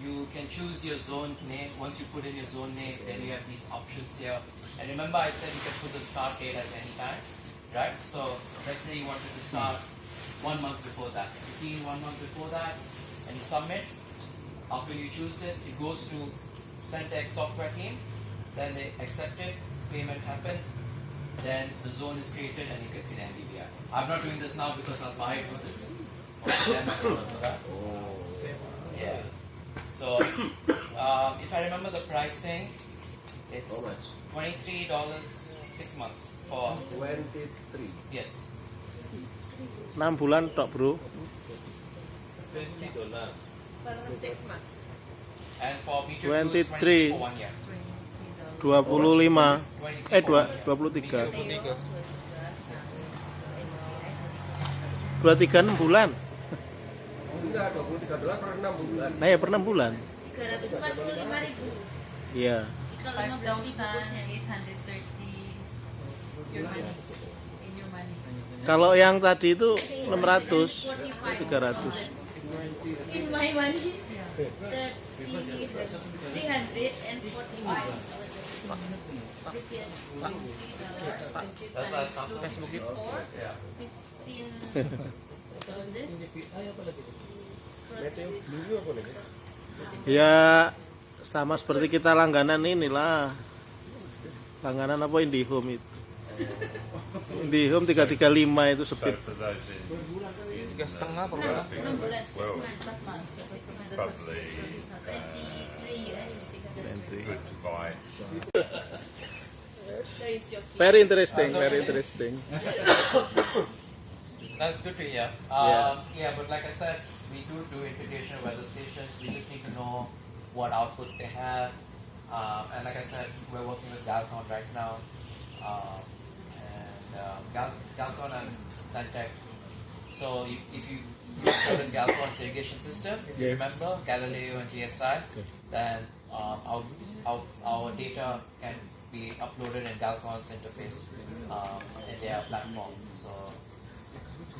you can choose your zone's name. Once you put in your zone name, then you have these options here. And remember I said you can put the start date as any time, right? So let's say you wanted to start 1 month before that. You key in 1 month before that and you submit. After you choose it, it goes to Centex software team. Then they accept it, payment happens. Then the zone is created and you can see the MBBI. I'm not doing this now because I'll buy it for this. Then I don't do that. Yeah. So if I remember the pricing, it's $23 6 months for 23. Yes. 6 bulan tok, Bro. $20 for 6 months. And for me to 23 for 1 year. 25 23 23 6 bulan. Enggak, $23 per 6 bulan. Nah ya per 6 bulan. 345.000. Iya. Kalau 830 your money in your money. Kalau yang tadi itu 600, 300. In my money, 345 rupiah. That's like Facebook. Yeah. 15,000. Ya sama seperti kita langganan inilah. Langganan apa Indihome itu. Indihome 335 itu speed. 3,5 per bulan. 6 bulan. Well, 4 months. probably 23 US. good to buy. Very interesting, very interesting. That's good to hear. Yeah, but like I said, we do integration of weather stations. We just need to know what outputs they have. And like I said, we're working with Galcon right now. Galcon and Centec. So if you use certain Galcon's irrigation system, if you remember Galileo and GSI, then our data can be uploaded in Galcon's interface in their platform. So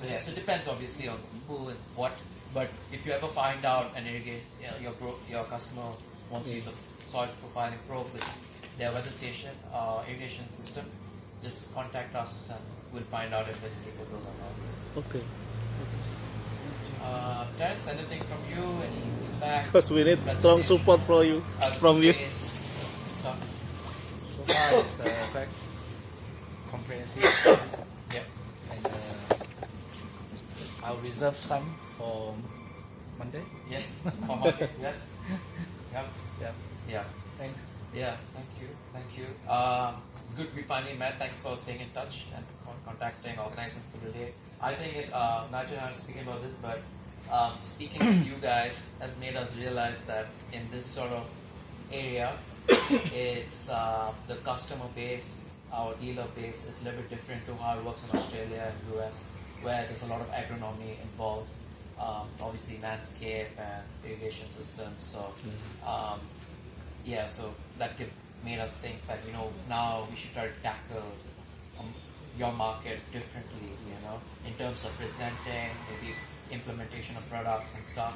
yeah, so it depends obviously on who and what. But if you ever find out an your customer wants to use a soil profiling probe with their weather station irrigation system, just contact us and we'll find out if it's capable or not. Okay. Terence, anything from you? Any feedback? Because we need strong support from you. Stuff. So far it's quite comprehensive. Yeah. And I'll reserve some for Monday. Yes. For Monday. Yes. Yep. Yeah. Yeah. Thanks. Yeah. Thank you. Thank you. It's good we finally met. Thanks for staying in touch and contacting, organizing for the day. I think Nigel and I was speaking about this, but speaking with you guys has made us realize that in this sort of area, it's the customer base, our dealer base is a little bit different to how it works in Australia and US, where there's a lot of agronomy involved, obviously landscape and irrigation systems. So yeah, so that made us think that now we should try to tackle your market differently, in terms of presenting, maybe implementation of products and stuff.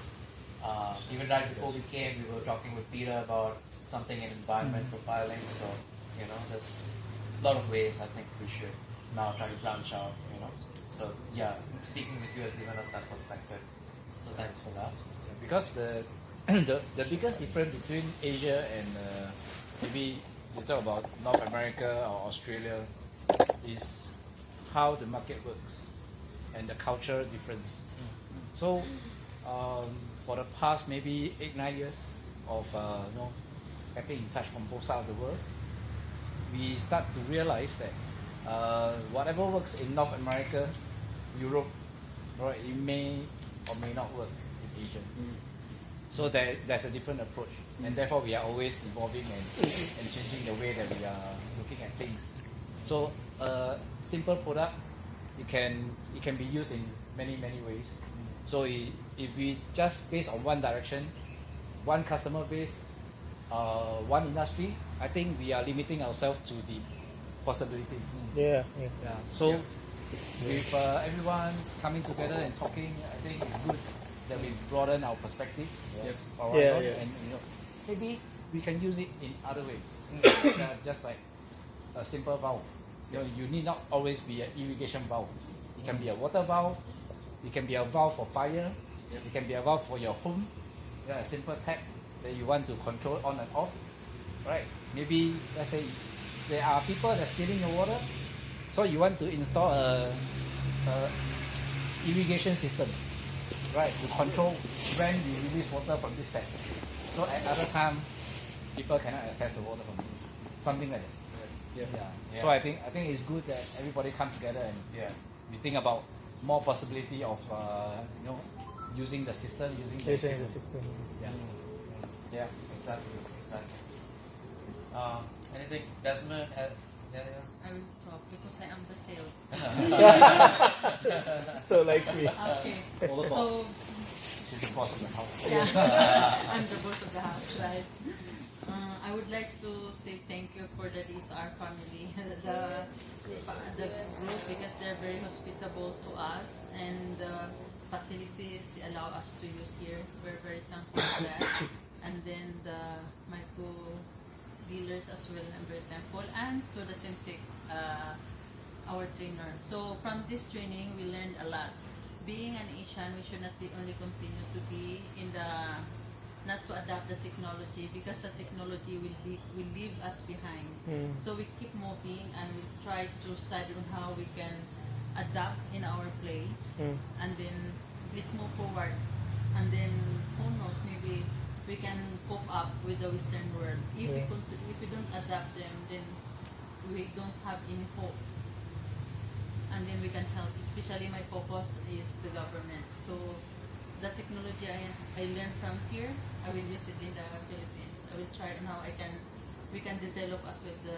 Even right before we came, we were talking with Peter about something in environment profiling. So, there's a lot of ways I think we should now try to branch out, So, yeah, speaking with you has given us that perspective. So, thanks for that. Because the the biggest difference between Asia and maybe you talk about North America or Australia is how the market works and the cultural difference. So for the past maybe 8-9 years of getting in touch from both sides of the world, we start to realize that whatever works in North America, Europe, right, it may or may not work in Asia. So there's a different approach, and therefore we are always evolving and changing the way that we are looking at things. So simple product, it can be used in many ways. So if we just based on one direction, one customer base, one industry, I think we are limiting ourselves to the possibility. Yeah. So with everyone coming together and talking, I think it's good that we broaden our perspective. Yes. Yeah, yeah. And maybe we can use it in other ways. Just like a simple valve. You need not always be an irrigation valve. It can be a water valve. It can be a valve for fire. It can be a valve for your home. A simple tap that you want to control on and off. Right? Maybe let's say there are people that are stealing your water, so you want to install a irrigation system, right? To control when you release water from this tap. So at other time, people cannot access the water from you. Something like that. Yeah. So I think it's good that everybody come together and we think about more possibility of using the system, using the system. Yeah, exactly. Anything, Desmond? I will talk because I am the sales. So like me. Okay. All the So, boss. She's the boss of the house. yeah, I'm the boss of the house, right? I would like to say thank you for the DSR family, the group, because they're very hospitable to us, and the facilities they allow us to use here. We're very thankful for that. And then my co-dealers as well, I'm very thankful, and to the Simtic, our trainer. So from this training, we learned a lot. Being an Asian, we should not only continue to be in not to adapt the technology, because the technology will leave us behind. So we keep moving and we try to study on how we can adapt in our place, and then let's move forward. And then who knows, maybe we can cope up with the Western world. If we don't adapt them, then we don't have any hope. And then we can help. Especially my focus is the government. So the technology I learned from here, I will use it in the Philippines. I will try how we can develop us with the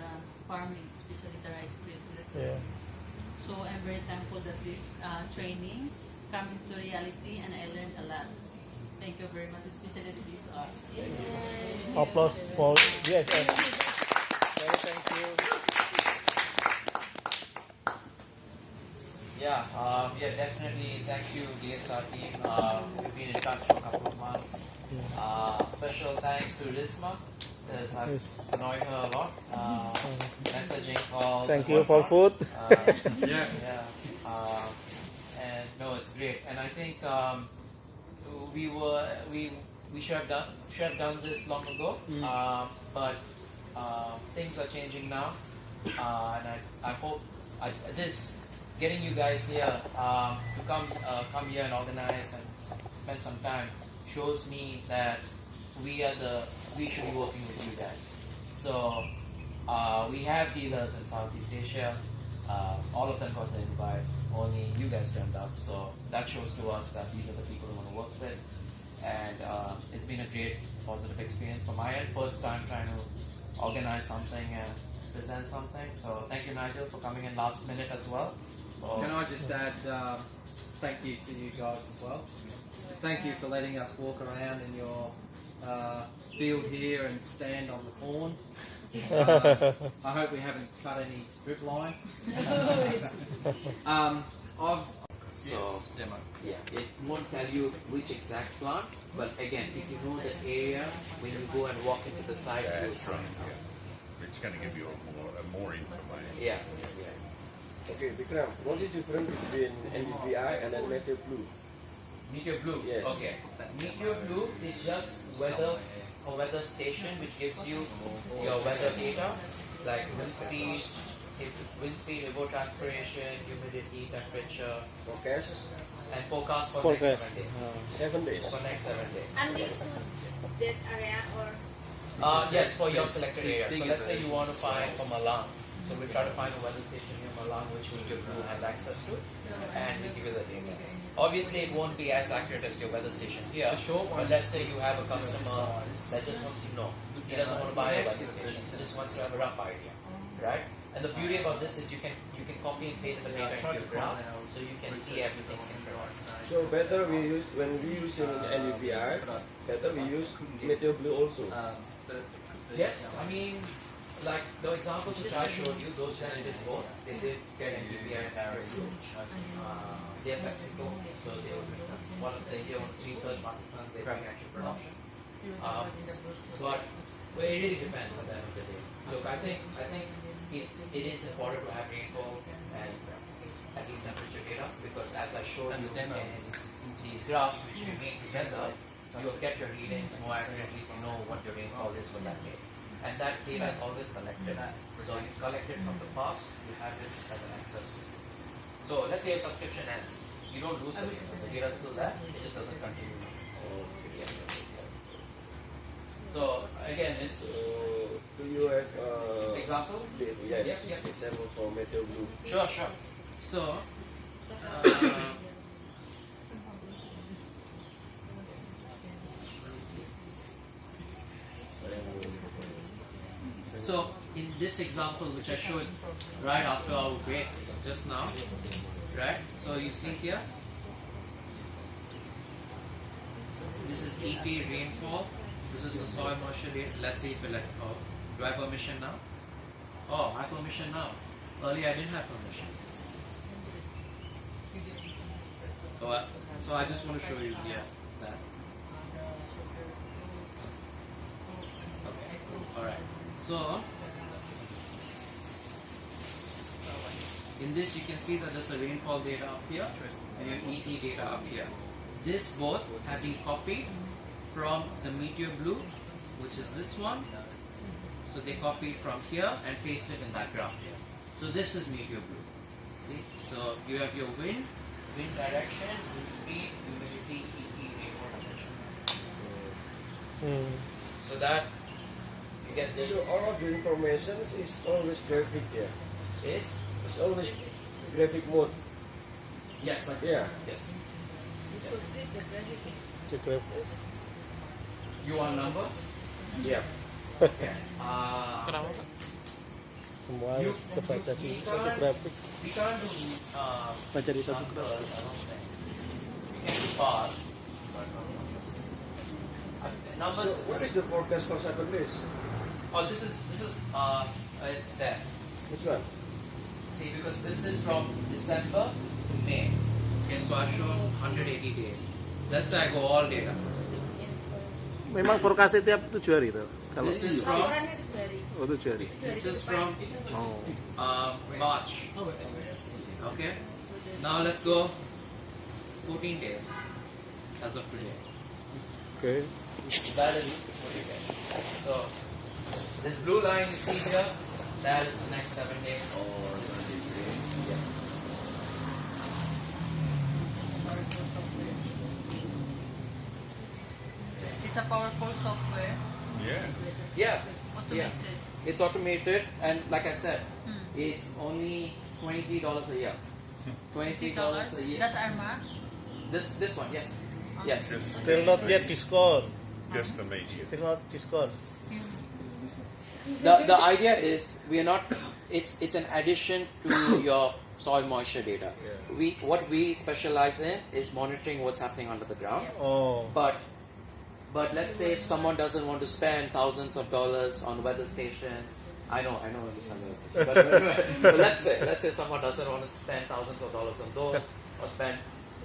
farming, especially the rice field. Yeah. So I'm very thankful that this training come into reality, and I learned a lot. Thank you very much, especially to this art. Applause for DSR. Very thank you. Yeah, definitely. Thank you, DSR team. We've been in touch for a couple of months. Special thanks to Risma, because I've annoyed her a lot. Messaging, calls. Thank you for food. And no, it's great. And I think we should have done this long ago. But things are changing now, and I hope this. Getting you guys here to come here and organize and spend some time shows me that we should be working with you guys. So we have dealers in Southeast Asia. All of them got the invite. Only you guys turned up. So that shows to us that these are the people we want to work with. And it's been a great positive experience from my end. First time trying to organize something and present something. So thank you, Nigel, for coming in last minute as well. Can I just add thank you to you guys as well. Thank you for letting us walk around in your field here and stand on the corn. I hope we haven't cut any drip line. It won't tell you which exact plant, but again, if you know the area, when you go and walk into the site, Yeah, you'll it's find right. out. It's going to give you more information. Yeah. Okay, Vikram, what is the difference between NDVI and then Meteor Blue? Meteor Blue. Yes. Okay. Meteor Blue is just a weather station which gives you your weather data, like wind speed, evapotranspiration, humidity, temperature, Forecast? and forecast for next 7 days. 7 days. For next 7 days. And this that area or Yes, for your selected area. So let's say you want to find for Malang. So we try to find a weather station near Malang which Meteor Blue has access to, and we give you the data. Obviously, it won't be as accurate as your weather station here. But let's say you have a customer that just wants to know. He doesn't want to buy a weather station. He just wants to have a rough idea, right? And the beauty about this is you can copy and paste the data into your graph, so you can see everything synchronized. So better we use, when we use in NDVI, better we use Meteor Blue also. Yes, I mean, like the examples which I showed you, those guys did both. They did get an EBI tariff. They have Mexico, so they would make some. One of the India ones research, Pakistan, they bring actual production. But well, it really depends at the end of the day. Look, I think if it is important to have rainfall and at least temperature data, because as I showed you in these graphs which we make together, you'll get your readings more accurately to know what your rainfall is for that day. And that data is always collected. So you collect it from the past, you have it as an access. So let's say your subscription ends. You don't lose the data. The data is still there, it just doesn't continue. So again, it's do you have example? Yes, Yep. example for Meteo Blue. Sure. So so in this example which I showed right after our break just now, right? So you see here, this is ET rainfall. This is the soil moisture rate. Let's see if we let go. Do I have permission now? Oh, I have permission now. Earlier I didn't have permission. Oh, so I just want to show you here that. Okay. Alright. So in this you can see that there's a rainfall data up here and your ET data up here. This both have been copied from the Meteor Blue, which is this one. So they copied from here and pasted in that graph here. So this is Meteor Blue. See? So you have your wind direction, wind speed, humidity, ET, rainfall temperature. So that you get this. So all of the information is always graphic here. Is It's always graphic mode. yes, like this. Yeah. Yes. Cukup. You want numbers? Yeah. Okay. Semua harus terbaca di satu grafik. We can't do Baca di satu numbers, grafik. I don't think. We can do bars, but not numbers. Numbers. So what is the forecast for Saturdays? Oh, this is it's there. Which one? See, because this is from December to May. Okay, so I've shown 180 days. Let's say I go all data. Memang forecast tiap 7 hari tuh. Kalau This is from oh 7 hari. this is from Oh. March. Okay. Now let's go 14 days as of today. Oke. That is what you get. So this blue line you see here, that is the next 7 days. This is yeah. It's a powerful software, Yeah. Yeah. automated. It's automated, and like I said, it's only $23 a year. $23 a year. That are much. This one, yes. Yes. Still not yet discount. Just the major. Still not discount. The idea is we are not. It's an addition to your soil moisture data. What we specialize in is monitoring what's happening under the ground. Oh. But let's say if someone doesn't want to spend thousands of dollars on weather stations, I know but let's say someone doesn't want to spend thousands of dollars on those or spend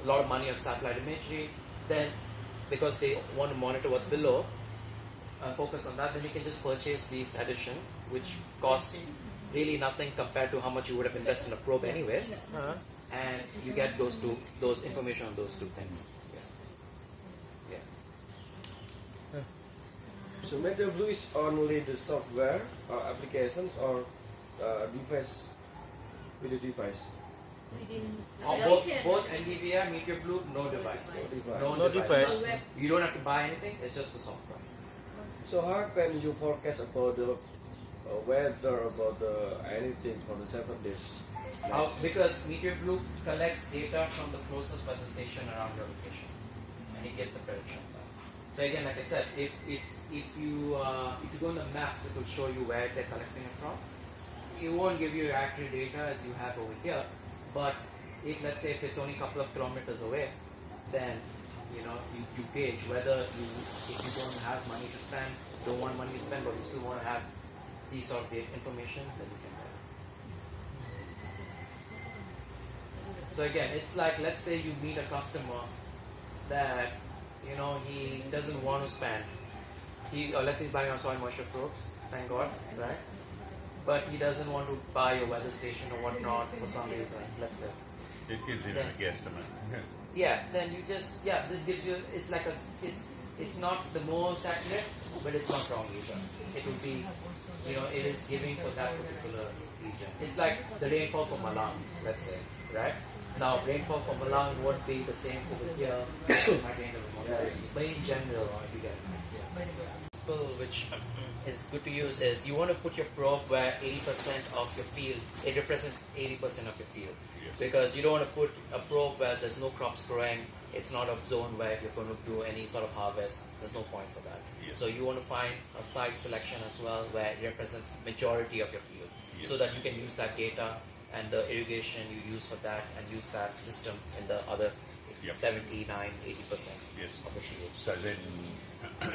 a lot of money on satellite imagery, then because they want to monitor what's below, focus on that, then you can just purchase these additions which cost really nothing compared to how much you would have invested in a probe anyways, and you get those information on those two things. Yeah. So Meteo Blue is only the software or applications or device with the device. Both NDVI, Meteor Blue, no device. No device. You don't have to buy anything, it's just the software. So how can you forecast about the weather, about anything for the 7 days? Because Meteor Blue collects data from the closest weather station around your location, and it gives the prediction of that. So again, like I said, if you go in the maps, it will show you where they're collecting it from. It won't give you accurate data as you have over here, but if let's say if it's only a couple of kilometers away, then you gauge whether if you don't have money to spend, don't want money to spend, but you still want to have these sort of information, then you can get it. So again, it's like, let's say you meet a customer that, you know, he doesn't want to spend. Let's say he's buying our soil moisture probes, thank God, right? But he doesn't want to buy a weather station or whatnot for some reason, let's say. It gives him a guesstimate. Yeah, then you just, this gives you, it's like it's not the most accurate, but it's not wrong either. It would be, you know, it is giving for that particular region. It's like the rainfall for Malang, let's say, right? Now, rainfall for Malang won't be the same over here, but in general, you get it. Which is good to use is you want to put your probe where 80% of your field, it represents 80% of your field. Because you don't want to put a probe where there's no crops growing, it's not a zone where you're going to do any sort of harvest, there's no point for that. So you want to find a site selection as well where it represents majority of your field, so that you can use that data and the irrigation you use for that and use that system in the other 70, 9, 80% of the field. So then,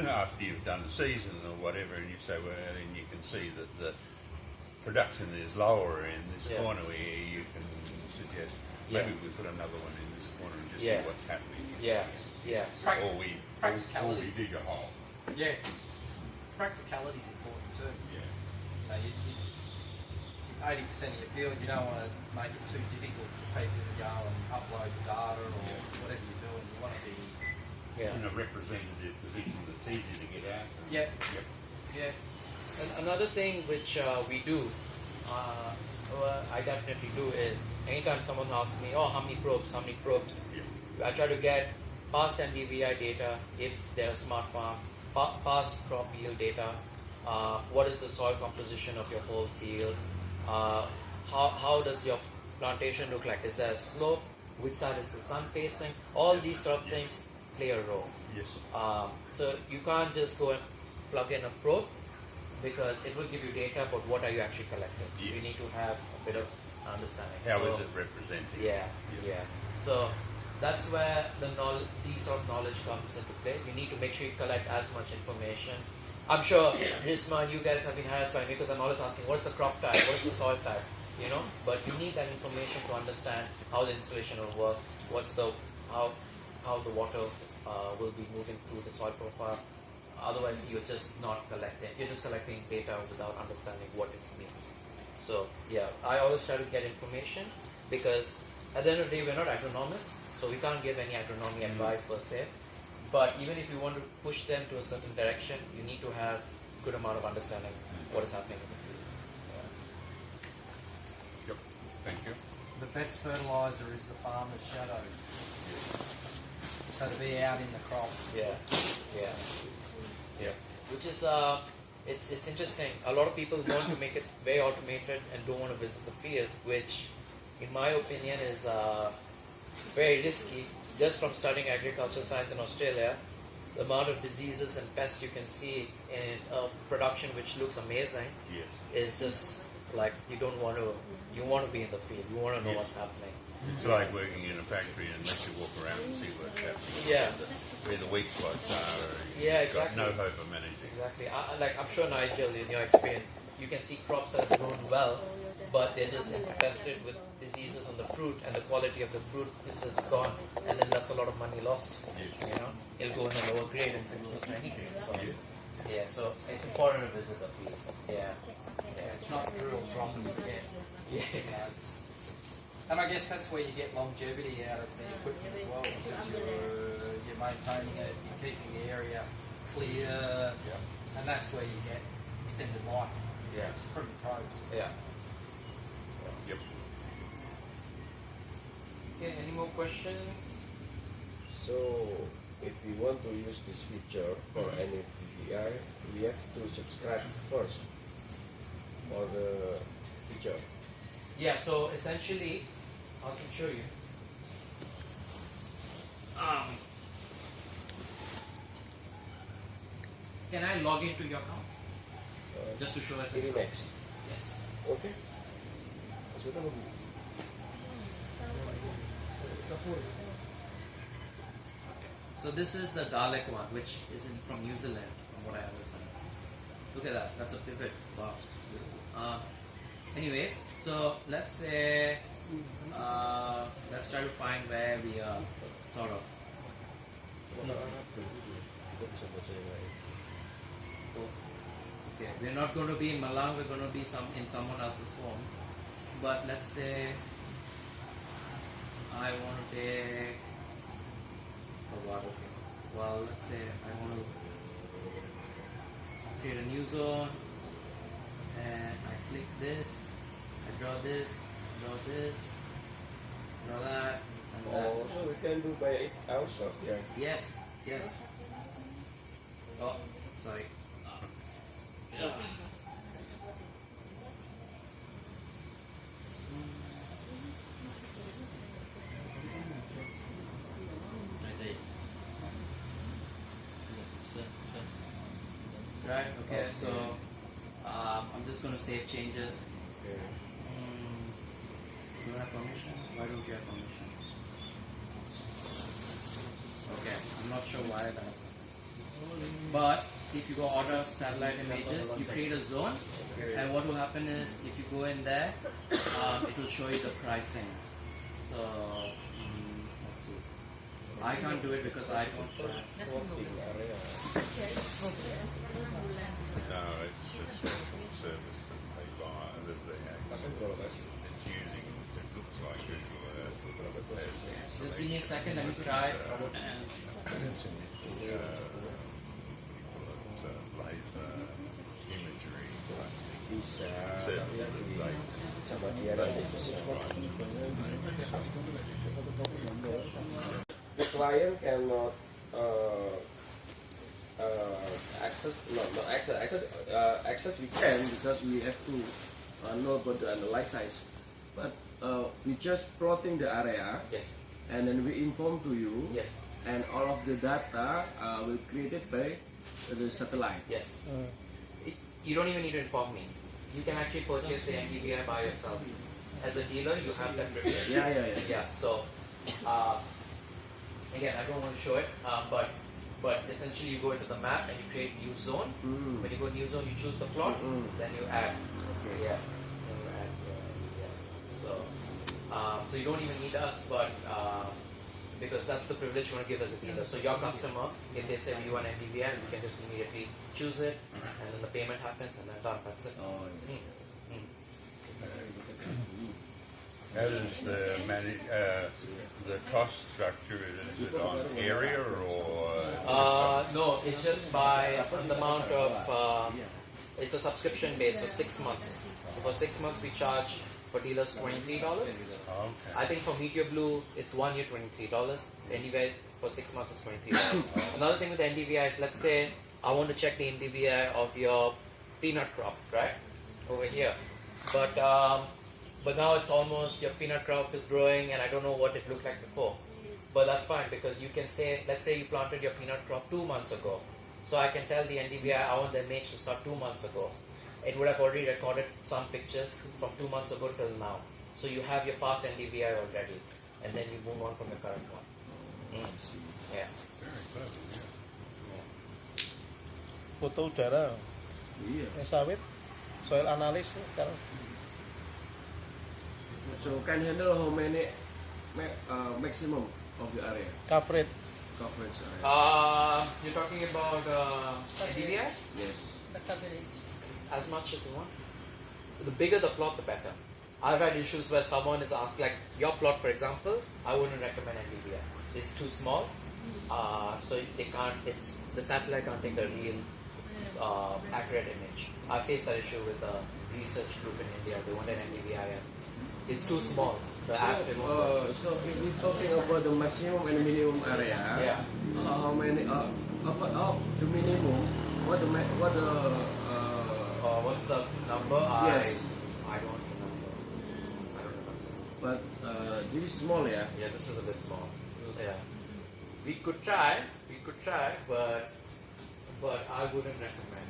after you've done the season or whatever, and you say, well, then you can see that the production is lower in this corner here, you can suggest maybe we put another one in this corner and just see what's happening. Or we dig a hole. Yeah. Practicality is important too. Yeah. You 80% of your field, you don't want to make it too difficult for people to go and upload the data or whatever you're doing. You want to be in a representative position that's easy to get out. Yeah. And another thing which we do, I definitely do, is anytime someone asks me, oh, how many probes, I try to get past NDVI data if they're a smart farm, past crop yield data, what is the soil composition of your whole field, how does your plantation look like, is there a slope, which side is the sun facing, all these sort of things play a role. So you can't just go and plug in a probe, because it will give you data, but what are you actually collecting? You need to have a bit of understanding. How is it represented? So that's where these sort of knowledge comes into play. You need to make sure you collect as much information. I'm sure Risma and you guys have been harassed by me because I'm always asking, what's the crop type, what's the soil type, you know? But you need that information to understand how the installation will work, how the water will be moving through the soil profile. Otherwise, you're just not collecting. You're just collecting data without understanding what it means. So I always try to get information, because at the end of the day, we're not agronomists, so we can't give any agronomy advice per se. But even if you want to push them to a certain direction, you need to have a good amount of understanding what is happening in the field. Thank you. the best fertilizer is the farmer's shadow. So to be out in the crop. Which is it's interesting. A lot of people want to make it very automated and don't want to visit the field, which, in my opinion, is very risky. Just from studying agriculture science in Australia, the amount of diseases and pests you can see in a production which looks amazing is just like you want to be in the field. You want to know what's happening. It's like working in a factory unless you walk around and see what's happening. Where the weak spots are. You've got no hope of managing. Exactly. I'm sure, Nigel, in your experience, you can see crops that have grown well, but they're just infested with diseases on the fruit, and the quality of the fruit is just gone, and then that's a lot of money lost. You know, it'll go in a lower grade and it goes to any grade. So it's important to visit the field. It's not drills wrong you get. And I guess that's where you get longevity out of the equipment as well, because you're maintaining it, you're keeping the area clear, and that's where you get extended life from the probes. Okay, any more questions? So, if we want to use this feature for any PVI, we have to subscribe first for the feature. So essentially, I can show you. Can I log into your account? Just to show us. Irigasi. Yes. Okay. So this is the Dalek one, which is from New Zealand, from what I understand. Look at that. That's a pivot. Wow. Anyways, so let's say let's try to find where we are sort of. Okay, we're not going to be in Malang. We're going to be in someone else's home. But let's say I want to take. Oh God. Okay. Well, let's say I want to create a new zone, and I click this. I draw this. Draw this. Draw that. And that. Oh, so we can do by ourselves, yeah. Yes. Yes. Oh, sorry. Right, okay, so I'm just going to save changes. Okay. Do you have permission? Why don't you have permission? Okay, I'm not sure why that. But if you go order satellite images, you create a zone, and what will happen is if you go in there, it will show you the pricing. So let's see. I can't do it because I don't. Working area. No, it's a special service that they buy, that they it's using, it looks like Google Earth. Just give me a second, let me try. Laser imagery. Bisa. Like, Sama dia nanti bisa. The client cannot access we can because we have to know about the light size, but we just plotting the area Yes, and then we inform to you, yes, and all of the data will created by the satellite. yes. You don't even need to inform me. You can actually purchase the NDVI by yourself. As a dealer, you have that privilege. Yeah. So, again, I don't want to show it, but essentially you go into the map and you create new zone. Mm. When you go new zone, you choose the plot, then you add. Okay. Yeah. Then you add. Yeah. So you don't even need us, but because that's the privilege you want to give as a dealer. So your customer, if they say you want NDVI, you can just immediately choose it, and then the payment happens, and then done. That's it. Oh, how does the cost structure, is it on area or? No, it's just by the amount of. It's a subscription base, so 6 months. So for 6 months, we charge for dealers $23. Okay. I think for Meteor Blue, it's 1 year $23. Anyway, for 6 months, it's $23. Another thing with the NDVI is, let's say I want to check the NDVI of your peanut crop, right? Over here. But now it's almost, your peanut crop is growing and I don't know what it looked like before. But that's fine because you can say, let's say you planted your peanut crop 2 months ago. So I can tell the NDVI I want the image to start 2 months ago. It would have already recorded some pictures from 2 months ago till now. So you have your past NDVI already. And then you move on from the current one. Yeah. Very clever, yeah. Foto udara, sawit, soil analysis sekarang. So can handle how many maximum of the area Coverage. coverage area? You're talking about NDVI? Yes. The coverage. As much as you want. The bigger the plot, the better. I've had issues where someone is asked, like your plot, for example, I wouldn't recommend NDVI. It's too small, so they can't. The satellite can't take a real accurate image. I faced that issue with a research group in India. They wanted NDVI, and it's too small. The app. So if we're talking about the maximum and minimum area, Yeah. how many? The minimum. What the What's the number? Yes. I don't remember. I don't remember. But this is small, yeah. Yeah, this is a bit small. Yeah. We could try, but I wouldn't recommend.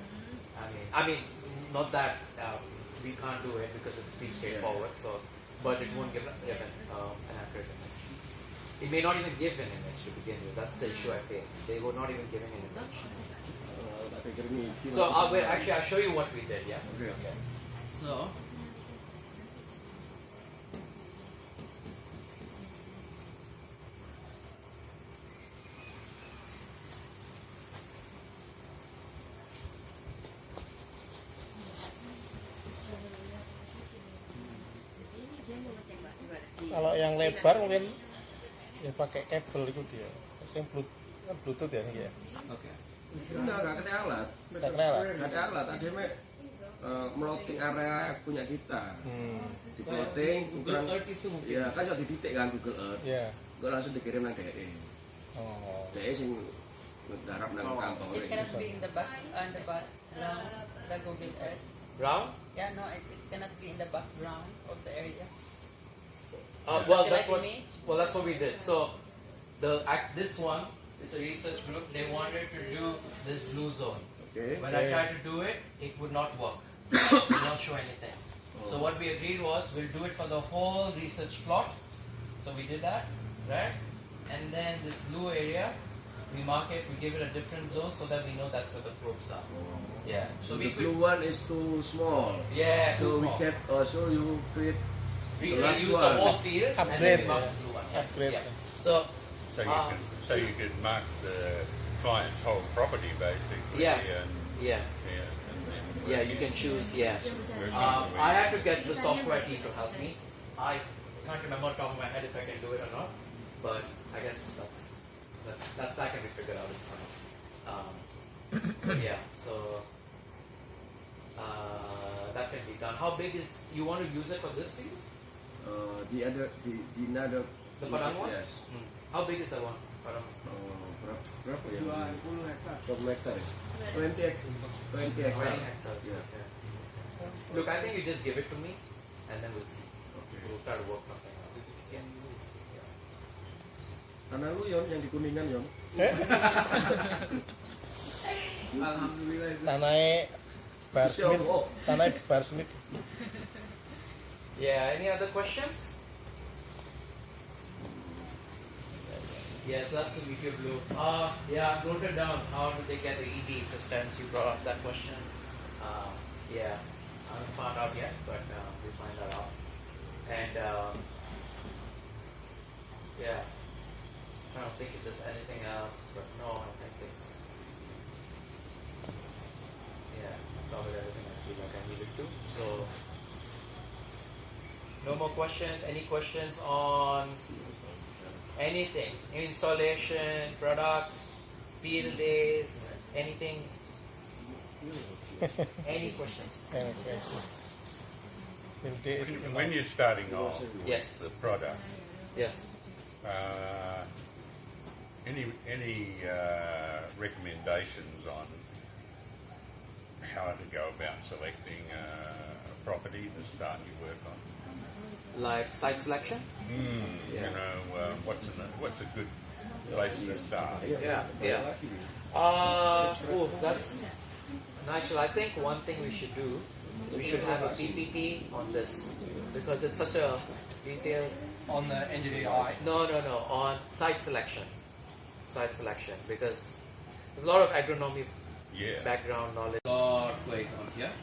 I mean, not that we can't do it because it's pretty straightforward. So, but it won't give an accurate image. It may not even give an image to begin with. That's the issue I face. They were not even giving an image. pikir ini. So actually I'll show you what we did. Yeah. Okay. So. Kalau yang lebar mungkin ya pakai kabel itu dia. Yang Bluetooth ya nih ya. Okay. Enggak kena alat. Nggak kena alat? Nggak ada alat. Ada meloting area punya kita. Di plotting, ukuran itu mungkin. ya kan di titik kan Google Earth. Ya. Enggak langsung dikirim nang DE. Oh. DE sing ngarap nang kantor. It cannot be in the background, the Google Earth. Round? Yeah, no, it cannot be in the background of the area. Well, Like that's what we did. So, this one is a research group. They wanted to do this blue zone. Okay. When I tried to do it, it would not work. It would not show anything. So what we agreed was we'll do it for the whole research plot. So we did that, right? And then this blue area, we mark it, we give it a different zone so that we know that's where the probes are. Yeah. So So the we blue could. one is too small. Yeah. So too we small. can also you create We the last use the one. whole field and then Upgrade, we mark yeah. the blue one. Upgrade. Yeah. So. So you could mark the client's whole property basically. Yeah. And, Yeah. and then Yeah, you can choose, yeah. work I have to get the software team to help me. I can't remember off the top of my head if I can do it or not, but I guess that can be figured out in time. But yeah, so that can be done. How big is, you want to use it for this field? the another The Padang one? Yes. How big is that one? Padang? Berapa ya? 20 hektar. 20 hektar. 20 hectares. Yeah. Okay. Look, I think you just give it to me, and then we'll see. Okay. We'll try to work something out. Yeah. Tanah lu Yon yang di Kuningan Yon. Tanahnya Barsmith. Oh. Tanahnya Barsmith. Yeah, any other questions? Yeah, so that's the meteor blue. Yeah, I've noted down how do they get the ED, just since you brought up that question. Yeah, I haven't found out yet, but we'll find that out. And yeah, I don't think if there's anything else, but no, I think it's, yeah, I covered everything I feel like I needed to. So, no more questions. Any questions on anything? Installation, products, field days, anything? Any questions? when you're starting off Yes. with the product, Yes. any recommendations on how to go about selecting a property to start your work on? Like site selection? You know, what's a good place to start? Yeah, yeah. That's actually, I think one thing we should do is we should have a PPT on this because it's such a detailed. On the engineer eye. No, on site selection. Site selection because there's a lot of agronomy Yeah. background knowledge. Lot going on here.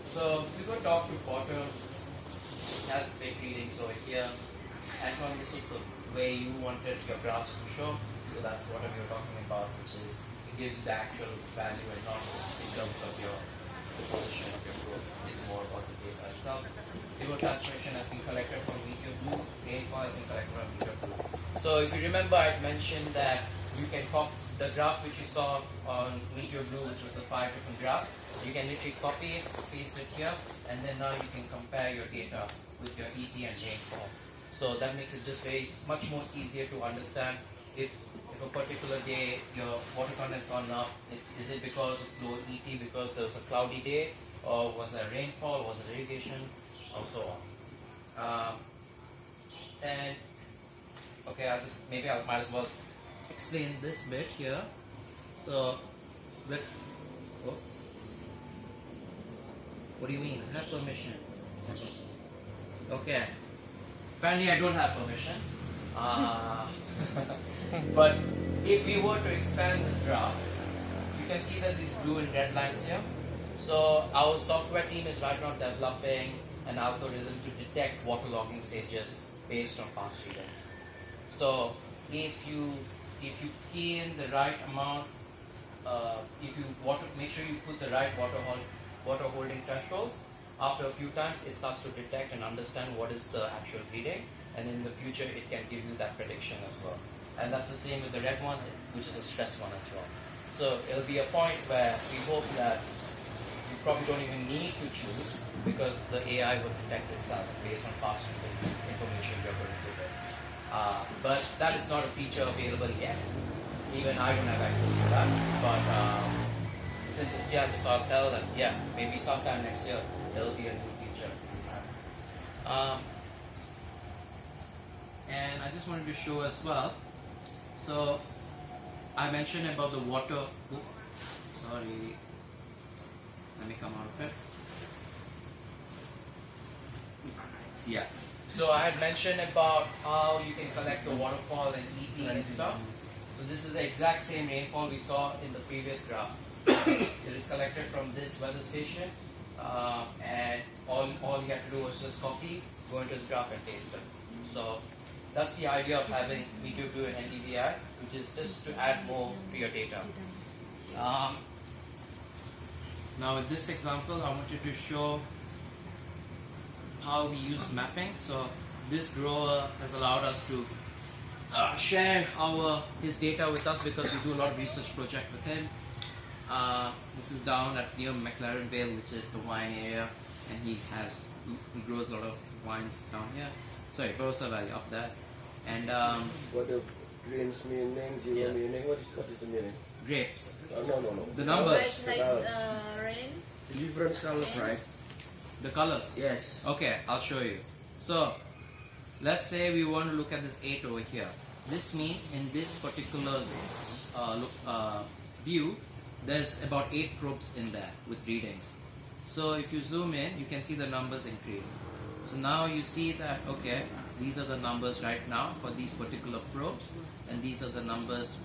So if you go talk to Potter, he has big readings over here. Anton, this is the way you wanted your graphs to show. So that's what we were talking about, which is it gives the actual value and not in terms of the position of your growth. It's more about the data itself. River transmission has been collected from meteor blue, rainfall has been collected from meteor blue. So if you remember, I mentioned that you can copy the graph which you saw on meteor blue, which was the 5 different graphs. You can literally copy it, paste it here, and then now you can compare your data with your ET and rainfall. So that makes it just much more easier to understand if a particular day your water content has gone up. Is it because it's low ET because there was a cloudy day, or was there rainfall, was it irrigation, or so on. And okay, I might as well explain this bit here. So with what do you mean? I have permission. Okay. Apparently I don't have permission. But if we were to expand this graph, you can see that these blue and red lines here. So our software team is right now developing an algorithm to detect waterlogging stages based on past readings. So if you key in the right amount, make sure you put the right water holding thresholds. After a few times, it starts to detect and understand what is the actual reading, and in the future, it can give you that prediction as well. And that's the same with the red one, which is a stress one as well. So it'll be a point where we hope that you probably don't even need to choose, because the AI will detect itself based on past readings and information you're going to give it. But that is not a feature available yet. Even I don't have access to that. But since it's here, I just thought I'll tell them, yeah, maybe sometime next year there will be a new feature. And I just wanted to show as well. So I mentioned about the water. Sorry, let me come out of it. Yeah. So I had mentioned about how you can collect the waterfall and ET and stuff. So this is the exact same rainfall we saw in the previous graph. It is collected from this weather station, and all you have to do was just copy, go into this graph and paste it. So that's the idea of having me to do an NDVI, which is just to add more to your data. Now with this example, I wanted to show how we use mapping. So this grower has allowed us to share his data with us, because we do a lot of research project with him. This is down at near McLaren Vale, which is the wine area, and he grows a lot of wines down here. Sorry, Barossa Valley up there. And What the greens meaning, zero meaning? What is the meaning? grapes. No. The numbers, Like rain. Different colors, right? the colors. Yes. Okay, I'll show you. So let's say we want to look at this 8 over here. This means in this particular view, there's about 8 probes in there with readings. So if you zoom in, you can see the numbers increase. So now you see that, okay, these are the numbers right now for these particular probes, and these are the numbers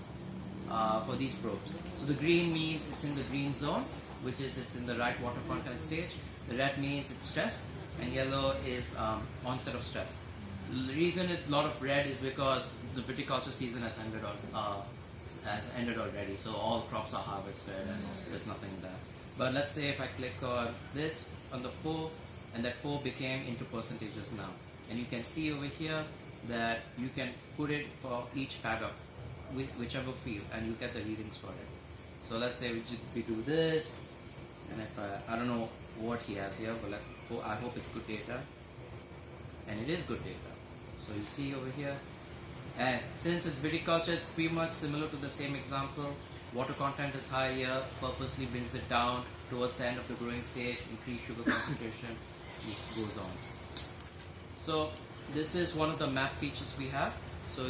for these probes. So the green means it's in the green zone, which is it's in the right water content stage. The red means it's stress, and yellow is onset of stress. The reason it's a lot of red is because the viticulture season has ended already, so all crops are harvested and there's nothing there. But let's say if I click on this, on the 4, and that 4 became into percentages now. And you can see over here that you can put it for each paddock with whichever field, and you get the readings for it. So let's say we do this, and if I don't know what he has here, but I hope it's good data, and it is good data. So you see over here, and since it's viticulture, it's pretty much similar to the same example. Water content is high here, purposely brings it down towards the end of the growing stage, increase sugar concentration, it goes on. So this is one of the map features we have. So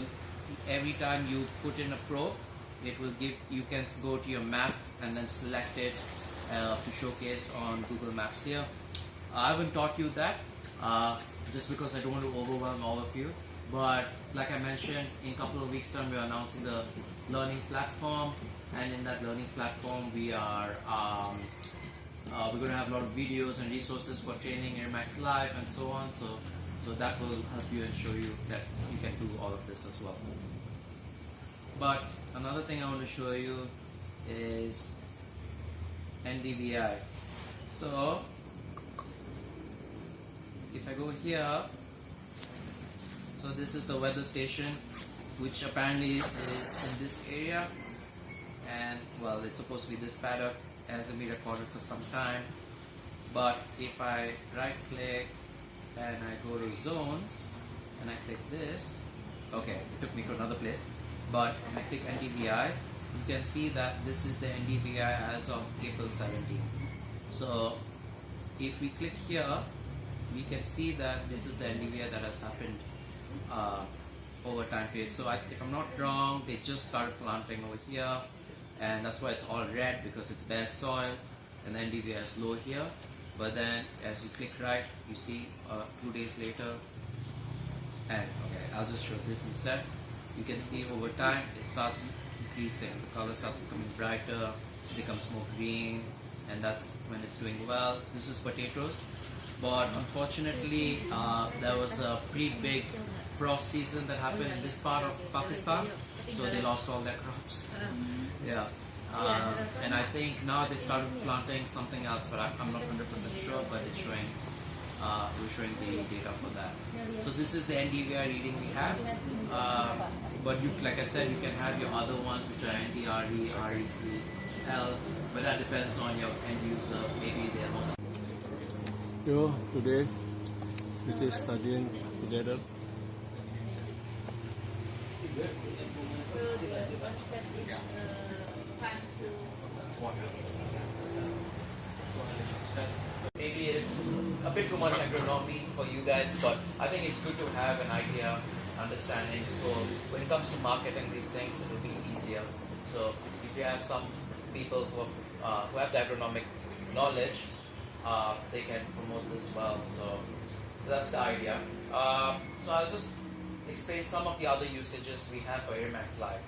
every time you put in a probe, it will give, you can go to your map and then select it to showcase on Google Maps here. I haven't taught you that just because I don't want to overwhelm all of you. But like I mentioned, in a couple of weeks' time, we are announcing the learning platform, and in that learning platform, we are we're going to have a lot of videos and resources for training Airmax Live and so on. So that will help you and show you that you can do all of this as well. But another thing I want to show you is NDVI. So if I go here, so this is the weather station, which apparently is in this area, and well, it's supposed to be this paddock. It hasn't been recorded for some time. But if I right click and I go to zones and I click this, okay, it took me to another place. But if I click NDVI, you can see that this is the NDVI as of April 17. So if we click here, we can see that this is the NDVI that has happened over time period. So if I'm not wrong, they just started planting over here, and that's why it's all red, because it's bare soil, and the NDVI is low here. But then as you click right, you see 2 days later, And okay, I'll just show this instead. You can see over time it starts increasing. The color starts becoming brighter, becomes more green, and that's when it's doing well. This is potatoes, but unfortunately there was a pretty big frost season that happened in this part of Pakistan, so they lost all their crops. Yeah. And I think now they started planting something else, but I'm not 100% sure, but it's showing we're showing the data for that. So this is the NDVI reading we have, but you, like I said, you can have your other ones which are NDRE, REC, L, but that depends on your end user. Maybe they're most. Yo, today this is studying together. So the concept is fun to Maybe a bit too much agronomy for you guys, but I think it's good to have an idea, understanding. So when it comes to marketing these things, it will be easier. So if you have some people who have the agronomic knowledge, they can promote this well. So that's the idea. So I'll just explain some of the other usages we have for Irmax Live.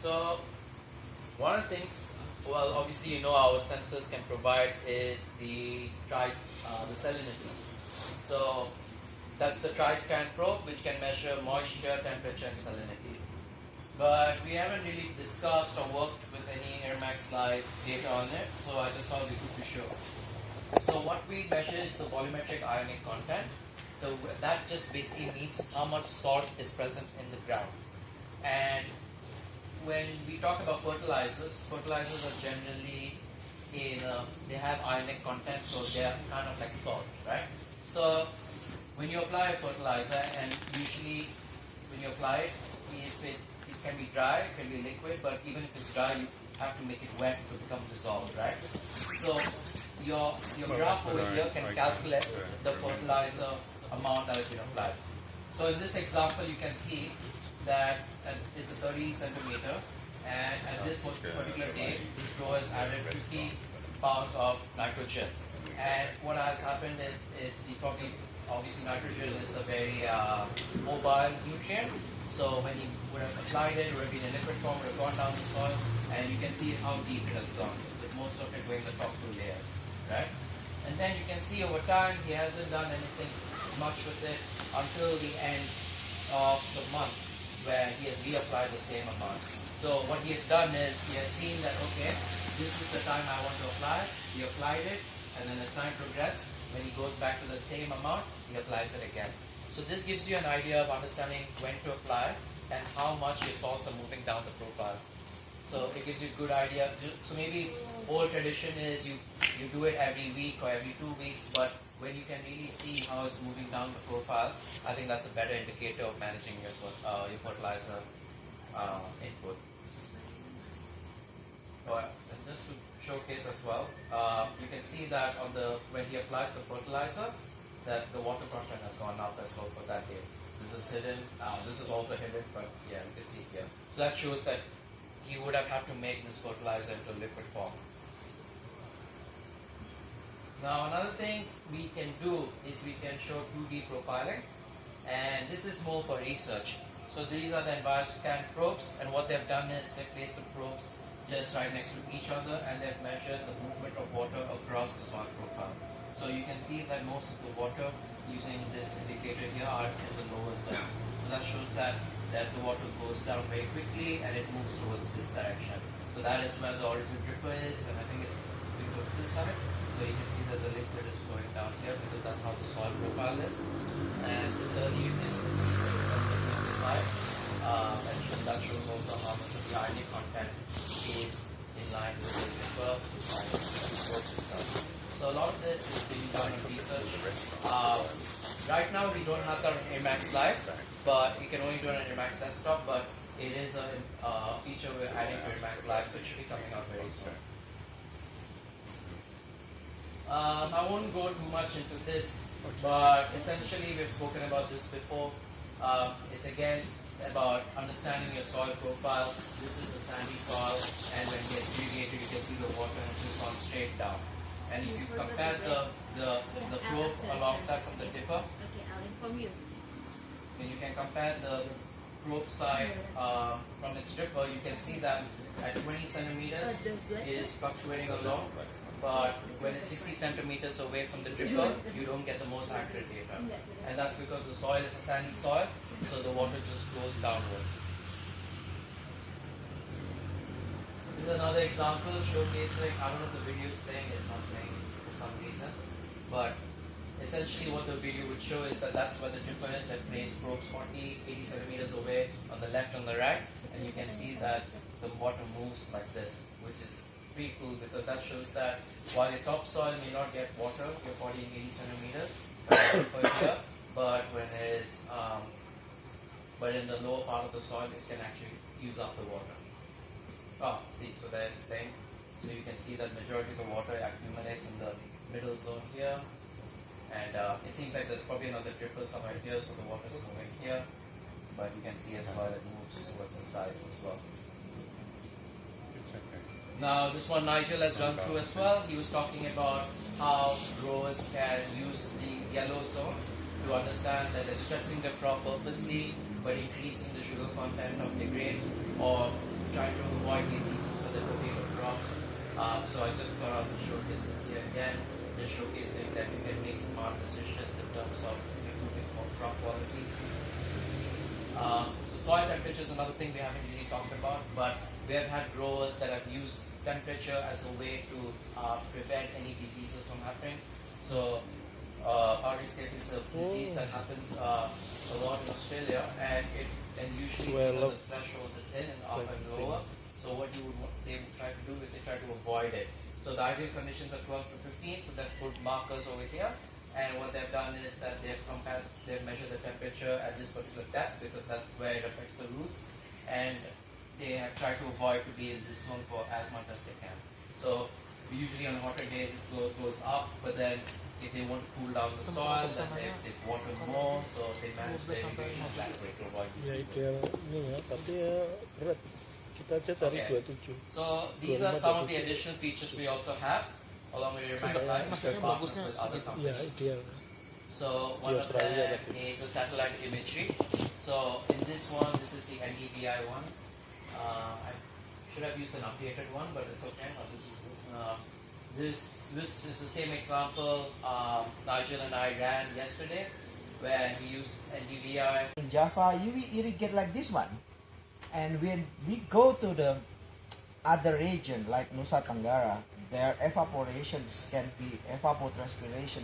So one of the things, well, obviously you know our sensors can provide is the salinity. So that's the tri-scan probe which can measure moisture, temperature and salinity. But we haven't really discussed or worked with any Irmax Live data on it, so I just thought it would be good to show. So what we measure is the volumetric ionic content. So that just basically means how much salt is present in the ground. And when we talk about fertilizers are generally they have ionic content, so they are kind of like salt, right? So when you apply a fertilizer, and usually when you apply it, if it can be dry, it can be liquid, but even if it's dry, you have to make it wet to become dissolved, right? So your graph over here can calculate the fertilizer amount that has been applied. So in this example, you can see that it's a 30 centimeter, and at this particular day, this grower has added 50 pounds of nitrogen. And what has happened is obviously nitrogen is a very mobile nutrient. So when he would have applied it, it would have been in liquid form, would have gone down the soil, and you can see how deep it has gone, with most of it going the top two layers, right? And then you can see over time, he hasn't done anything much with it until the end of the month, where he has reapplied the same amount. So what he has done is, he has seen that, okay, this is the time I want to apply, he applied it, and then as time progressed, when he goes back to the same amount, he applies it again. So this gives you an idea of understanding when to apply and how much your salts are moving down the profile. So it gives you a good idea. So maybe old tradition is you do it every week or every 2 weeks, but when you can really see how it's moving down the profile, I think that's a better indicator of managing your fertilizer input. And just to showcase as well, you can see that when he applies the fertilizer, that the water content has gone up as well for that day. This is hidden. This is also hidden, but yeah, you can see here. So that shows that he would have had to make this fertilizer into liquid form. Now another thing we can do is we can show 2D profiling, and this is more for research. So these are the EnviroScan probes, and what they've done is they've placed the probes just right next to each other, and they've measured the movement of water across the soil profile. So you can see that most of the water using this indicator here are in the lower zone. So that shows that the water goes down very quickly and it moves towards this direction. So that is where the origin dripper is, and I think it's towards this side. So you can see that the liquid is flowing down here because that's how the soil profile is. And similarly, you can see the salinity on the side. And that shows also how much of the ionic content is in line with the dripper and the probes itself. So a lot of this is being done in research. Right now we don't have that on Irmax Live, but we can only do it on Irmax Desktop, but it is a feature we're adding to Irmax Live, so it should be coming out very soon. I won't go too much into this, but essentially we've spoken about this before. It's again about understanding your soil profile. This is a sandy soil, and when it gets irrigated, you can see the water has just gone straight down. And if you compare the probe alongside from the dipper, Okay, I'll inform you. when you can compare the probe side from its dipper, you can see that at 20 centimeters it is fluctuating a lot, but when it's 60 centimeters away from the dipper, you don't get the most accurate data. And that's because the soil is a sandy soil, so the water just flows downwards. This is another example showcasing, I don't know if the video is playing, it's not playing for some reason, but essentially what the video would show is that that's where the dipper is. That placed probes 40, 80 centimeters away on the left and the right, and you can see that the water moves like this, which is pretty cool because that shows that while your topsoil may not get water, your 40 and 80 centimeters per year, but when it is, but in the lower part of the soil, it can actually use up the water. Oh, see, so there's the thing. So you can see that majority of the water accumulates in the middle zone here. And it seems like there's probably another dripper somewhere here, so the water is moving here. But you can see as well it moves towards the sides as well. Now this one Nigel has run through as well. He was talking about how growers can use these yellow zones to understand that they're stressing the crop purposely, but increasing the sugar content of the grapes, or trying to avoid diseases for the potato crops. So I just thought I would showcase this here again, just showcasing that you can make smart decisions in terms of improving crop quality. So soil temperature is another thing we haven't really talked about, but we have had growers that have used temperature as a way to prevent any diseases from happening. So powdery skate is a disease that happens a lot in Australia, and usually these are the thresholds it's in and up and lower. So what they would try to do is they try to avoid it. So the ideal conditions are 12 to 15, so they've put markers over here. And what they've done is that they've measured the temperature at this particular depth because that's where it affects the roots. And they have tried to avoid to be in this zone for as much as they can. So usually on hotter days it goes up, but then if they want to cool down the soil, then they water more, so they manage their irrigation that way to avoid Ya diseases. ideal ini ya, tapi ya berat. Kita aja cari Okay. 27. So these are some of the additional features we also have, along with your max line, which we're partners with other Ya companies. ideal. So one of Australia, them is the satellite imagery. So in this one, this is the NDVI one. I should have used an updated one, but it's okay. I'll just use this. This is the same example Nigel and I ran yesterday, where he used NDVI. In Java, you will irrigate like this one, and when we go to the other region like Nusa Tenggara, their evapotranspiration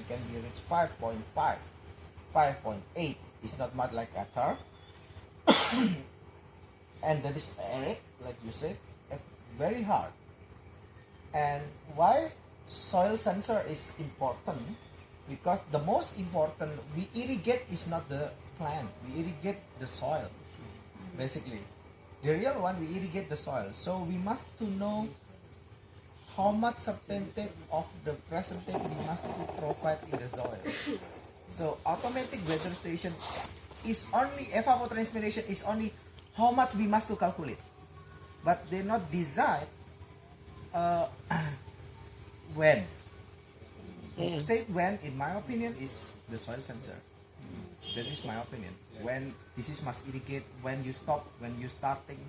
can be reached 5.5, 5.8. It's not much like Qatar. And that is arid, like you said, very hard. And why soil sensor is important? Because the most important, we irrigate is not the plant, we irrigate the soil, basically. The real one, we irrigate the soil. So we must to know how much substantive of the percentage we must to provide in the soil. So automatic weather station is only, evapotranspiration is only how much we must to calculate, but they're not designed when. Say when, in my opinion, is the soil sensor. That is my opinion. When this is must irrigate, when you stop, when you starting.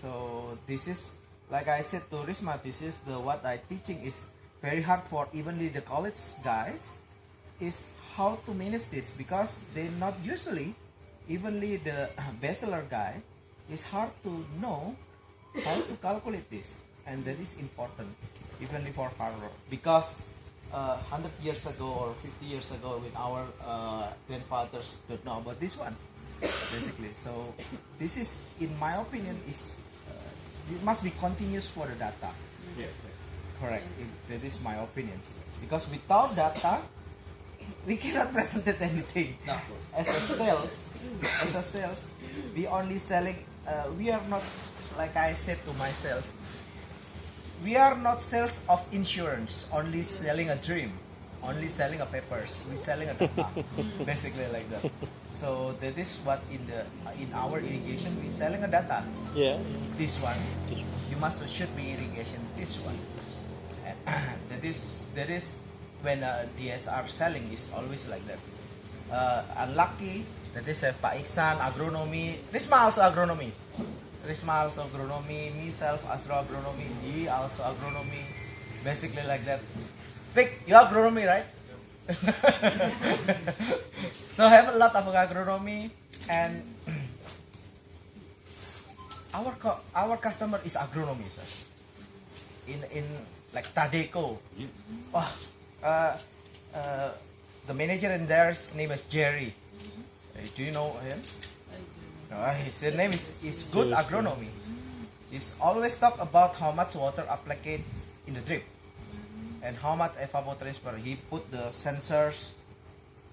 So this is, like I said to Risma, this is the what I teaching is very hard for evenly the college guys, is how to manage this, because they not usually evenly the bachelor guy is hard to know how to calculate this, and that is important evenly for farmer, because 100 years ago or 50 years ago when our grandfathers don't know about this one basically. So this is, in my opinion, is it must be continuous for the data. Correct. That is my opinion, because without data we cannot present anything. No. As a sales, we only selling. We are not, like I said to my sales, we are not sales of insurance, only selling a dream, only selling a papers. We selling a data, basically like that. So that is what in our irrigation we selling a data. Ya. This one, you must should be irrigation. This one, that is when DSR selling is always like that. Unlucky that is Pak Iksan agronomy, Risma also agronomy, myself also agronomy, he also agronomy, basically like that. Pick you agronomy, right? So I have a lot of agronomy, and our customer is agronomy, sir. In like Tadeco. The manager in there's name is Jerry. Do you know him? His name is good agronomy. He's always talk about how much water applied in the drip and how much evapotransport. He put the sensors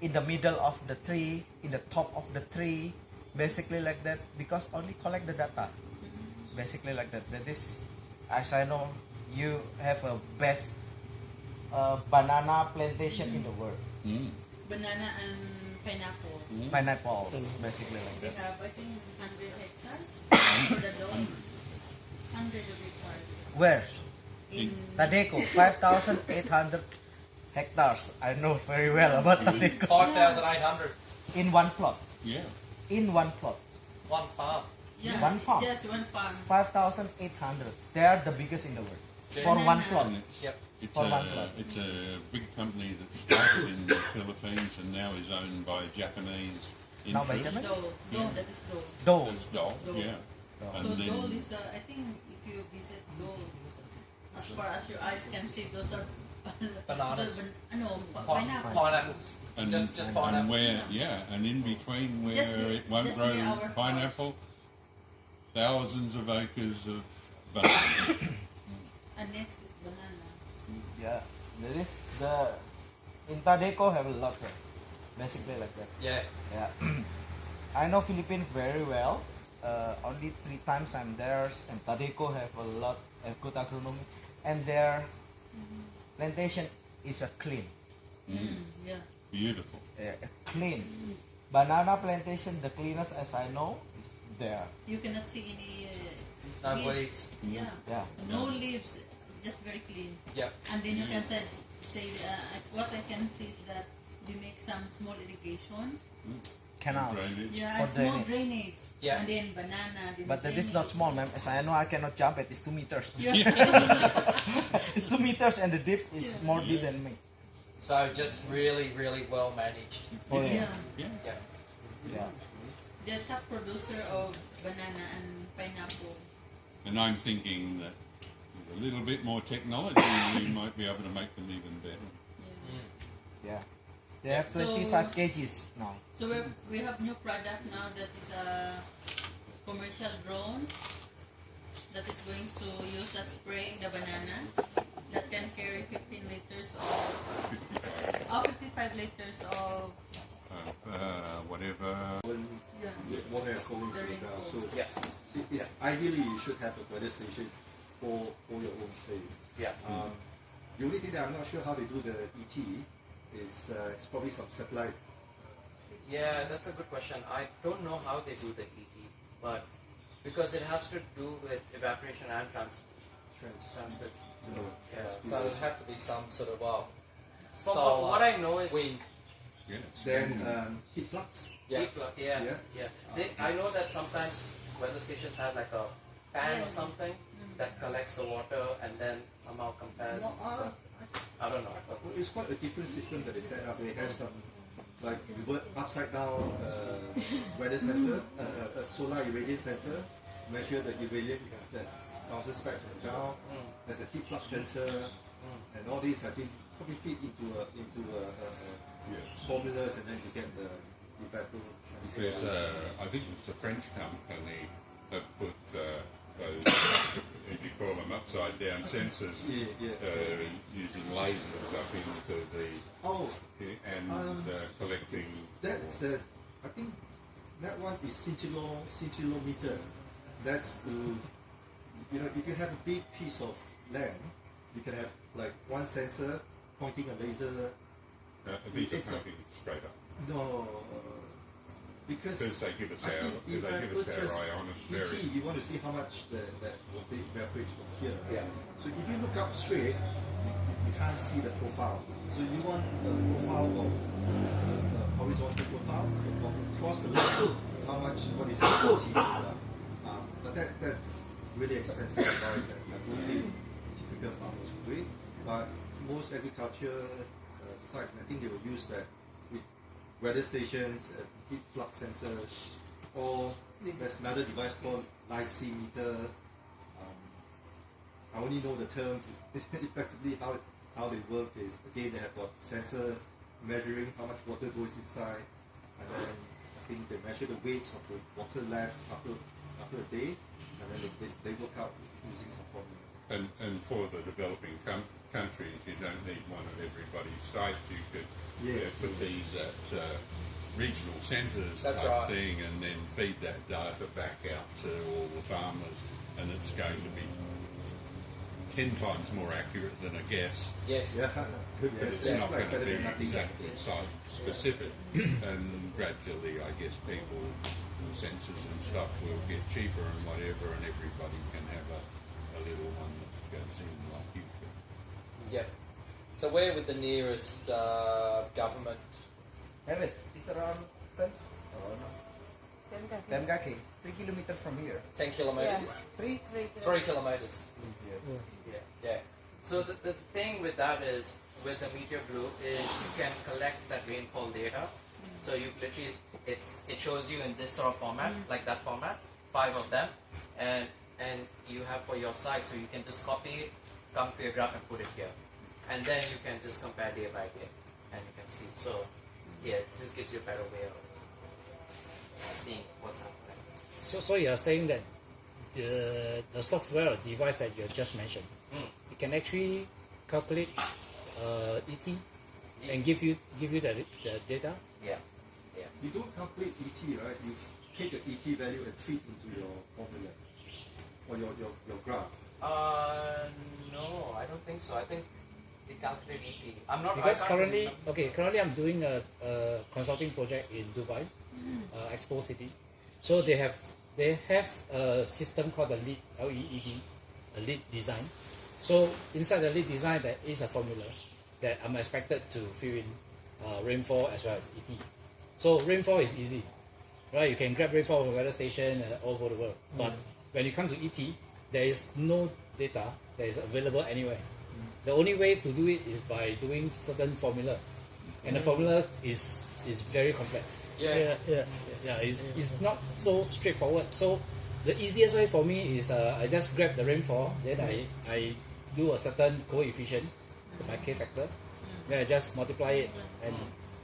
in the middle of the tree, in the top of the tree, basically like that, because only collect the data. Basically like that. That is, as I know, you have a best banana plantation in the world. Banana and pineapple. Pineapple, basically like They that. have, I think, 100 hectares for the dome. 100 hectares. Where? In Tadeco, 5,800 hectares. I know very well about Tadeco. 5,800. In one plot. Yeah. In one plot. One farm. yeah, One farm. Just one farm. 5,800. They are the biggest in the world. For one plot. And Yep. it's For one plot. it's a big company that started in the Philippines and now is owned by Japanese Now by interests. Japan? Dole, that is Dole. Dole. That's Dole, Dole. yeah. And So then Dole is, I think, if you visit Dole, as far as your eyes can see, those are Bananas. Pineapple. Pineapples. and, Just and pineapple. where and in between where Just near- it won't just grow near our pineapple, thousands of acres of bananas. And next is banana. Yeah. There is in Tadeco have a lot, sir. Basically like that. Yeah. Yeah. I know Philippines very well. Only 3 times I'm there, and Tadeco have a lot of good agronomy, and their plantation is a clean, Yeah. Beautiful. clean. Banana plantation, the cleanest as I know, is there. You cannot see any No leaves. weeds. Yeah. Yeah. No leaves, just very clean. Yep. And then you can say what I can see is that they make some small irrigation. Canals. Drainage. Yeah, For small drainage. drainage. Yeah. And then banana. Then But that is drainage. not small, ma'am. As I know, I cannot jump it. It's 2 meters. Yeah. It's 2 meters, and the dip is more deep than me. So just really, really well managed. Oh yeah. Yeah. Yeah. Yeah. Yeah. They're top producer of banana and pineapple. And I'm thinking that with a little bit more technology, we might be able to make them even better. Yeah. Yeah. They have So- 25 kgs now. So we have new product now that is a commercial drone that is going to use a spray in the banana that can carry 15 liters of 55 liters of Whatever. yeah. Water is falling to the ground. So Yeah. it's ideally you should have a weather station for your own place. Yeah. The only thing that I'm not sure how they do the ET is it's probably some satellite. Yeah, that's a good question. I don't know how they do the ET, but because it has to do with evaporation and transfer. Yeah. So it'll have to be some sort of So what I know is wind. Yes. Then heat flux. heat flux. Yeah, Yeah. yeah. I know that sometimes weather stations have like a fan or something that collects the water and then somehow compares. I don't know. Well, it's quite a different system that they set up. They have some like upside down weather sensor, a solar irradiance sensor, measure the irradiance that bounces back from the ground. There's a heat flux sensor, and all these I think probably fit into formulas, and then you get the evaporation. There's I think it's a French company that put those, if you call them upside down sensors, using lasers up into the Oh, and collecting. that's I think that one is scintillometer. That's to if you have a big piece of land, you can have like one sensor pointing a laser. These It's are a- pointing straight up. No, because they give us I our, think they give us our ionosphere. ET, you want to see how much that water evaporates from here. Right? Yeah. So if you look up straight, you can't see the profile. So you want a profile of horizontal profile of across the line. How much? What is the ET? But that's really expensive advice that I don't think typical farmers would do it. But most agriculture sites, I think they will use that with weather stations, heat flux sensors, or there's another device called lysimeter. I only know the terms. Effectively, how they work is, again, they have got sensors measuring how much water goes inside, and then I think they measure the weight of the water left after a day, and then they work out using some formulas. And for the developing countries, you don't need one at everybody's site. You could put these at regional centres That's type right. thing, and then feed that data back out to all the farmers, and it's going to be 10 times more accurate than a guess. Yes. Yeah, good. But it's Yes, not like going to better be than nothing. exactly site specific. And gradually, I guess people, sensors and stuff will get cheaper and whatever, and everybody can have a little one that goes in like you could. Yep. So where would the nearest government? Have it. It's around 10. Oh no. 10 kaki. 3 kilometers from here. 10 kilometers? 3. 3 kilometers. Yeah. So the thing with that is, with the meteor blue, is you can collect that rainfall data. So you literally, it shows you in this sort of format, like that format, 5 of them, and you have for your site, so you can just copy it, come to your graph and put it here, and then you can just compare day by day, and you can see. So yeah, it just gives you a better way of seeing what's happening. So you are saying that the software or device that you just mentioned, it can actually calculate ET and give you the data. Yeah. You don't calculate ET, right? You take the ET value and feed into your formula or your graph. No, I don't think so. I think they calculate ET. I'm not. Because I can't currently I'm doing a consulting project in Dubai, Expo City. So they have a system called the LEED, a lead design. So inside the lead design there is a formula that I'm expected to fill in rainfall as well as ET. So rainfall is easy, right? You can grab rainfall from the weather station all over the world. But when you come to ET, there is no data that is available anywhere. The only way to do it is by doing certain formula, and the formula is very complex. Yeah. It's not so straightforward. So the easiest way for me is I just grab the rainfall, then I do a certain coefficient, my K factor, then I just multiply it, and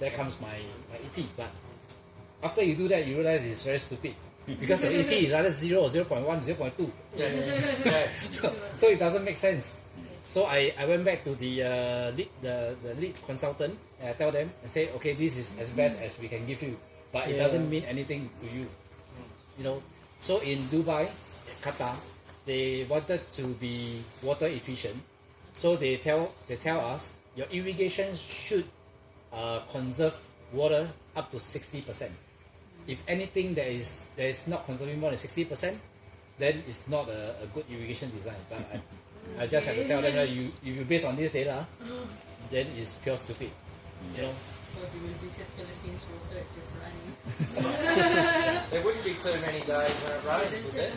there comes my ET. But after you do that, you realize it's very stupid because the ET is either 0 or 0.1, 0.2. So it doesn't make sense. So I went back to the lead consultant, and I tell them, I say, okay, this is as best as we can give you, but it doesn't mean anything to you. You know. So in Dubai, Qatar, they wanted to be water efficient. So they tell us your irrigation should conserve water up to 60%. If anything that is not consuming more than 60%, then it's not a good irrigation design. But I just have to tell them that if you base on this data, then it's pure stupid. You know? So you will visit Philippines water is running. There wouldn't be so many days when it rains, would there?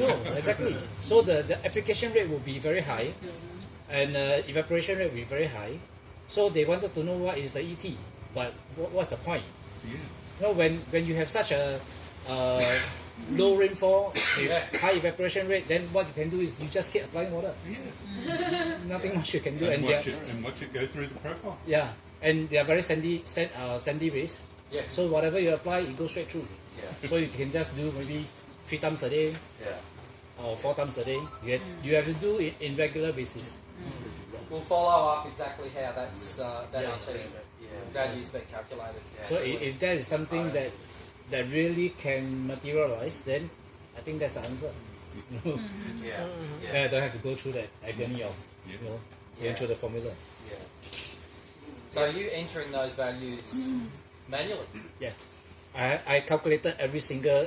No, exactly. So the application rate will be very high, and evaporation rate will be very high. So they wanted to know what is the ET, but what's the point? You know, when you have such a low rainfall with high evaporation rate, then what you can do is you just keep applying water. Nothing much you can do. And watch it go through the profile. Yeah, and they are very sandy waste. Yeah. So whatever you apply, it goes straight through. Yeah. So you can just do maybe 3 times a day or 4 times a day. You have to do it in regular basis. We'll follow up exactly how that's value's been calculated. So if that is something that really can materialize, then I think that's the answer. I don't have to go through that agony of going through the formula. So are you entering those values manually? Yeah. I calculated every single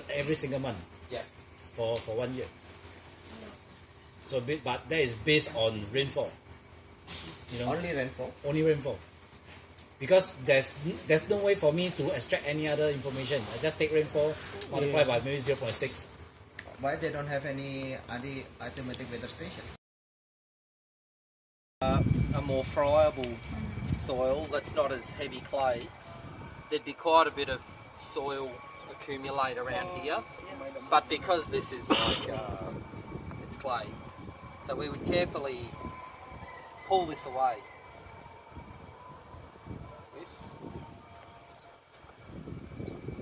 month. Yeah. For 1 year. So, but that is based on rainfall. You know, Only rainfall. only rainfall. Because there's no way for me to extract any other information. I just take rainfall, multiply by maybe 0.6. Why they don't have any automatic weather station? A more friable soil that's not as heavy clay, there'd be quite a bit of soil accumulate around here. But because this is like it's clay, so we would carefully pull this away.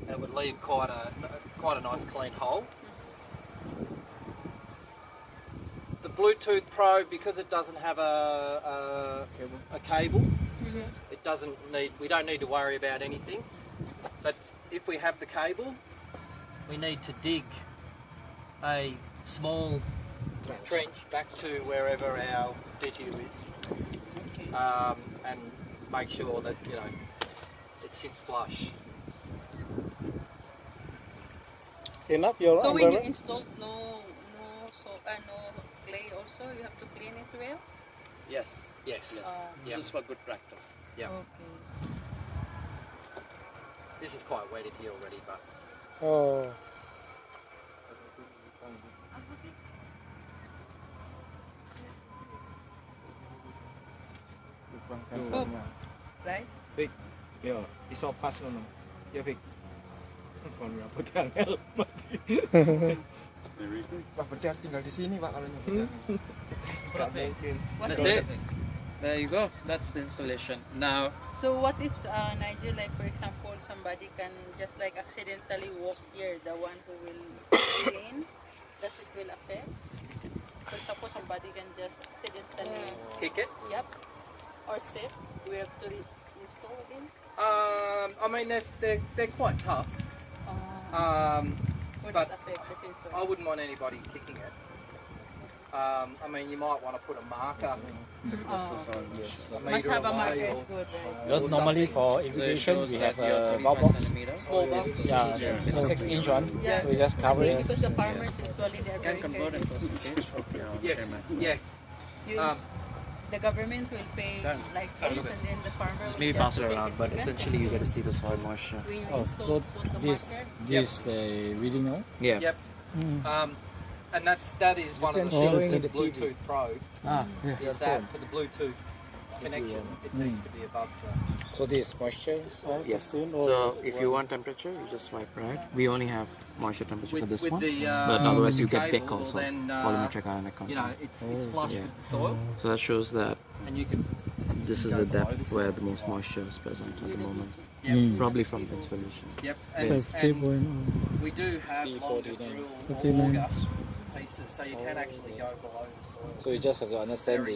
And it would leave quite a nice clean hole. The Bluetooth Pro, because it doesn't have a cable, it doesn't need. We don't need to worry about anything. But if we have the cable, we need to dig a small trench back to wherever our DTU is, and make sure that it sits flush. Enough your So when you umbrella? install no clay also, you have to clean it well? Yes. Yes. This is for good practice. Yeah. Okay. This is quite wet in here already, but Oh. Right? Yo, it's all fast no. Ya Vic. Kon apa angel mati. Pak berarti harus tinggal di sini Pak kalau nyebutnya. that's it. There you go. That's the installation. Now, So what if Nigel, like for example, somebody can just like accidentally walk here, the one who will clean, does it will affect? For example, somebody can just accidentally, kick it. yep, or step, we have to install again? I mean, they're quite tough. Would But it affect the sensor? I wouldn't want anybody kicking it. I mean, you might want to put a marker. Must have a marker, Or, is good, right? Because normally for so it irrigation shows we that have you're a 35 box. centimeters. Small box. Yeah, a 6-inch one. Yeah. We just cover it. Because the farmers usually they're Can very convert in careless. percentage of your Yes. payment. Yeah. The government will pay like first and then the farmer Just will maybe pass it take around, but second. essentially you get to see the soil moisture. When you Oh, install, so put the this marker. this the reading now. Yeah. Yep. And that is one of the can show things in with the the Bluetooth Pro Ah, is that for the Bluetooth connection, it needs to be above the. So this moisture. Yes. So if you want temperature, you just swipe right. We only have moisture temperature for this one, but otherwise you get Vic cable, also, then, volumetric ionic You compound. know, it's flush Yeah. with the soil, So that shows that and you can. this is the depth where the most moisture is present at the moment. Yep. Probably from the installation. Yep. And we do have longer drill auger pieces, so you can actually go below the soil. So you just have to understand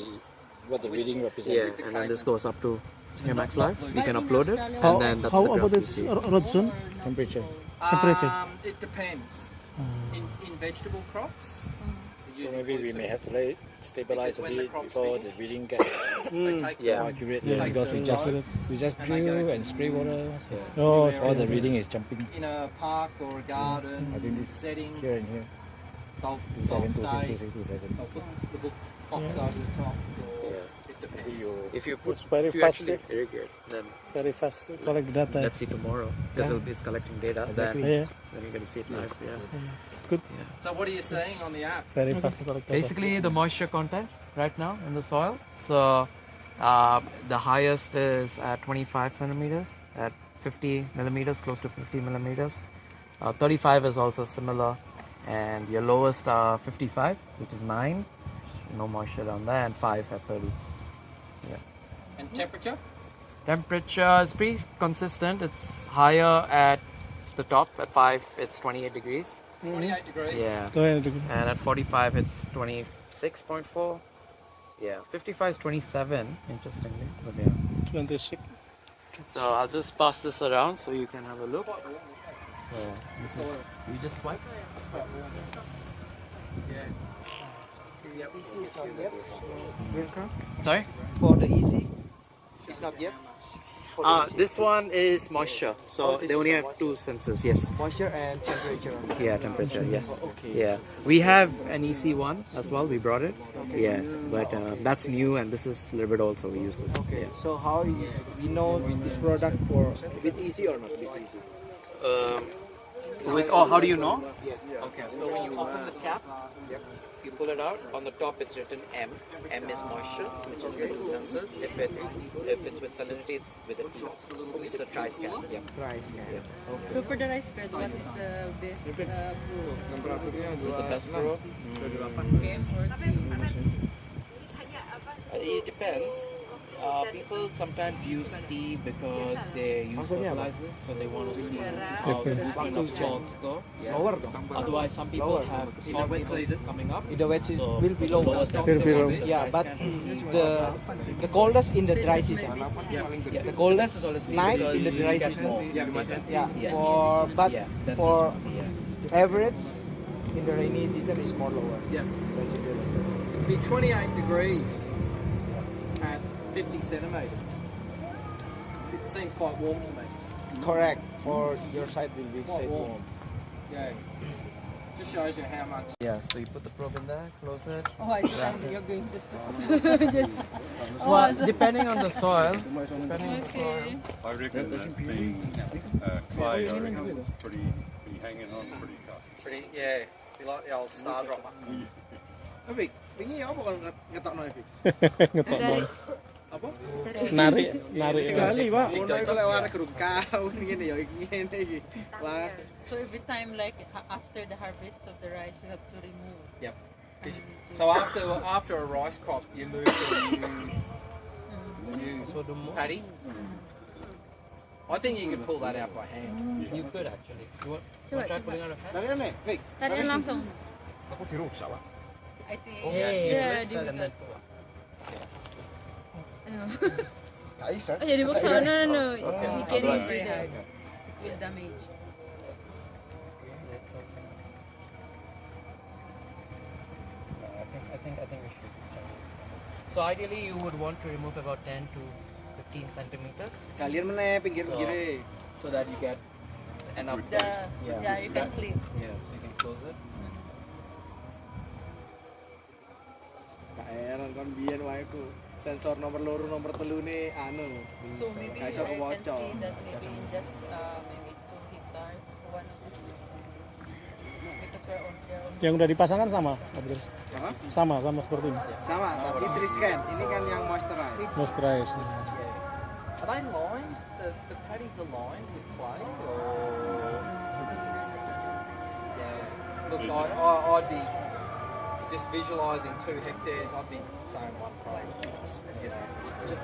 what the reading represents. Yeah, and then this goes up to your max life. We can upload it, How, and then that's how the graph about you this see. rod zone? Temperature. Temperature. It depends. In vegetable crops, So maybe we may have to let it stabilize a Because when the bit crop's before the finished, reading gets they take Yeah. more accurate. Yeah. Because we just and they go drill to and spray water. So Oh, all the reading is jumping in a park or a garden I think this setting, here and here. they'll 27, stay. 26, 27. They'll put the book box over the top, or Yeah. it depends. If you put, It's very if you fast, actually irrigate, then very fast to collect the data. let's see tomorrow because Yeah. it'll be collecting data. Exactly. Yeah, Then you're gonna see it live. Yeah. good. So what are you seeing on the app? Very fast to collect data. Basically, the moisture content right now in the soil. So the highest is at 25 centimeters, at 50 millimeters, close to 50 millimeters. 35 is also similar, and your lowest 55, which is 9, no moisture down there, and 5 at 30. And temperature? Temperature is pretty consistent. It's higher at the top. At 5, it's 28 degrees. 28 degrees. Yeah. Go ahead. And at 45, it's 26.4. Yeah. 55 is 27, interestingly. But yeah. 26. So I'll just pass this around so you can have a look. Soil. You just swipe. EC is not yet. Sorry? For the EC, it's not yet. This one is moisture, so they only have two sensors. Yes. Moisture and temperature. Yeah, temperature. Yes. Okay. Yeah, we have an EC one as well. We brought it. Yeah, but that's new, and this is a little bit old, so we use this. Okay. Yeah. So how we know this product for with easy or not with easy? How do you know? Yes. Okay, so when you open the cap, you pull it out. On the top, it's written M. M is moisture, which is the two sensors. If it's with salinity, it's with a T. It's a tri-scan. Yeah. Price can. So for the rice bread, what is the best Who's the best pro? PM or T? It depends. People sometimes use tea because they use fertilizers, so they want to see how the salts go. Yeah. Lower. Otherwise, some people have salt levels coming up. In the wet season So will be lower. lower toxin. Yeah, but the coldest in the dry season. The coldest night in the dry season. Yeah. For average in the rainy season is more lower. Yeah. Basically. It's be 28 degrees at 50 centimeters. It seems quite warm to me. Correct. For your side will be Quite safe warm. warm. Yeah. Just shows you how much. Yeah, so you put the probe in there, close it. Oh, I thought you're going to stop. Just. Well, depending on the soil. Okay. I reckon that being clay, I reckon it's pretty hanging on pretty tough. Pretty, yeah. Be like the old star dropper. Tapi, ini apa kalau ngetakno iki? Apa? Narik. Kali, Pak. Ono iku lek warek gurung kau ngene ya ngene iki. Lah, So every time, like after the harvest of the rice, you have to remove. Yep. So after a rice crop, you move to a new paddy. I think you can pull that out by hand. You could actually. You want Coba, try putting out a hand? dari mana? Fik. Tarian langsung. Aku dirusak, Pak. I think. Yeah, you Yeah, twist it and then Enggak bisa. Oh jadi buksa, no. Okay. You can Otherwise- use it. It will damage. I think we should. So ideally, you would want to remove about 10 to 15 centimeters, Kalian meneh pinggir-pinggire. so that you get enough. Yeah, you can flip. Yeah, so you can close it. Gak heran kon biyen wae ku. Sensor nomor loro nomor telu ne anu. So maybe Kayak I iso can kewaca. see that maybe in just maybe 2 hectares, one of it. Because we're on Yang udah dipasangkan sama, Pak Bro? Hah? Sama seperti ini. Sama, tapi triscan. Ini kan yang moisturize. Moisturize. Are they lined? The paddies are lined with clay, or yeah? Look, I'd be just visualising 2 hectares. I'd be saying one crop. Just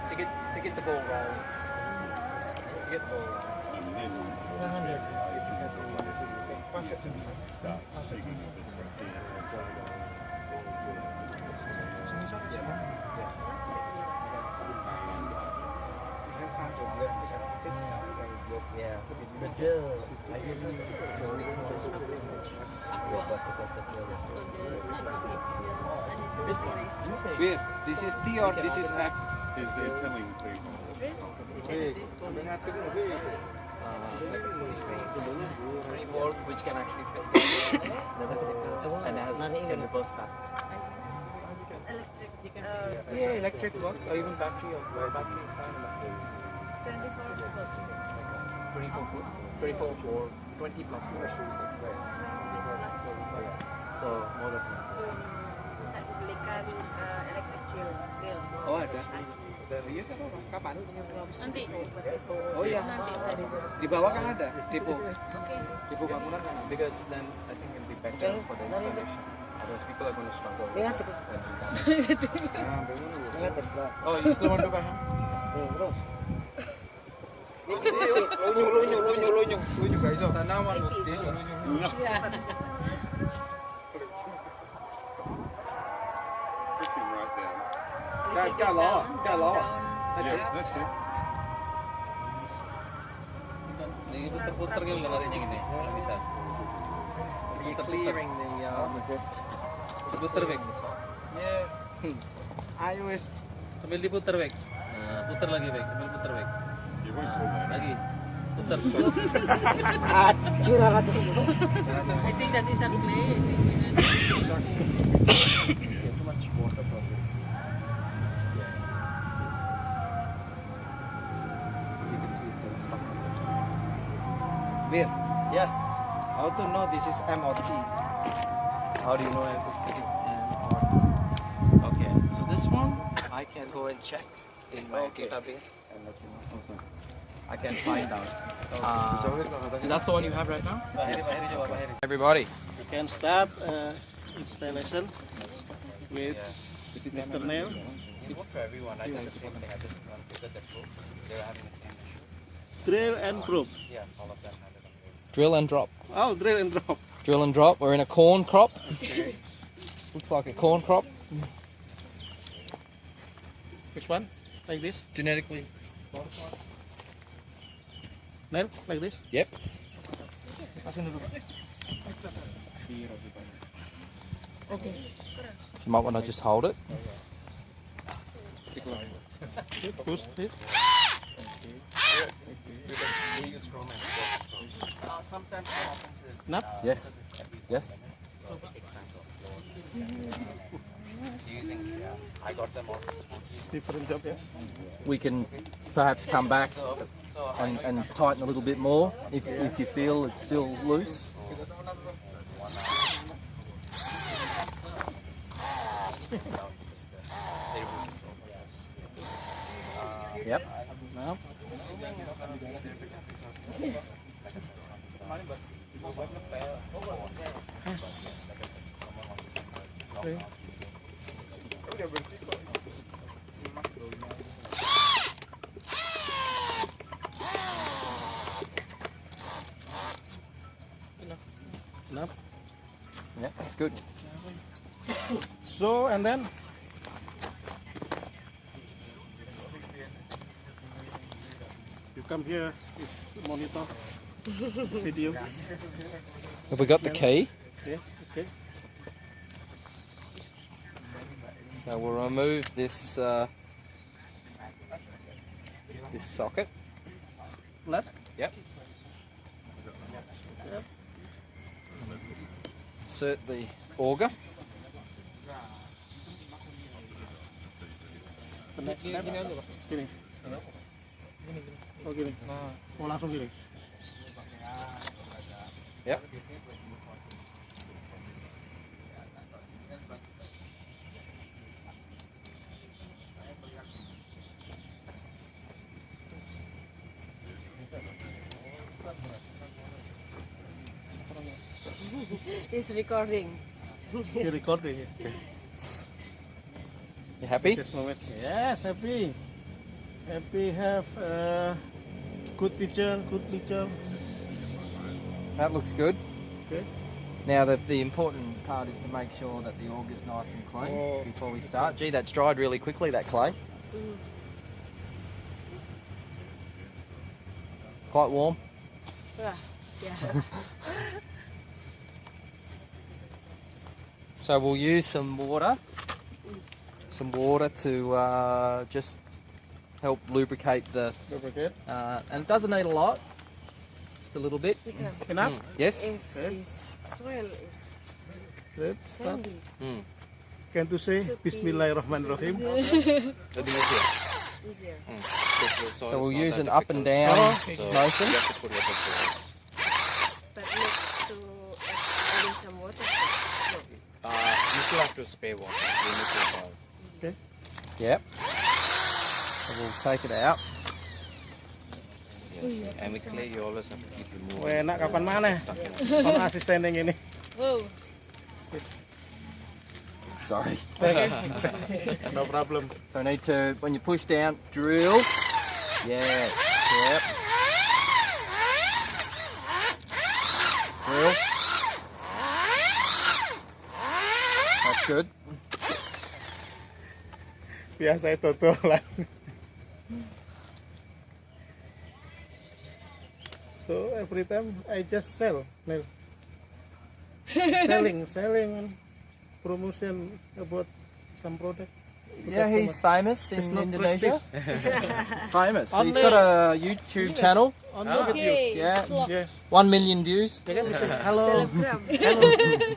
to get the ball rolling. To get the ball rolling. Yeah, the gel. I usually don't need more because the gel is this one. Wait, this is T or this is F? They're telling people. 20 volt, which can actually fit and has can reverse back. Yeah, electric works, or even battery also. Battery is fine. 24 foot, 24 or 20 plus 4 shoes like this. So more than that. Oh ada. Iya kapan? Nanti. Oh iya. Di bawah kan ada depo. Depo bangunan kan. Because then I think it'll be better for the installation. Otherwise people are going to struggle. Oh, you still want to buy hand? Terus. Lunyuk guys. So no one will steal it. Pushing right down. Go lower. Go lower. That's it. That's it. Ini putar-putar gitu larinya gini, kalau bisa. You're clearing the. Putar back. Yeah. Ayo wes. Sambil diputar back. Putar lagi baik, ambil putar baik. Lagi. Putar. I think that is a clay. Too much water probably. As you can see, it's gonna stop. Wait. Yes. How to know this is M or T? How do you know if it's M or T? Okay, so this one I can go and check in my database and let you know. Also, I can find out. So that's the one you have right now? Everybody. You can start installation with Mr. Nail. It worked for everyone. I did the same thing. I just configured the group. They were having the same issue. Drill and probe. Yeah, all of them had it on group. Drill and drop. Oh, drill and drop. Drill and drop. We're in a corn crop. Looks like a corn crop. Which one? Like this? Genetically. Nail? Like this? Yep. Okay. So you might want to just hold it. Push it. We use Chrome and Photoshop. Sometimes what happens is... Nap? Yes. Yes. So it takes time to upload. Using, I got them all. Different job, yes. We can perhaps come back So and tighten a little bit more if you feel it's still loose. Yep. Now. Yes. Stay. Enough. Yeah, that's good. So, and then you come here, is monitor video. Have we got the key? Yeah, okay. So we'll remove this this socket. Left. Yep. Insert the auger. The next step. Gini. Oh gini. Oh langsung gini. Yep. It's recording. You're recording. You happy? Just a moment. Yes, happy. Happy have a good teacher, That looks good. Okay. Now the important part is to make sure that the auger's nice and clean Oh. before we start. Gee, that's dried really quickly, that clay. It's quite warm. Ah, yeah. So we'll use some water to just help lubricate the, Lubricate. and it doesn't need a lot, just a little bit. Enough? Yes? If this soil is Let's start. sandy, Can to say Bismillahirrahmanirrahim. That'd be easier. easier. So we'll use an up and down motion. But next to adding some water. you still have to spray water. You need to apply. Okay. Yep. So we'll take it out. Yes. And with clay, you always have to keep removing. Wah, enak kapan mana? Kon asisten yang ini. Oh, Sorry. No problem. So I need to, when you push down, drill. Yeah. Yep. Drill. That's good. Biasa itu tuh lah. So every time I just sell, Neil. selling, promotion about some product. Yeah, he's famous in not Indonesia. practice. He's famous. He's Only- got a YouTube channel. On look at you. Okay. Yeah, Vlog. Yes. 1 million views. They can say hello. Selebgram. Hello.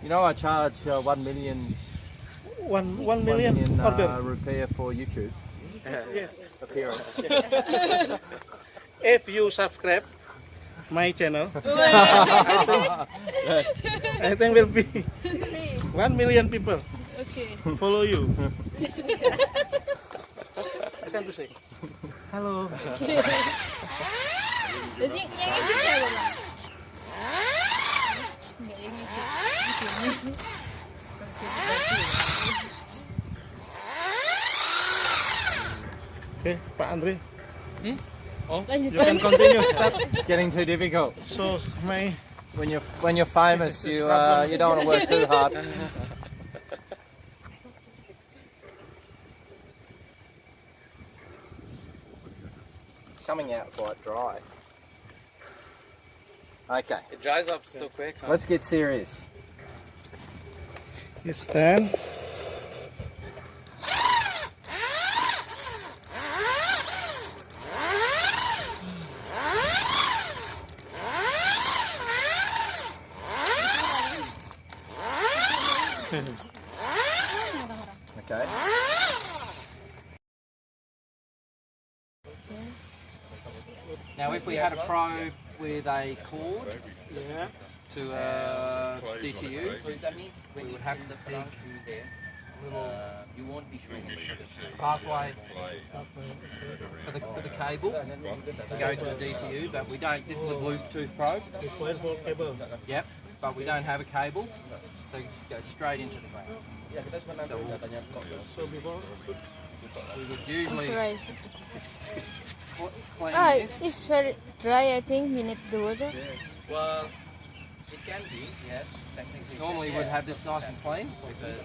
You know, I charge 1 million, 1 million order. rupiah for YouTube Yes. appearance. If you subscribe my channel, I think will be 1 million people Okay. follow you. I can to say hello. Terus yang ngikut siapa, Bang? Enggak yang ngikut. Okay, Pak Andre. Lanjut. You can continue. Start. It's getting too difficult. So my When you're famous, you don't want to work too hard. It's coming out quite dry. Okay, It dries up so quick. Huh? let's get serious. you stand. Okay. Now, if we had a probe with a cord to DTU, so that means we would have to dig you won't be showing pathway for the cable to go to the DTU, but we don't. This is a Bluetooth probe. This place for cable. Yep, but we don't have a cable, so you just go straight into the ground. So before We would usually Moisturize. clean Ah, this. it's very dry. I think you need the water. Well, it can be, yes. Technically, normally we'd have this nice and clean because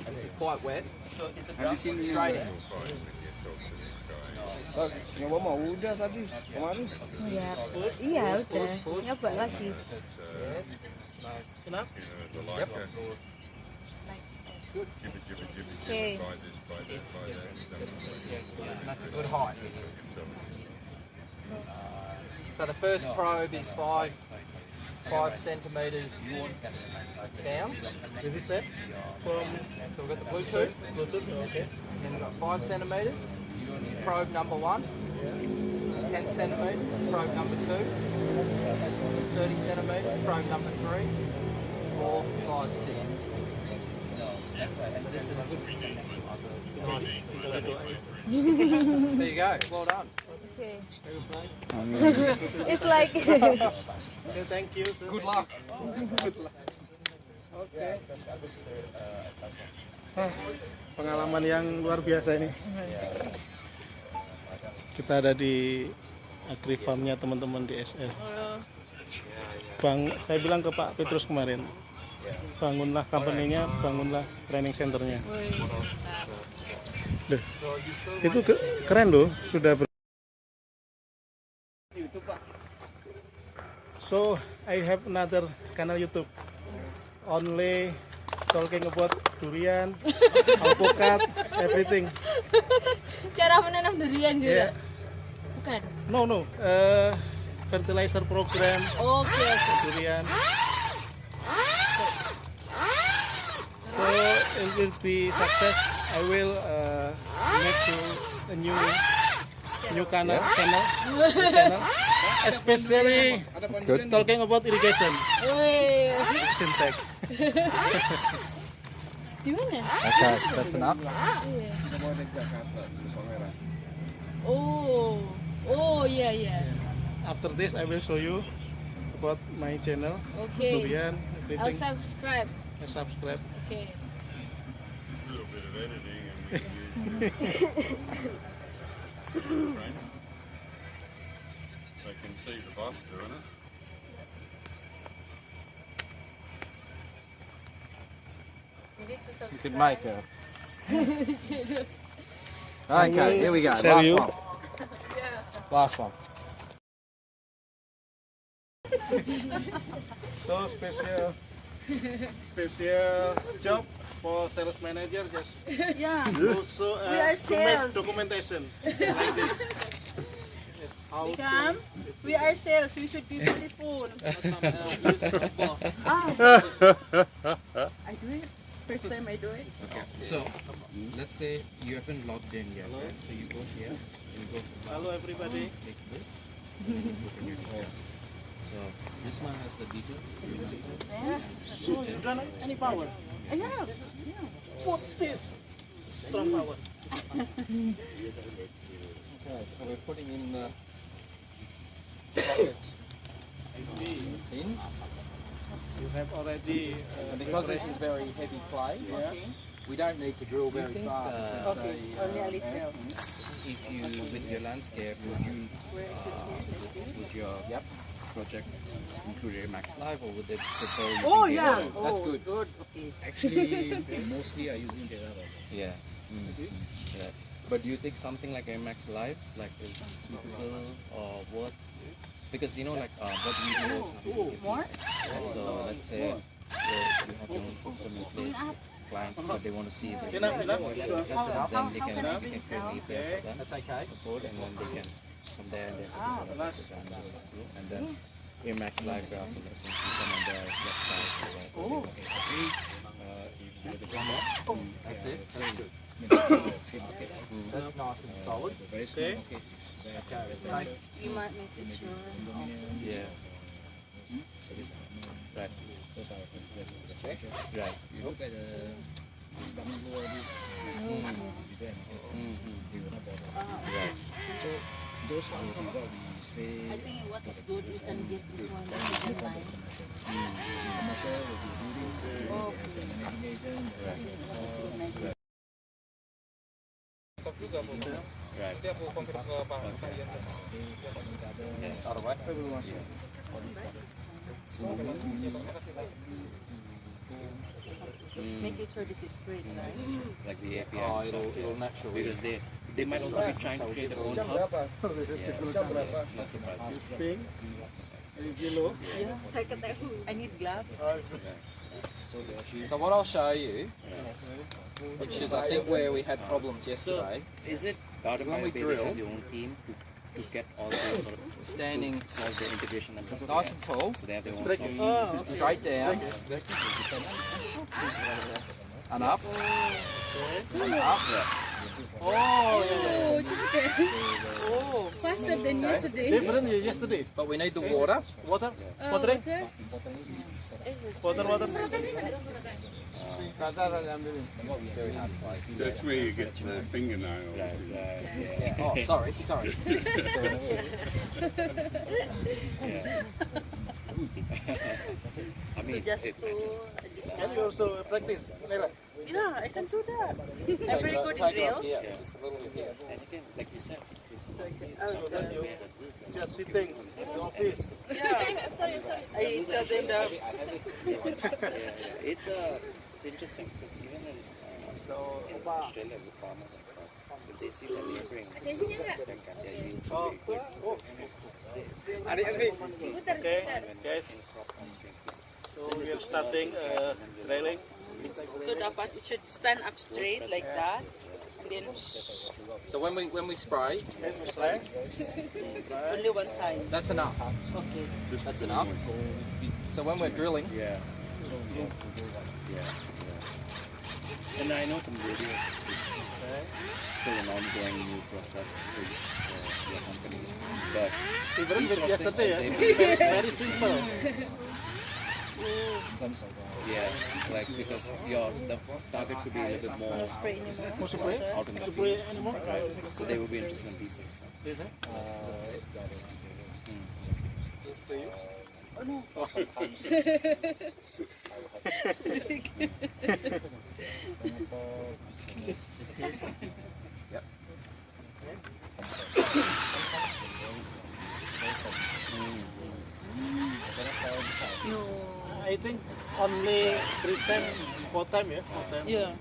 this is quite wet. So is the drum straight in? Nyoba mau udah tadi kemarin. Iya. Iya, udah. Nyoba lagi. enough. Yep. Okay. That's a good height. So the first probe is 5 centimeters down. This is that from So we've got the Bluetooth. Bluetooth. Okay. Then we've got 5 centimeters. Probe number 1. 10 centimeters. Probe number 2. 30 centimeters. Probe number 3. 4, 5, 6. So this is good. There you go. Well done. Okay. It's like Okay, thank you. Good luck. Oke. Pengalaman yang luar biasa ini. Kita ada di agri farmnya teman-teman di SL. Saya bilang ke Pak Petrus kemarin, bangunlah company-nya, bangunlah training center-nya. Duh, itu keren loh, sudah So I have another channel YouTube, only talking about durian, alpukat, everything. cara menanam durian gitu. Yeah. Bukan. No, fertilizer program, Oke. durian. So it will be success. I will make you a new channel, especially talking about irrigation. Wih. Fintech. Di mana? Okay, that's enough. Iya. Oh, iya. After this, I will show you about my channel, Oke. durian, I'll everything. subscribe. Subscribe. Oke. They can see the boss doing it. need to subscribe. Good Michael. Okay, here we go. Shall Last you? one. Last one. So special job for sales manager, just Yeah. also We are to make sales. documentation like this. Yes, how Become, we are sales. We should be beautiful. Ah. I do it. First time I do it. So, let's say you haven't logged in yet, right? So you go here, and you go to Hello everybody. click this, and then you open your details. So, this one has the details, if you remember. Yeah. So you don't have any power. I have. What's this? Strong power. Okay, so we're putting in the sockets, pins, You have already and because this is very heavy clay, we don't need to drill very think, far. because Okay. they, Only a little. if you, with your landscape, would your project include a max live, or would they prefer using Oh the yeah. other? That's Oh, good. Good. Okay. Actually, mostly are using the other. Yeah. Yeah. But do you think something like a max live like is suitable or worth? Because you know, like what we do also. More? So let's say you have your own system in place, client, but they want to see the Enough. then they can create Okay. for them, That's okay. the code, and then they can from there and then Last. and then Max Live graph will listen to some of their websites so that they will get free. If you Oh, that's it. That's good. That's nice and solid. very small. Okay. Okay, We might make it sure. Yeah. So this right. Those are the structure. Right. You look at the right. So those are what we say. I think what is good, you can get this one. This line. Commercial will be building, Oh, the managing agent, right. Right. Yes. out of the way. Making sure this is straight, right? Like the API. Oh, and stuff, it'll naturally. because they might also be trying to create their own hub. Yes, no surprises. Pink. Yellow. I need gloves. So what I'll show you, which is I think where we had problems yesterday, Is it Garden when we they drill- have their own team to get all this sort of standing all the integration and nice and tall, so they have their own Straight. software. straight down, and up, and up. Oh, Oh. faster than yesterday. Different yesterday. But we need the water. Water. Water? Water. Very hard place. That's where you get the fingernail. Yeah. Oh, sorry. I mean, Just to. Can you also practice? Leila? Yeah, I can do that. I'm Take very it good up in drill. here. Just a little bit here. and again, like you said, Just sitting in the office. Yeah. I tell them that. it's interesting because even in Australia with farmers and stuff, if they see that laboring, their yields Oh. Okay, guys. So we are starting drilling. So dapat it should stand up straight like that, and then So when we spray, Yes, we try. only one time. that's enough. Okay. That's enough. So when we're drilling, yeah. And I know from radio, it's still an ongoing new process for your company, but Different these with sort of yesterday. things, Very simple. yeah, like because the target could be a little bit more No spray anymore. Who spray? out in the Spray field, anymore? so they will be interested in these sort of stuff. Yes, eh? Oh no. No. I think only 3 times, 4 times, yeah, 4 times. Yeah.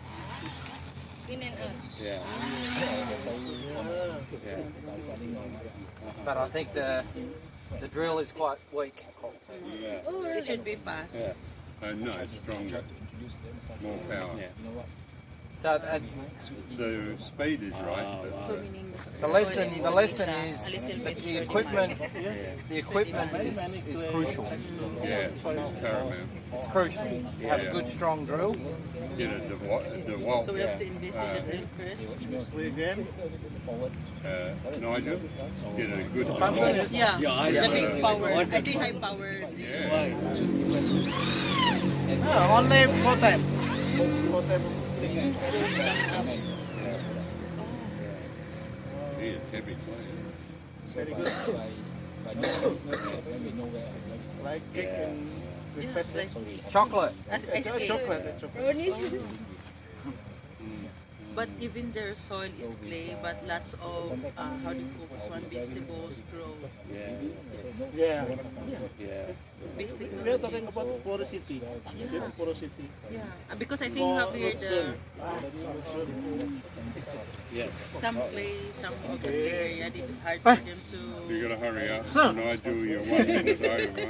In and out. Yeah. But I think the drill is quite weak. Yeah. Oh, It should really? be fast. Yeah. No, it's stronger. More power. Yeah. So The speed is right, but So meaning the lesson is a little that bit the equipment is crucial. yeah, it's paramount. It's crucial to have a good strong drill. Get a DeWalt. So we have to invest in the drill first. Again. Nigel, get a good Function DeWalt. is Yeah, the big power. I think high power. Yeah. only 4 times. 4 times. Yeah, it's heavy clay. Very good. Like cake and with Yeah, pastry. like Chocolate. ice cake. Chocolate. Brownies. But even their soil is clay, but lots of how do you call this one? Vegetables grow. Yeah. Yeah. Based We are technology. talking about porosity. Porosity. Yeah, because I think how here the Yeah. some clay, some of the clay area, it's hard for them to. You gotta hurry up. So- Nigel, you're 1 minute over.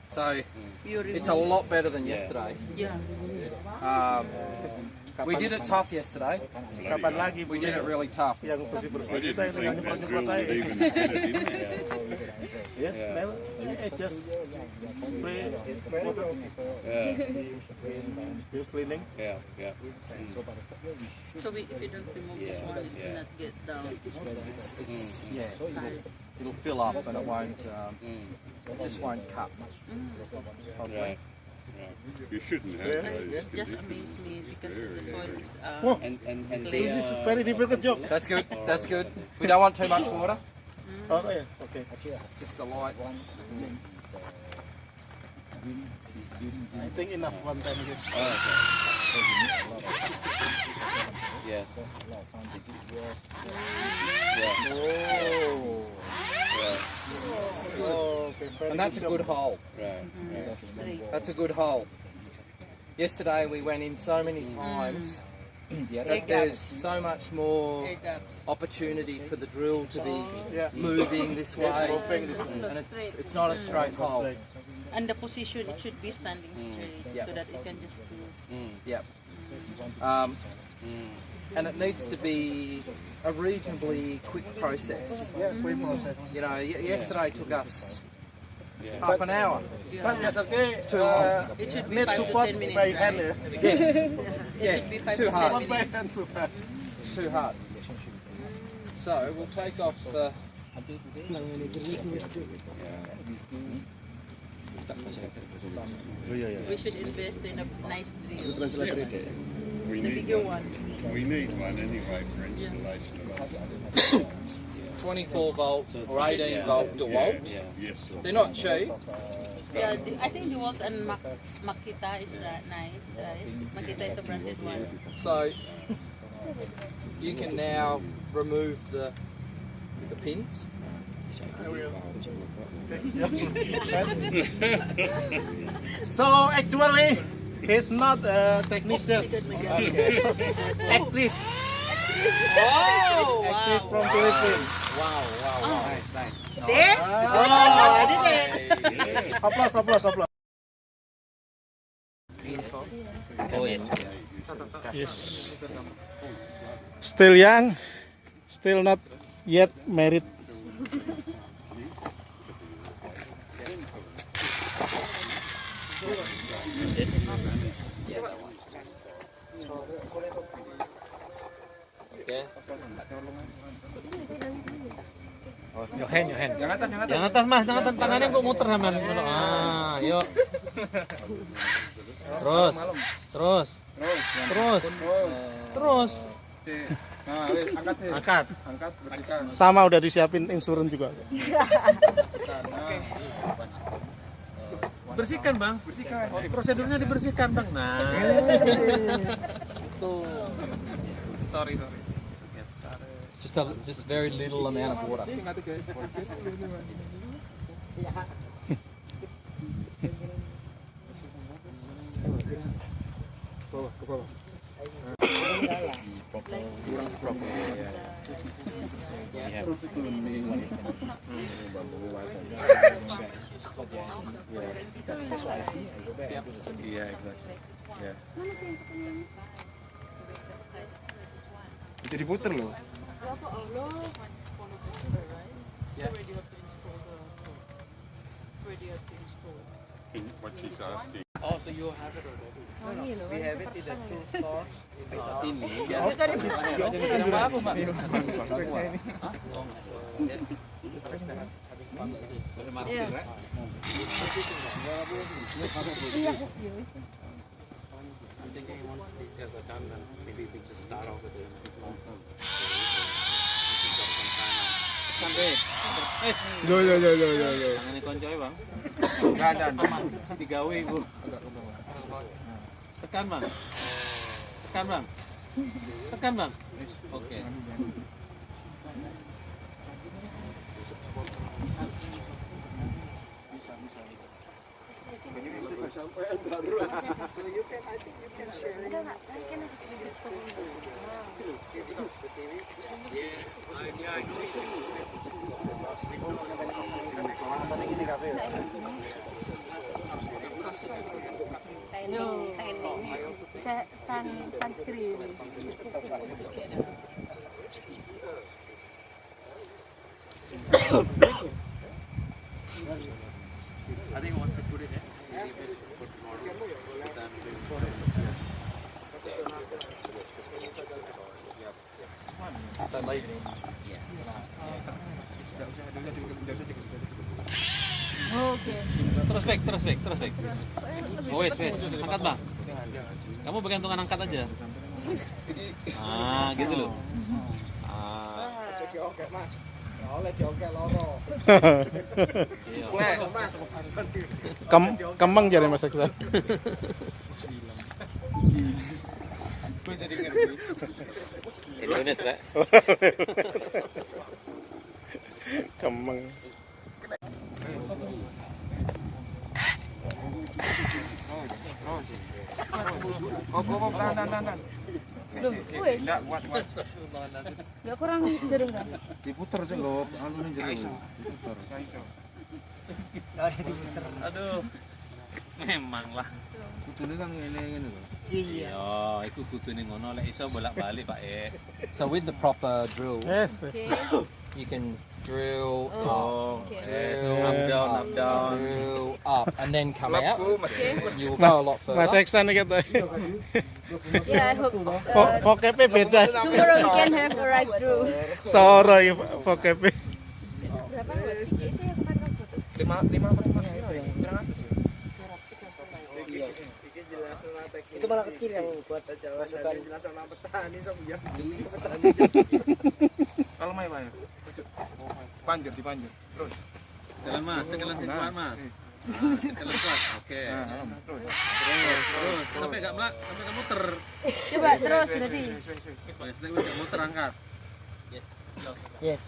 So You it's a lot better than yesterday. Yeah. We did it tough yesterday. Kapan lagi We did it really tough. yang bersih-bersih I kita didn't yang think that nyemprot-nyemprot drill would aja. even get it in there. Yes, well, it just spray water. You cleaning. Yeah. Yeah. So if you don't remove this one, it's not get down. It'll fill up and it won't. It just won't cut. Right. You shouldn't have those. It just amazed me because the soil is And This is very difficult job. That's good. That's good. We don't want too much water. Oh yeah, okay. Just a light. I think enough one time again. yes. Oh, okay. Very And that's a good hole. Right. straight. That's a good hole. Yesterday we went in so many times that there's so much more Air gaps. opportunity for the drill to be Yeah. moving this way, moving this way. and it's not a straight hole. And the position, it should be standing straight so that it can just do. Yep. And it needs to be a reasonably quick process. Yeah, quick process. You know, yesterday took us half an hour. But yesterday, too long. It should be need 5 to support 10 minutes. by Right? hand. Yes. It should be 5 too to 10 hard. Support by minutes. hand too hard. It's too hard. So we'll take off the. We should invest in a nice drill. We The need bigger one. one. We need one anyway for installation of 24 volt or 18 volt DeWalt. Yeah. Yes. They're not cheap. Yeah, I think the Walt and Makita is nice, right? Makita is a branded one. So you can now remove the pins. So actually, he's not a technician. Actress. Oh, Actress wow. from Philippines. See? Oh, I did it. Applause, applause, applause. Yes. Still young, still not yet married. Your hand. Yang atas mas, yang atas tangannya kok muter sama yuk. Terus. Angkat. Sama udah disiapin insurans juga. Dibersihkan bang. Bersihkan. Prosedurnya dibersihkan bang. Nah. Tuh. Sorry. Just very little amount of water. Itu diputer loh. What she's asking. Oh, so you have it already? We have it in the 2 stores in I'm thinking once these guys are done, then maybe we just start off with it. Yo. Tangan ini koncoy bang. Enggak ada. Digawe bu. Tekan bang. Tekan bang. Oke. Sunscreen. I think once they put it in, leave it for tomorrow. Then Oke. Terus back. Oh, wes. Angkat bang. Kamu bagian tungan angkat aja. Ah, gitu loh. Oke, Mas. Oleh diongkel loro. Iya. Mas. Kembang jare Mas Aksan. Gue jadi ngerti. Indonesia, Rek. Kembang. Tahan. Belum, wes. Enggak kuat. Enggak kurang jerung kan? Diputer sih kok, anu ning jero. Diputer. Aduh. Memang lah. Kudune kan ngene lho. Iya, iku kudune ngono lek iso bolak-balik, Pak E. So with the proper drill, Yes. Oke. you can drill Oh, Okay. okay. So up down. drill up, and then come out. Okay. You will go a lot Mas further. Aksan nih kata. Yeah, I hope Vocabnya beda. tomorrow we can have a ride through. Soro ya vocabnya. Berapa buat tiket sih yang kemarin foto? 5 per 5 yang 300 ya. Itu malah kecil yang buat Jawa. Jelas orang petani sama ya. Kalau main Pak. Panjur dipanjur. Terus. Jalan Mas, cekalan sikuan Mas. Cekalan kuat. Oke. Terus. Sampai enggak melak, sampai kamu muter. Coba terus berarti. Wes, nek wis muter angkat. Yes.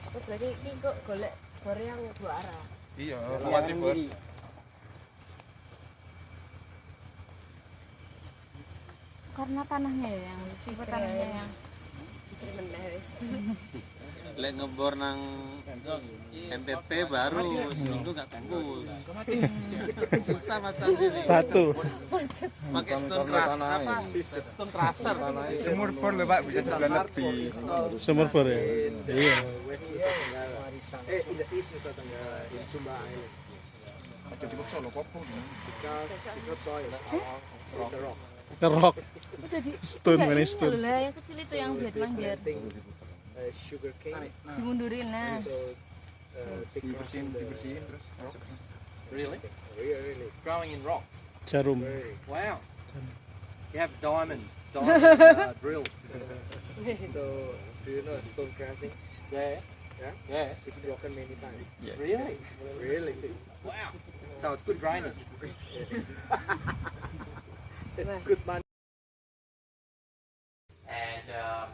Oh, berarti ini kok golek bor yang dua arah. Iya, kuat reverse. Karena tanahnya ya yang tipe tanahnya yang Lek ngebor nang NTT baru seminggu enggak tembus. Susah masang ini. Batu. Pakai stone crusher apa? Stone crusher. Sumur bor lho Pak, bisa 9 lebih. Sumur bor ya. Iya. West Nusa Tenggara. In the East Nusa Tenggara, in Sumba Island. Aja cukup solo kopo. Because it's not soil, it's a rock. Kerok. udah di Stone, enggak, mana ini stone? loh lah, yang kecil itu yang blade manggar Sugar cane. dimundurin nah. So, Dibersihin terus. Really? really. Growing in rocks. Jarum. Wow. You have diamond drill. So, do you know stone crushing? Yeah. Yeah? Yeah. It's broken many times. Yes. Really? Really? Wow. So it's good drainage. Good money. And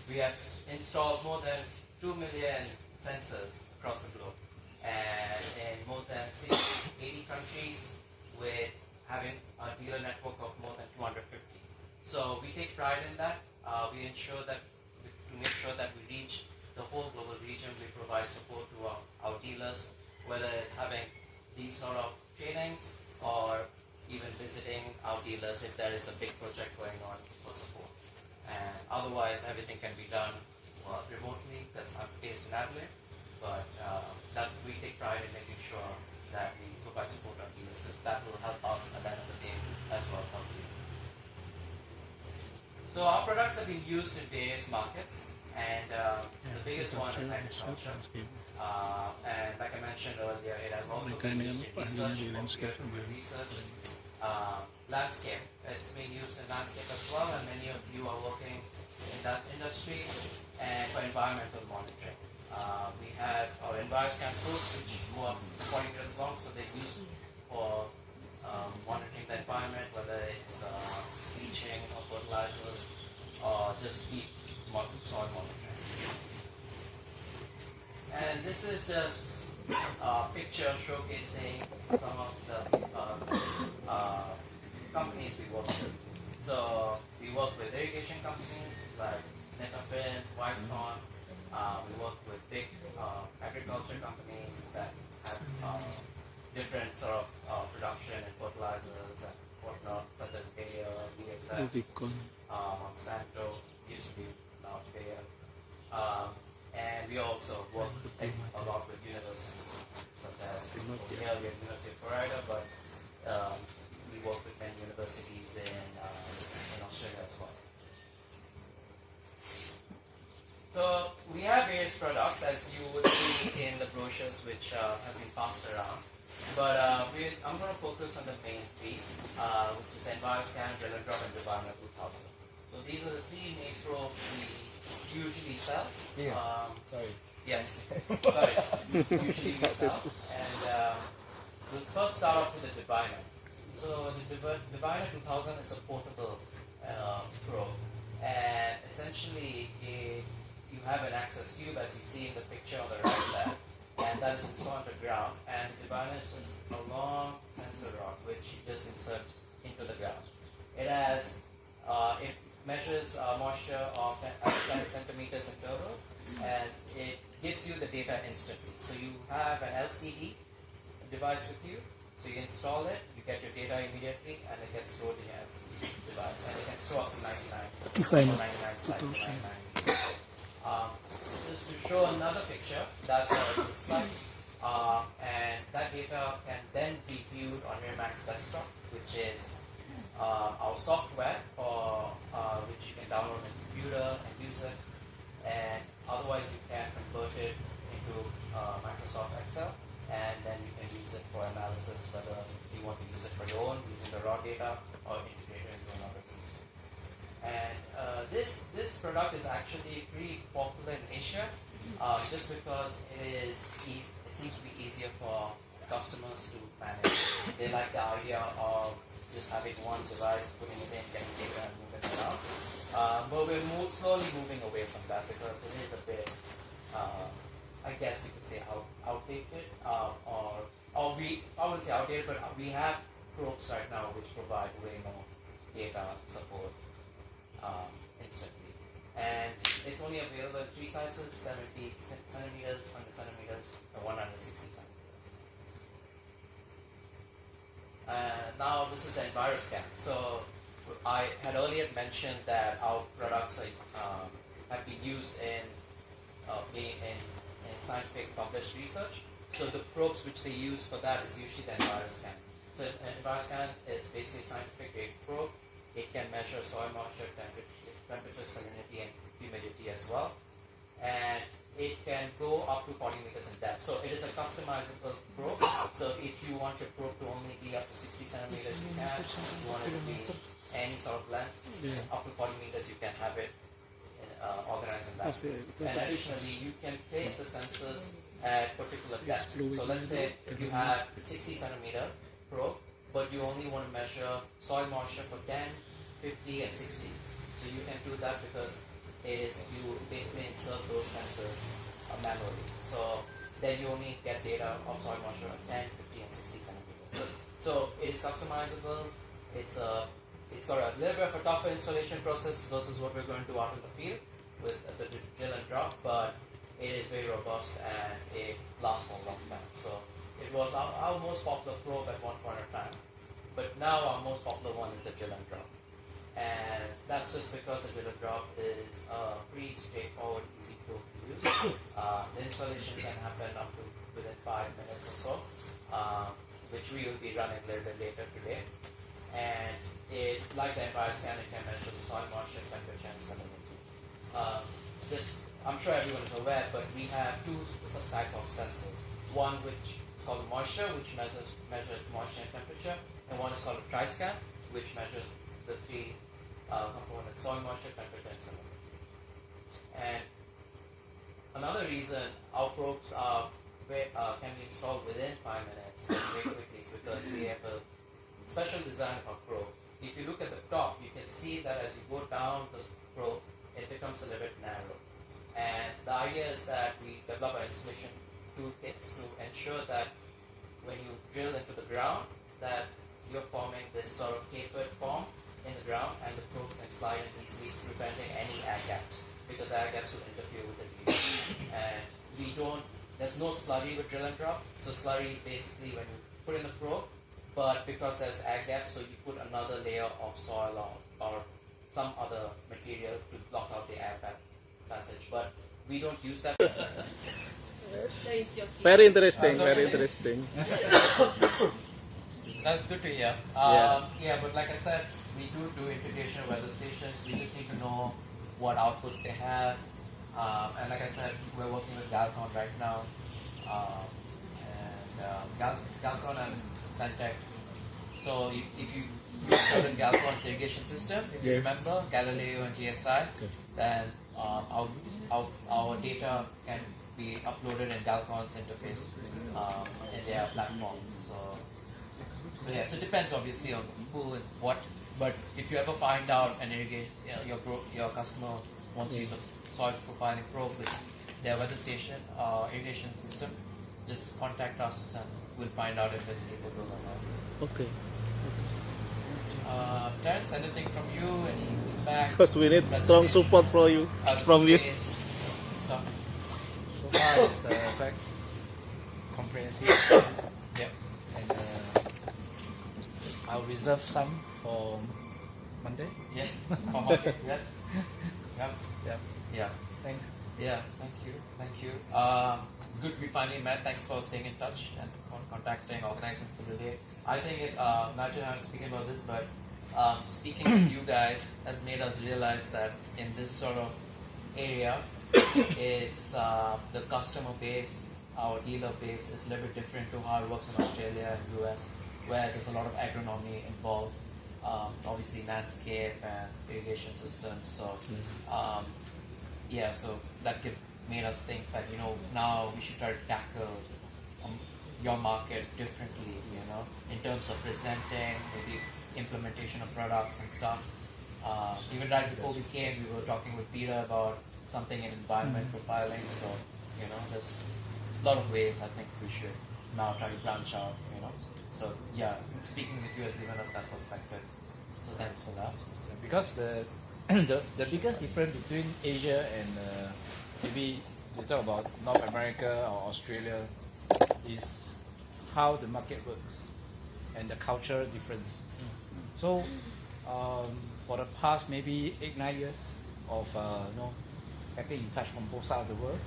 we have installed more than 2 million sensors across the globe, and in more than 60, 80 countries, with having a dealer network of more than 250. So we take pride in that. We ensure that to make sure that we reach the whole global region, we provide support to our dealers, whether it's having these sort of trainings or even visiting our dealers if there is a big project going on for support. And otherwise, everything can be done remotely because I'm based in Adelaide, but that we take pride in making sure that we provide support to our dealers because that will help us at the end of the day as well. So our products have been used in various markets, and the biggest one is agriculture. And like I mentioned earlier, it has also been used in research, landscape. It's been used in landscape as well, and many of you are working in that industry, and for environmental monitoring. We have our EnviroScan probes, which go up 40 meters long, so they're used for monitoring the environment, whether it's leaching or fertilizers, or just deep soil monitoring. And this is just a picture showcasing some of the companies we work with. So we work with irrigation companies like Netafin, Wisecon. We work with big agriculture companies that have different sort of production and fertilizers and whatnot, such as Bayer, BASF, Monsanto, used to be, now it's Bayer. And we also work a lot with universities, such as over here we have University of Florida, but we work with many universities in Australia as well. So we have various products, as you would see in the brochures, which has been passed around. But I'm going to focus on the main three, which is EnviroScan, Drop, and Environment 2000. So these are the three main probes we usually sell. Sorry. Yes. Sorry. Usually we sell. And let's first start off with the Diviner. So the Diviner 2000 is a portable probe, and essentially you have an access tube, as you see in the picture on the right there, and that is installed on the ground. And the Diviner is just a long sensor rod which you just insert into the ground. It has it measures moisture of 10 centimeters in total, and it gives you the data instantly. So you have an LCD device with you, so you install it, you get your data immediately, and it gets stored in your LCD device, and it can store up to 99 sites. Just to show another picture, that's how it looks like, and that data can then be viewed on your Max desktop, which is our software, which you can download on your computer and use it, and otherwise you can convert it into Microsoft Excel, and then you can use it for analysis, whether you want to use it for your own, using the raw data, or integrate it into another system. And this product is actually pretty popular in Asia, just because it seems to be easier for customers to manage. They like the idea of just having one device, putting it in, getting data, and moving it around. But we're slowly moving away from that because it is a bit, I guess you could say, outdated, I wouldn't say outdated, but we have probes right now which provide way more data support instantly. And it's only available in three sizes: 70 centimeters, 100 centimeters, and 160 centimeters. Now this is the EnviroScan. So I had earlier mentioned that our products have been used in scientific published research. So the probes which they use for that is usually the EnviroScan. So EnviroScan is basically a scientific grade probe. It can measure soil moisture, temperature, salinity, and humidity as well. And it can go up to 40 meters in depth. So it is a customizable probe. So if you want your probe to only be up to 60 centimeters, you can. If you want it to be any sort of length, up to 40 meters, you can have it organize in that. And additionally, you can place the sensors at particular depths. So let's say you have 60 centimeter probe, but you only want to measure soil moisture for 10, 50, and 60. So you can do that because you basically insert those sensors manually. So then you only get data of soil moisture of 10, 50, and 60 centimeters. So it is customizable. It's got a little bit of a tougher installation process versus what we're going to do out in the field with the drill and drop, but it is very robust and it lasts for a long time. So it was our most popular probe at one point in time, but now our most popular one is the drill and drop. And that's just because the drill and drop is pretty straightforward, easy probe to use. The installation can happen up to within 5 minutes or so, which we will be running a little bit later today. And it, like the Empire scan, it can measure the soil moisture, temperature, and salinity. I'm sure everyone is aware, but we have two types of sensors. One which is called moisture, which measures moisture and temperature, and one is called a tri-scan, which measures the three components: soil moisture, temperature, and salinity. And another reason our probes can be installed within 5 minutes very quickly is because we have a special design of our probe. If you look at the top, you can see that as you go down the probe, it becomes a little bit narrow. And the idea is that we develop our installation toolkits to ensure that when you drill into the ground, that you're forming this sort of tapered form in the ground, and the probe can slide in easily, preventing any air gaps, because air gaps will interfere with the drilling. And there's no slurry with drill and drop. So slurry is basically when you put in the probe, but because there's air gaps, so you put another layer of soil or some other material to block out the air passage. But we don't use that. Very interesting, very interesting. That's good to hear. But like I said, we do integration of weather stations. We just need to know what outputs they have. And like I said, we're working with Galcon right now. Galcon and Santec. So if you use certain Galcon's irrigation system, if you remember, Galileo and GSI, then our data can be uploaded in Galcon's interface in their platform. So it depends obviously on who and what. But if you ever find out and your customer wants to use a soil profiling probe with their weather station irrigation system, just contact us and we'll find out if it's capable or not. Okay. Terence, anything from you? Any feedback? Because we need strong support from you. Stuff. So far, it's quite comprehensive. Yep. And I'll reserve some for Monday. Yes. For Monday. Yes. Yep. Yeah. Thanks. Yeah. Thank you. It's good we finally met. Thanks for staying in touch and contacting, organizing for the day. I think imagine I was speaking about this, but speaking with you guys has made us realize that in this sort of area, it's the customer base, our dealer base is a little bit different to how it works in Australia and US, where there's a lot of agronomy involved, obviously landscape and irrigation systems. So so that made us think that now we should try to tackle your market differently, in terms of presenting, maybe implementation of products and stuff. Even right before we came, we were talking with Peter about something in environment profiling. So, there's a lot of ways I think we should now try to branch out, So, speaking with you has given us that perspective. So, thanks for that. Because the biggest difference between Asia and maybe you talk about North America or Australia is how the market works and the cultural difference. So for the past maybe 8-9 years of getting in touch from both sides of the world,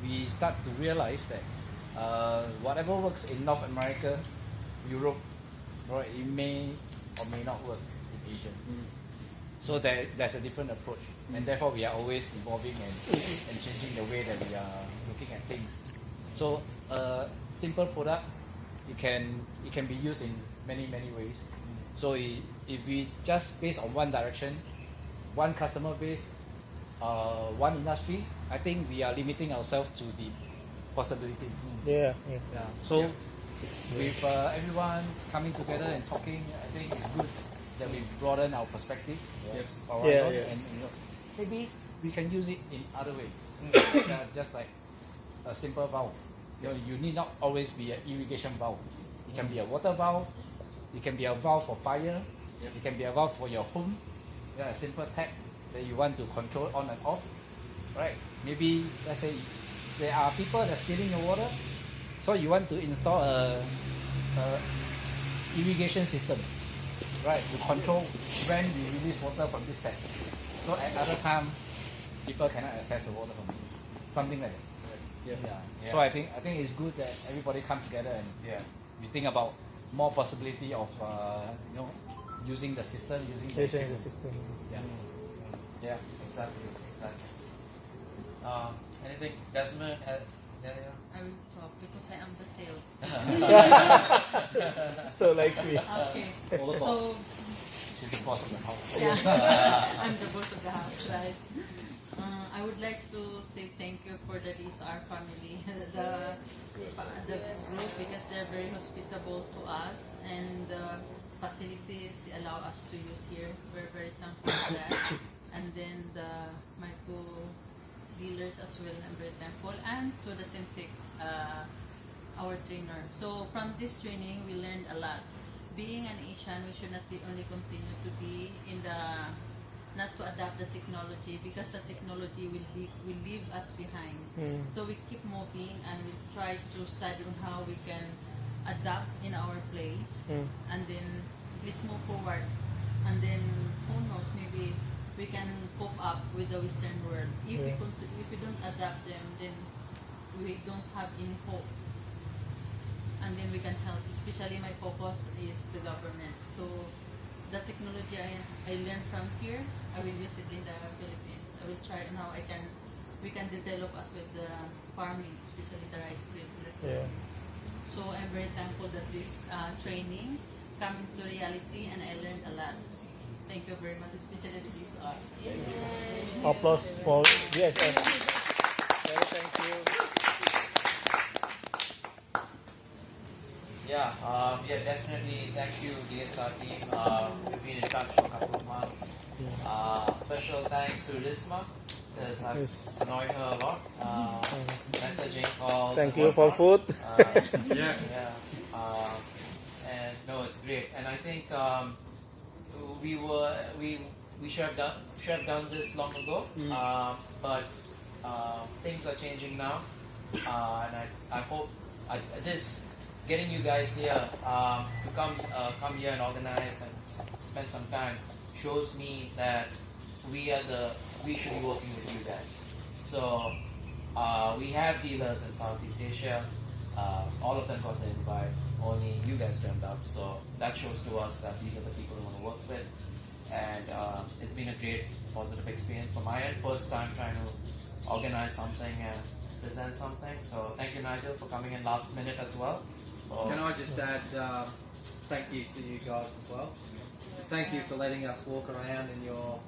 we start to realize that whatever works in North America, Europe, it may or may not work in Asia. So there's a different approach, and therefore we are always evolving and changing the way that we are looking at things. So a simple product, it can be used in many ways. So if we just based on one direction, one customer base, one industry, I think we are limiting ourselves to the possibility. Yeah. So with everyone coming together and talking, I think it's good that we broaden our perspective. And maybe we can use it in other ways. Just like a simple valve. You need not always be an irrigation valve. It can be a water valve. It can be a valve for fire. It can be a valve for your home. A simple tap that you want to control on and off. Right? Maybe let's say there are people that are stealing your water, so you want to install a irrigation system, right? To control when you release water from this tap. So at other time, people cannot access the water from you. Something like that. So I think it's good that everybody comes together and we think about more possibility of using the system, using the system. Yeah, exactly. Anything, Desmond? I will talk because I am the sales. So like me. Okay. All the boss. So, she's the boss of the house. Yeah, I'm the boss of the house, right? I would like to say thank you for the DSR family, the group, because they're very hospitable to us, and the facilities they allow us to use here. We're very thankful for that. And then my two dealers as well, I'm very thankful, and to the Simtic, our trainer. So from this training, we learned a lot. Being an Asian, we should not only continue to be in not to adapt the technology, because the technology will leave us behind. So we keep moving and we try to study on how we can adapt in our place, and then let's move forward. And then who knows, maybe we can cope up with the Western world. If we don't adapt them, then we don't have any hope. And then we can help. Especially my focus is the government. So the technology I learned from here, I will use it in the Philippines. I will try on how we can develop us with the farming, especially the rice field. So I'm very thankful that this training come into reality, and I learned a lot. Thank you very much, especially the DSR. Applause for thank you. Definitely. Thank you, DSR team. We've been in touch for a couple of months. Special thanks to Risma, because I've annoyed her a lot. Messaging, calls. Thank you for food. And no, it's great. And I think we should have done this long ago. But things are changing now, and I hope this. Getting you guys here to come here and organize and spend some time shows me that we should be working with you guys. So we have dealers in Southeast Asia. All of them got the invite. Only you guys turned up. So that shows to us that these are the people we want to work with. And it's been a great positive experience from my end. First time trying to organize something and present something. So thank you, Nigel, for coming in last minute as well. Can I just add thank you to you guys as well. Thank you for letting us walk around in your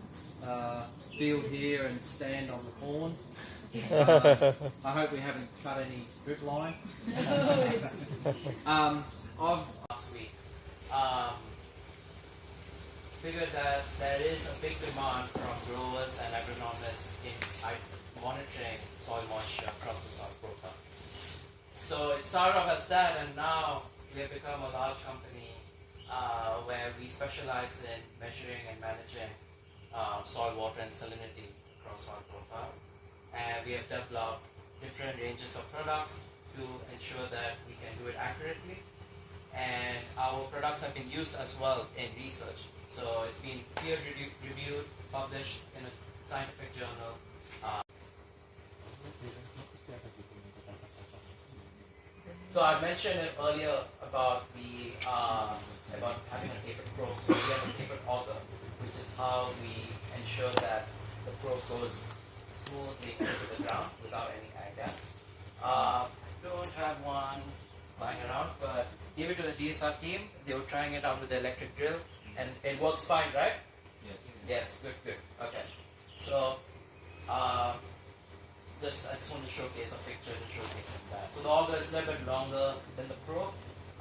field here and stand on the corn. I hope we haven't cut any drip line. Last week figured that there is a big demand from growers and agronomists in monitoring soil moisture across the soil profile. So it started off as that, and now we have become a large company where we specialize in measuring and managing soil, water, and salinity across soil profile. And we have developed different ranges of products to ensure that we can do it accurately. And our products have been used as well in research. So it's been peer-reviewed, published in a scientific journal. So I mentioned it earlier about about having a tapered probe. So we have a tapered auger, which is how we ensure that the probe goes smoothly into the ground without any air gaps. I don't have one lying around, but give it to the DSR team. They were trying it out with the electric drill, and it works fine, right? Yes. Good. Okay. So I just want to showcase a picture to showcase that. So the auger is a little bit longer than the probe.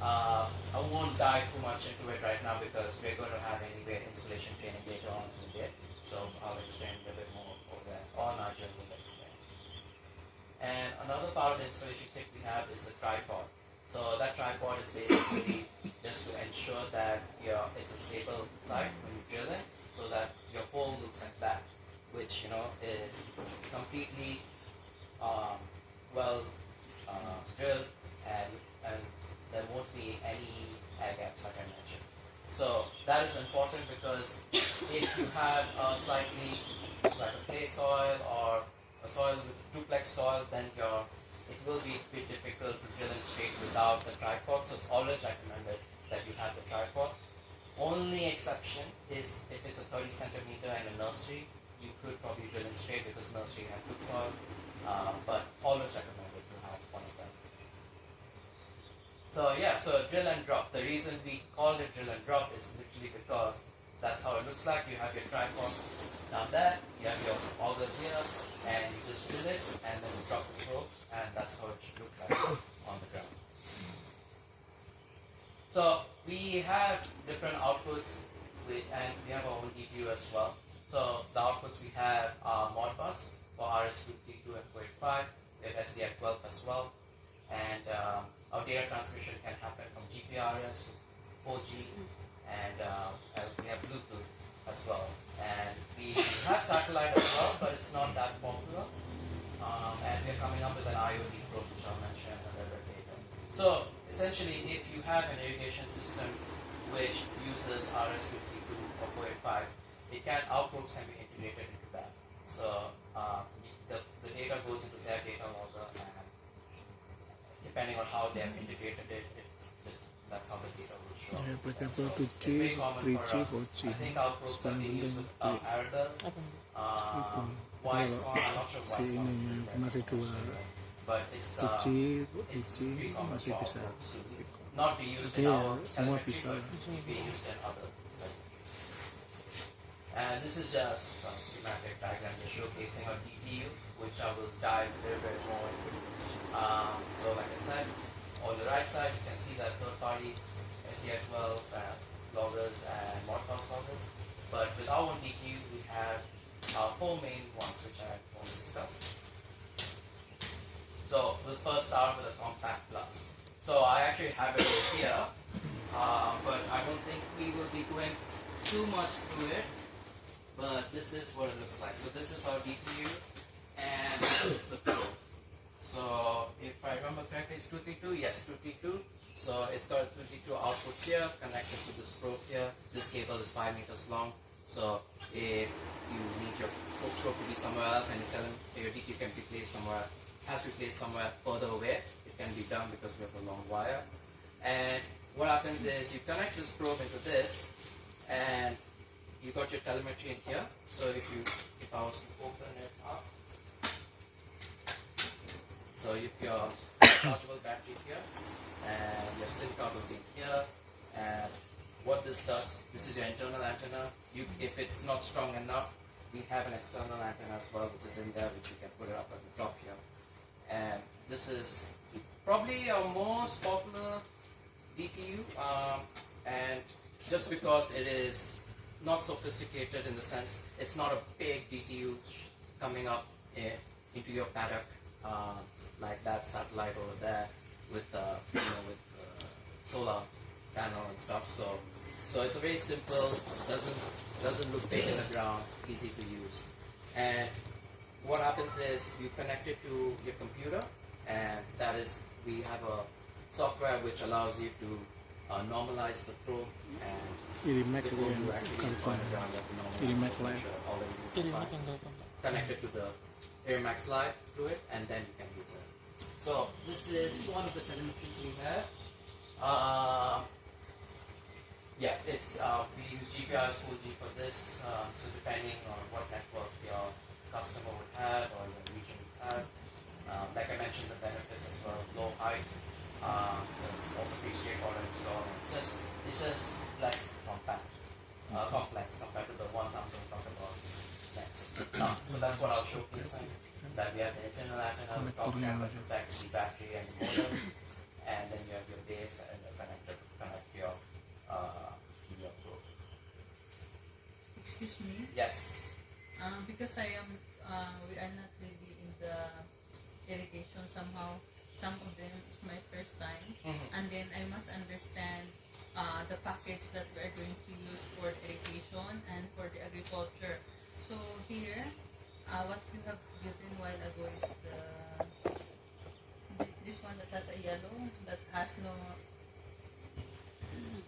I won't dive too much into it right now because we're going to have anyway installation training later on in the day. So I'll explain a little bit more over there, or Nigel will explain. And another part of the installation kit we have is the tripod. So that tripod is basically just to ensure that it's a stable site when you're drilling, so that your hole looks like that, which is completely drilled, and there won't be any air gaps like I mentioned. So that is important because if you have a slightly like a clay soil or a soil with duplex soil, then it will be a bit difficult to drill in straight without the tripod. So it's always recommended that you have the tripod. Only exception is if it's a 30 centimeter in a nursery, you could probably drill in straight because nursery have good soil, but always recommended to have one of them. So yeah, so drill and drop. The reason we called it drill and drop is literally because that's how it looks like. You have your tripod down there, you have your auger here, and you just drill it and then drop the probe, and that's how it should look like on the ground. So we have different outputs, and we have our own DPU as well. So the outputs we have are Modbus for RS232 and 485. We have SDF12 as well, and our data transmission can happen from GPRS to 4G, and we have Bluetooth as well. And we have satellite as well, but it's not that popular. And we're coming up with an IoT probe, which I'll mention a little bit later. So essentially, if you have an irrigation system which uses RS232 or 485, our probes can be integrated into that. So the data goes into their data logger, and depending on how they have integrated it, that's how the data will show. Applicable So to it's very common 3G, for us. 4G. I think our probes have been used with Arabel, Wisecon, I'm not sure Wisecon is masih dua but it's 2G, pretty common masih for bisa. our probes to not be used in Iya, our semua telemetry, bisa. but be used in other. And this is just a schematic diagram just showcasing our DPU, which I will dive a little bit more into. So like I said, on the right side you can see that third party SDF12 loggers and Modbus loggers. But with our own DPU we have our four main ones which I want to discuss. So we'll first start with a Compact Plus. So I actually have it here, but I don't think we will be going too much through it. But this is what it looks like. So this is our DPU, and this is the probe. So if I remember correctly, it's 232. Yes, 232. So it's got a 232 output here, connected to this probe here. This cable is 5 meters long. So if you need your probe to be somewhere else, and you tell them your DPU can be placed somewhere, has to be placed somewhere further away, it can be done because we have a long wire. And what happens is you connect this probe into this, and you got your telemetry in here. So if I was to open it up, so if your chargeable battery here, and your SIM card will be here, and what this does, this is your internal antenna. If it's not strong enough, we have an external antenna as well, which is in there, which you can put it up at the top here. And this is probably our most popular DPU, and just because it is not sophisticated in the sense it's not a big DTU coming up into your paddock like that satellite over there with solar panel and stuff. So it's a very simple, doesn't look big in the ground, easy to use. And what happens is you connect it to your computer, and that is, we have a software which allows you to normalize the probe, and before you actually install it around, you have to normalize the pressure already connected to the AirMax Live through it, and then you can use it. So this is one of the telemetries we have. Yeah, it's we use GPRS 4G for this. So depending on what network your customer would have or your region would have, like I mentioned, the benefits as well, low height. So it's also pretty straightforward to install. It's just less complex compared to the ones I'm going to talk about next. So that's what I'll showcase that we have the internal antenna, the top cap that protects the battery and the motor, and then you have your base and the connector to connect your probe. Excuse me. Yes. Because we are not really in the irrigation somehow. Some of them is my first time, and then I must understand the package that we are going to use for irrigation and for the agriculture. So here, what you have given while ago is this one that has a yellow, that has no.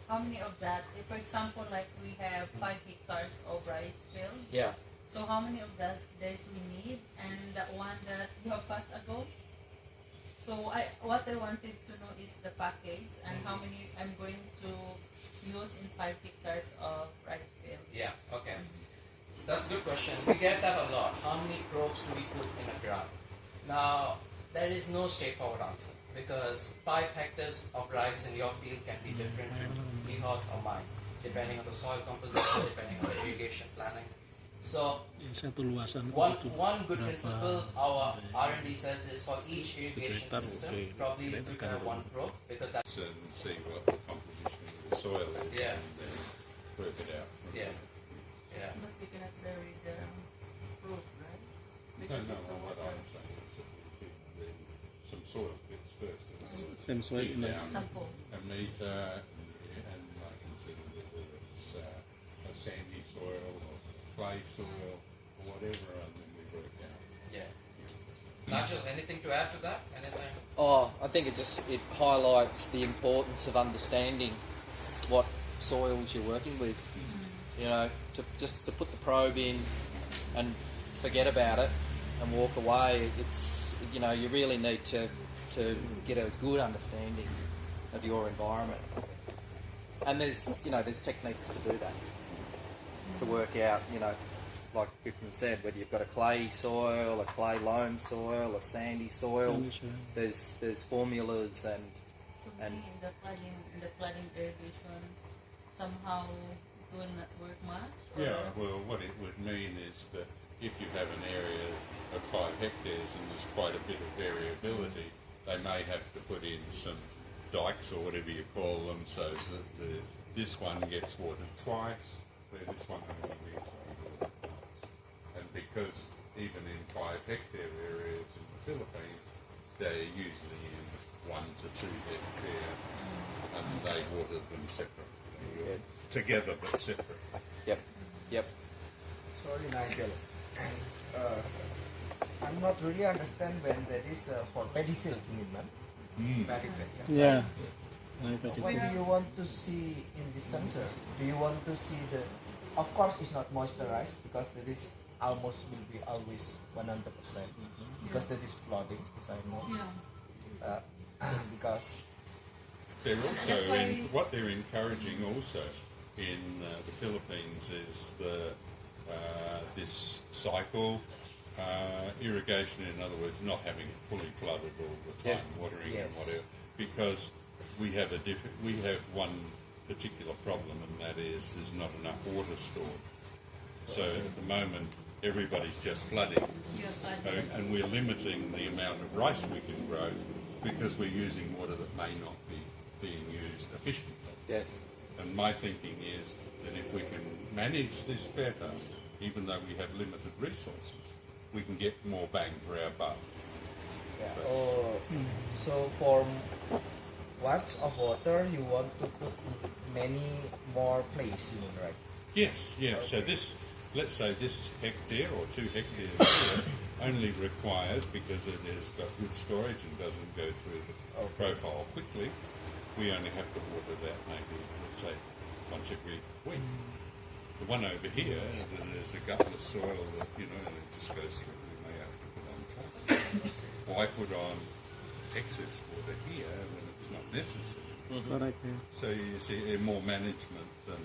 How many of that? If, for example, like we have 5 hectares of rice field. Yeah. So how many of that days we need, and that one that you have passed ago? So what I wanted to know is the package and how many I'm going to use in 5 hectares of rice field. Yeah. Okay. So that's a good question. We get that a lot. How many probes do we put in a ground? Now, there is no straightforward answer because 5 hectares of rice in your field can be different to Inhouse or mine, depending on the soil composition, depending on the irrigation planning. So, one good principle our R&D says is for each irrigation system, probably is good to have 1 probe because that's... And see what the composition of the soil is Yeah. and then work it out. Yeah. Yeah. But we cannot vary the probe, right? No, Because no, it's a what water. I'm saying is that we keep some soil bits first. Same soil in the down sample. a meter and I can see whether it's a sandy soil or clay soil or whatever, and then we work out. Yeah. Nigel, anything to add to that? Anything? Oh, I think it highlights the importance of understanding what soils you're working with. You know, to put the probe in and forget about it and walk away. It's, you know, you really need to get a good understanding of your environment. And there's techniques to do that, to work out, you know, like Bickman said, whether you've got a clay soil, a clay loam soil, a sandy soil. There's formulas So maybe in the flooding irrigation, somehow it will not work much? Or? Yeah, well, what it would mean is that if you have an area of 5 hectares and there's quite a bit of variability, they may have to put in some dikes or whatever you call them, so that this one gets watered twice, where this one only needs watered once. And because even in 5 hectare areas in the Philippines, they're usually in 1 to 2 hectare, and they water them separately, together but separate. Yep. Sorry, Nigel. I'm not really understand when that is for paddy field, paddy field. Yeah. What do you want to see in this sensor? Do you want to see of course it's not moisturized because that is almost will be always 100% because that is flooding, as I know. Because they're also what they're encouraging also in the Philippines is this cycle irrigation. In other words, not having it fully flooded all the time, watering and whatever, because we have one particular problem, and that is there's not enough water stored. So at the moment, everybody's just flooding, and we're limiting the amount of rice we can grow because we're using water that may not be being used efficiently. Yes. And my thinking is that if we can manage this better, even though we have limited resources, we can get more bang for our buck. So for watts of water, you want to put many more place, you mean, right? Yes. So let's say this hectare or 2 hectares here only requires, because it has got good storage and doesn't go through the profile quickly, we only have to water that maybe, let's say, once every week. The one over here, there's a gutless soil that, you know, it just goes through. We may have to put on top. Why put on excess water here when it's not necessary? So you see, more management than...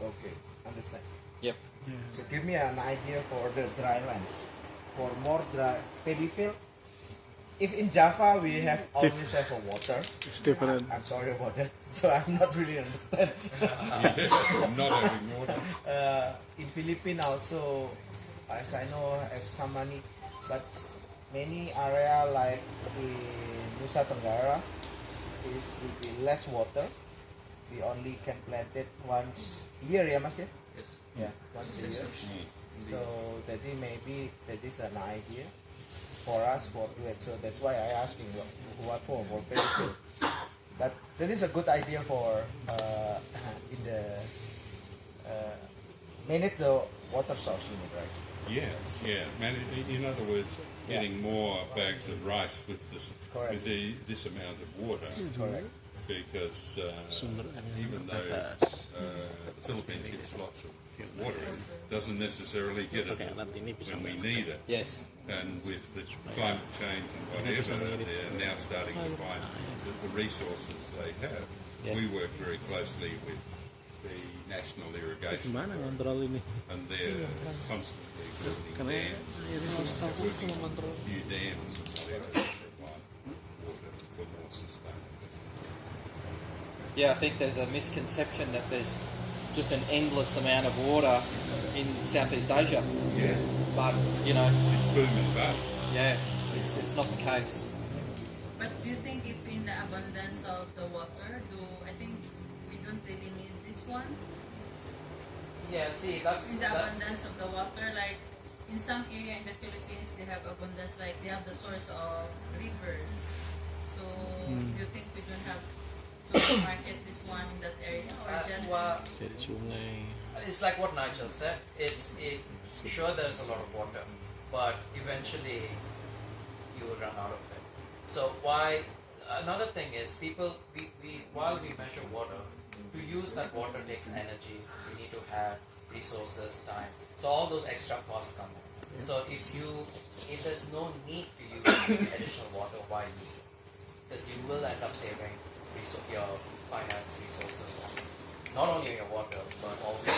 Okay, understand. Yep. So give me an idea for the dry land. For more dry paddy field, if in Java we have always have a water, it's different. I'm sorry about that. So I'm not really understand. Not having water. In Philippines also, as I know, have some money, but many area like in Nusa Tenggara is will be less water. We only can plant it once a year, yeah, Mas? Yes. Yeah, once a year. So that is maybe that is an idea for us for do it. So that's why I asking what for very good. But that is a good idea for in the manage the water source unit, right? Yes, yeah. In other words, getting more bags of rice with this this amount of water. Correct. Because even though the Philippines gets lots of water, it doesn't necessarily get it when we need it. Yes. And with the climate change and whatever, they're now starting to find the resources they have. Yes. We work very closely with the National Irrigation Gimana Program, ngontrol ini? and they're constantly building Karena dams. They're working on new dams and whatever to provide water for more sustainable. Yeah, I think there's a misconception that there's just an endless amount of water in Southeast Asia. Yes. But, you know... It's boom and bust. Yeah, it's not the case. But do you think if in the abundance of the water, I think we don't really need this one? Yeah, see, that's... In the abundance of the water, like in some area in the Philippines, they have abundance, like they have the source of rivers. So do you think we don't have to market this one in that area, or just... Jadi sungai. It's like what Nigel said. Sure, there's a lot of water, but eventually you will run out of it. So another thing is while we measure water, to use that water takes energy. We need to have resources, time. So all those extra costs come in. So if there's no need to use additional water, why use it? Because you will end up saving your finance resources, not only your water, but also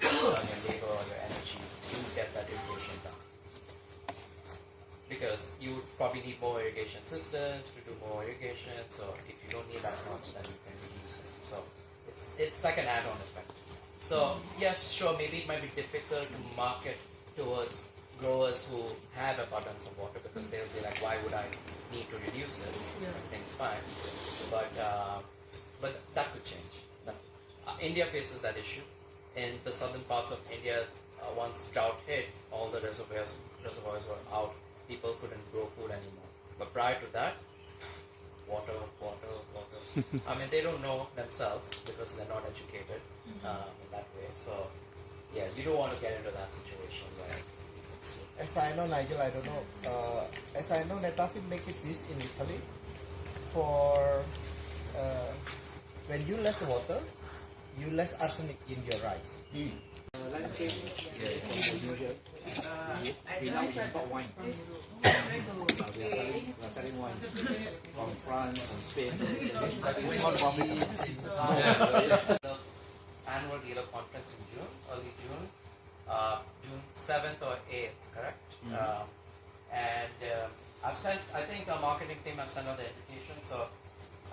your labor or your energy to get that irrigation done. Because you would probably need more irrigation systems to do more irrigation, so if you don't need that much, then you can reduce it. So it's like an add-on effect. So yes, sure, maybe it might be difficult to market towards growers who have abundance of water, because they'll be like, why would I need to reduce it? Everything's fine. But that could change. India faces that issue. In the southern parts of India, once drought hit, all the reservoirs were out. People couldn't grow food anymore. But prior to that, water. I mean, they don't know themselves because they're not educated in that way. So, yeah, you don't want to get into that situation, right? As I know, Nigel, I don't know. As I know, Netafi make it this in Italy for when you less water, you less arsenic in your rice. Landscape, we now import wine. We are selling wine from France, from Spain. The annual dealer conference in June, early June, June 7th or 8th, correct? And I think our marketing team have sent out the invitation, so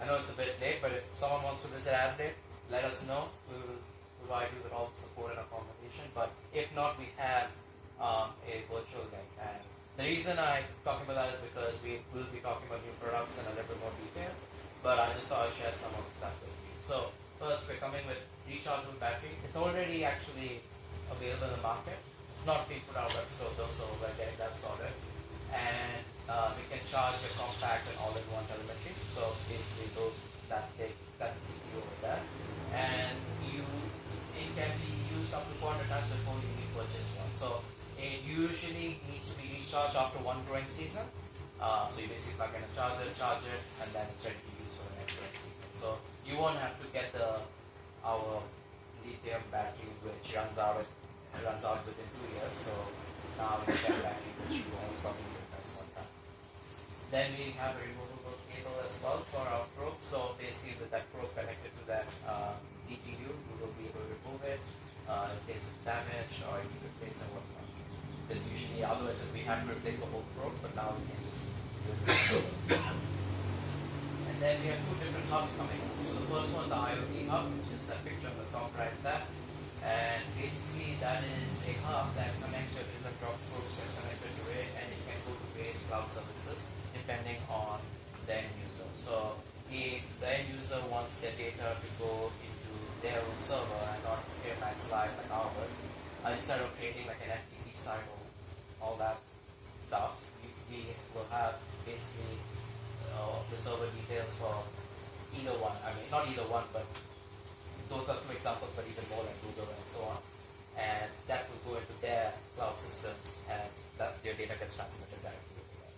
I know it's a bit late, but if someone wants to visit Adelaide, let us know. We will provide you with all the support and accommodation. But if not, we have a virtual link. And the reason I'm talking about that is because we will be talking about new products in a little bit more detail. But I just thought I'd share some of that with you. So first, we're coming with rechargeable battery. It's already actually available in the market. It's not being put on our web store though, so we're getting that sorted. And we can charge a compact and all-in-one telemetry. So basically that take that PPO over there. And it can be used up to 400 times before you need to purchase one. So it usually needs to be recharged after one growing season. So you basically plug in a charger, charge it, and then it's ready to use for the next growing season. So you won't have to get our lithium battery, which runs out within 2 years. So now you get a battery which you won't probably replace one time. Then we have a removable cable as well for our probe. So basically with that probe connected to that DTU, we will be able to remove it in case it's damaged or you replace it whatnot. Because usually otherwise we have to replace the whole probe, but now we can just do it. And then we have two different hubs coming. So the first one is the IoT hub, which is that picture on the top right there. And basically that is a hub that connects your different drop probes and connected to it, and it can go to server and not create nights live like ours. Instead of creating like an FTP site or all that stuff, we will have basically the server details for either one. I mean, not either one, but those are two examples, but even more like Google and so on. And that will go into their cloud system, and that your data gets transmitted directly to them.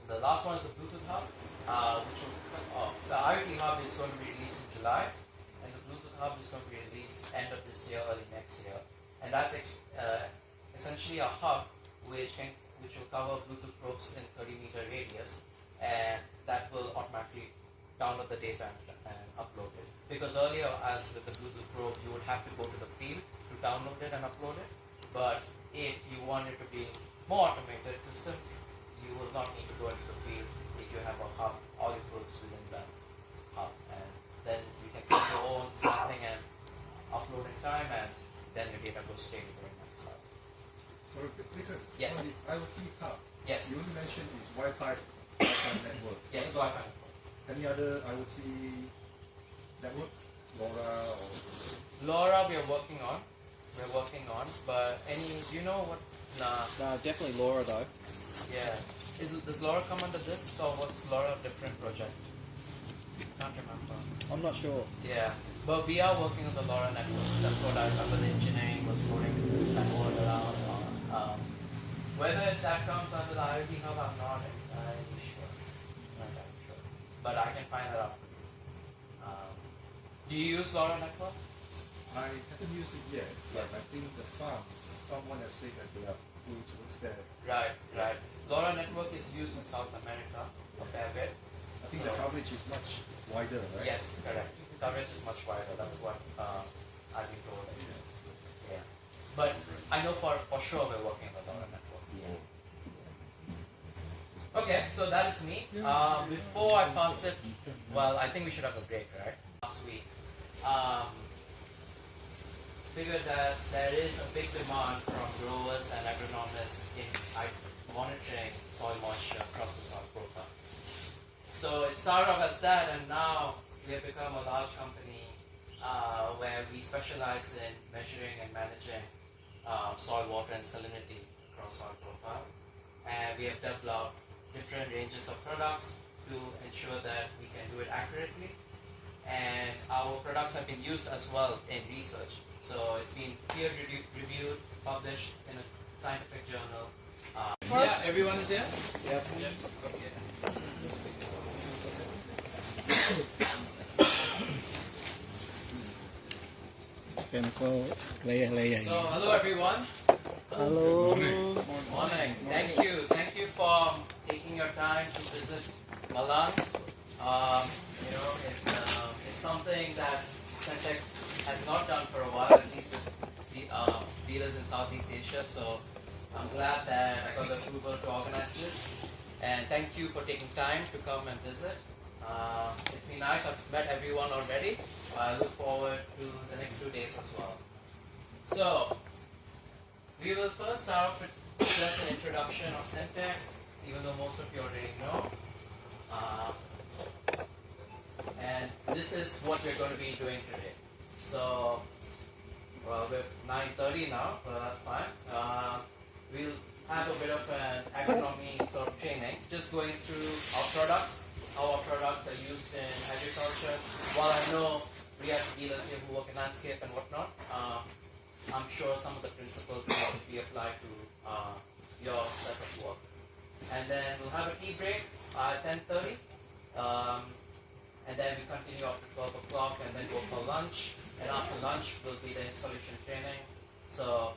And the last one is the Bluetooth hub, which will, the IoT hub is going to be released in July, and the Bluetooth hub is going to be released end of this year, early next year. And that's essentially a hub which will cover Bluetooth probes in 30-meter radius, and that will automatically download the data and upload it. Because earlier, as with the Bluetooth probe, you would have to go to the field to download it and upload it. But if you want it to be more automated system, you will not need to go into the field if you have a hub, all your probes within the hub. And then you can set your own sampling and uploading time, and then your data goes straight into the next hub. So, Peter, Yes. on the IoT hub, Yes. you only mentioned is Wi-Fi network. Yes, What about Wi-Fi. any other IoT network? LoRa or... LoRa we are working on. But do you know what? Nah. No, definitely LoRa though. Yeah. Does LoRa come under this, or what's LoRa a different project? Can't remember. I'm not sure. Yeah. But we are working on the LoRa network. That's what I remember the engineering was floating that word around. Whether that comes under the IoT hub, I'm not entirely sure. But I can find that out for you. Do you use LoRa network? I haven't used it yet, but I think the farms, someone has said that they are going towards that. Right. LoRa network is used in South America a fair bit. I think the coverage is much wider, right? Yes, correct. The coverage is much wider. That's what I've been told. Yeah. But I know for sure we're working on the LoRa network. Okay, so that is me. Before I pass it, well, I think we should have a break, right? Last week. Figured that there is a big demand from growers and agronomists in monitoring soil moisture across the soil profile. So it started off as that, and now we have become a large company where we specialize in measuring and managing soil, water, and salinity across soil profile. And we have developed different ranges of products to ensure that we can do it accurately. And our products have been used as well in research. So it's been peer-reviewed, published in a scientific journal. Yeah, everyone is there? Yep. Okay. Can call Leia. So, hello everyone. Hello. Morning. Thank you for taking your time to visit Malang. It's something that Centec has not done for a while, at least with the dealers in Southeast Asia. So I'm glad that I got the approval to organize this. And thank you for taking time to come and visit. It's been nice. I've met everyone already. I look forward to the next 2 days as well. So we will first start off with just an introduction of Centec, even though most of you already know. And this is what we're going to be doing today. So, well, we're 9:30 now, but that's fine. We'll have a bit of an agronomy sort of training, just going through our products, how our products are used in agriculture. While I know we have dealers here who work in landscape and whatnot, I'm sure some of the principles will be applied to your set of work. And then we'll have a tea break at 10:30. And then we continue up to 12 o'clock and then go for lunch. And after lunch will be the installation training. So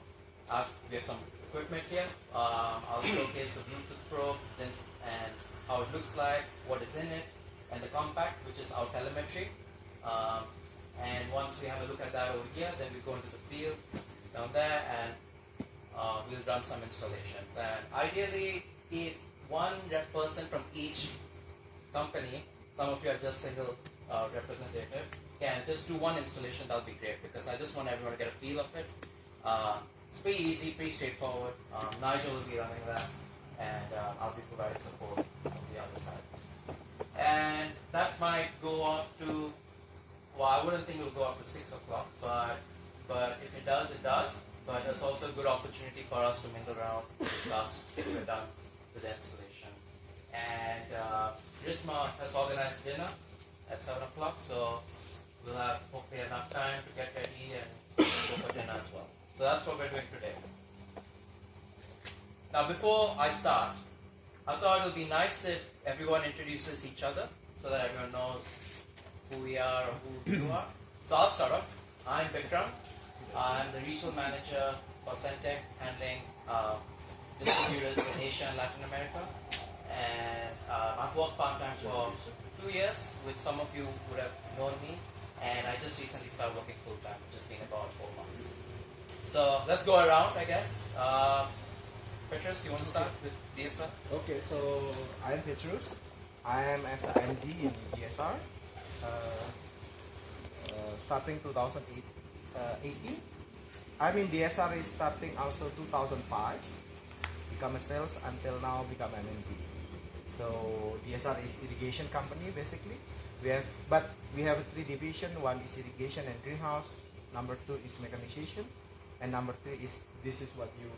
we have some equipment here. I'll showcase the Bluetooth probe and how it looks like, what is in it, and the compact, which is our telemetry. And once we have a look at that over here, then we go into the field down there and we'll run some installations. And ideally, if one person from each company, some of you are just single representative, can just do one installation, that'll be great, because I just want everyone to get a feel of it. It's pretty easy, pretty straightforward. Nigel will be running that, and I'll be providing support on the other side. And that might go off to well, I wouldn't think it'll go up to 6 o'clock, but if it does, it does. But it's also a good opportunity for us to mingle around, discuss if we're done with the installation. And Risma has organized dinner at 7 o'clock, so we'll have hopefully enough time to get ready and go for dinner as well. So that's what we're doing today. Now before I start, I thought it would be nice if everyone introduces each other so that everyone knows who we are or who you are. So I'll start off. I'm Bikram. I'm the regional manager for Centec, handling distributors in Asia and Latin America. And I've worked part-time for 2 years, which some of you would have known me. And I just recently started working full-time, which has been about 4 months. So let's go around, I guess. Petrus, you want to start with DSR? Okay, so I'm Petrus. I am as an MD in DSR. Starting 2018. I'm in DSR is starting also 2005. Become a sales until now become an MD. So DSR is irrigation company basically. We have 3 division. One is irrigation and greenhouse. Number 2 is mechanization, and number 3 is this is what you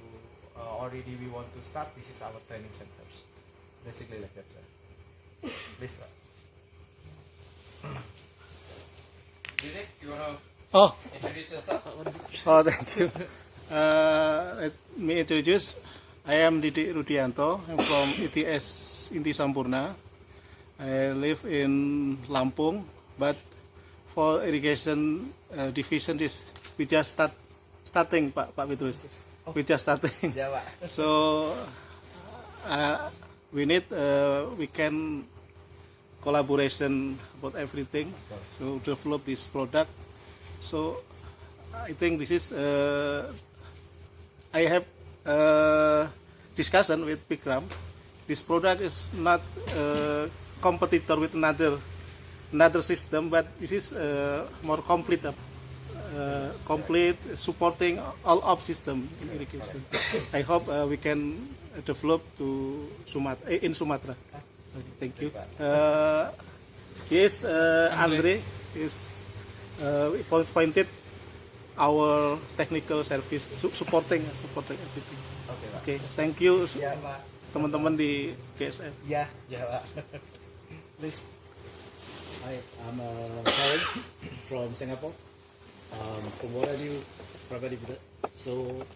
already we want to start. This is our training centers. Basically like that, sir. Please, sir. Didik, you want to introduce yourself? Oh, thank you. Let me introduce. I am Didik Rudianto. I'm from ITS Inti Sampurna. I live in Lampung, but for irrigation division is we just starting, Pak Petrus. We just starting. Jawa. So we need we can collaboration about everything. So develop this product. So I think this is I have discussion with Bikram. This product is not competitor with another system, but this is more complete supporting all of system in irrigation. I hope we can develop to in Sumatra. Okay, thank you. Yes, Andre is appointed our technical service supporting everything. Okay, thank you teman-teman di DSF. Yeah, Jawa. Please. Hi, I'm Terence from Singapore. From what I do, private limited. So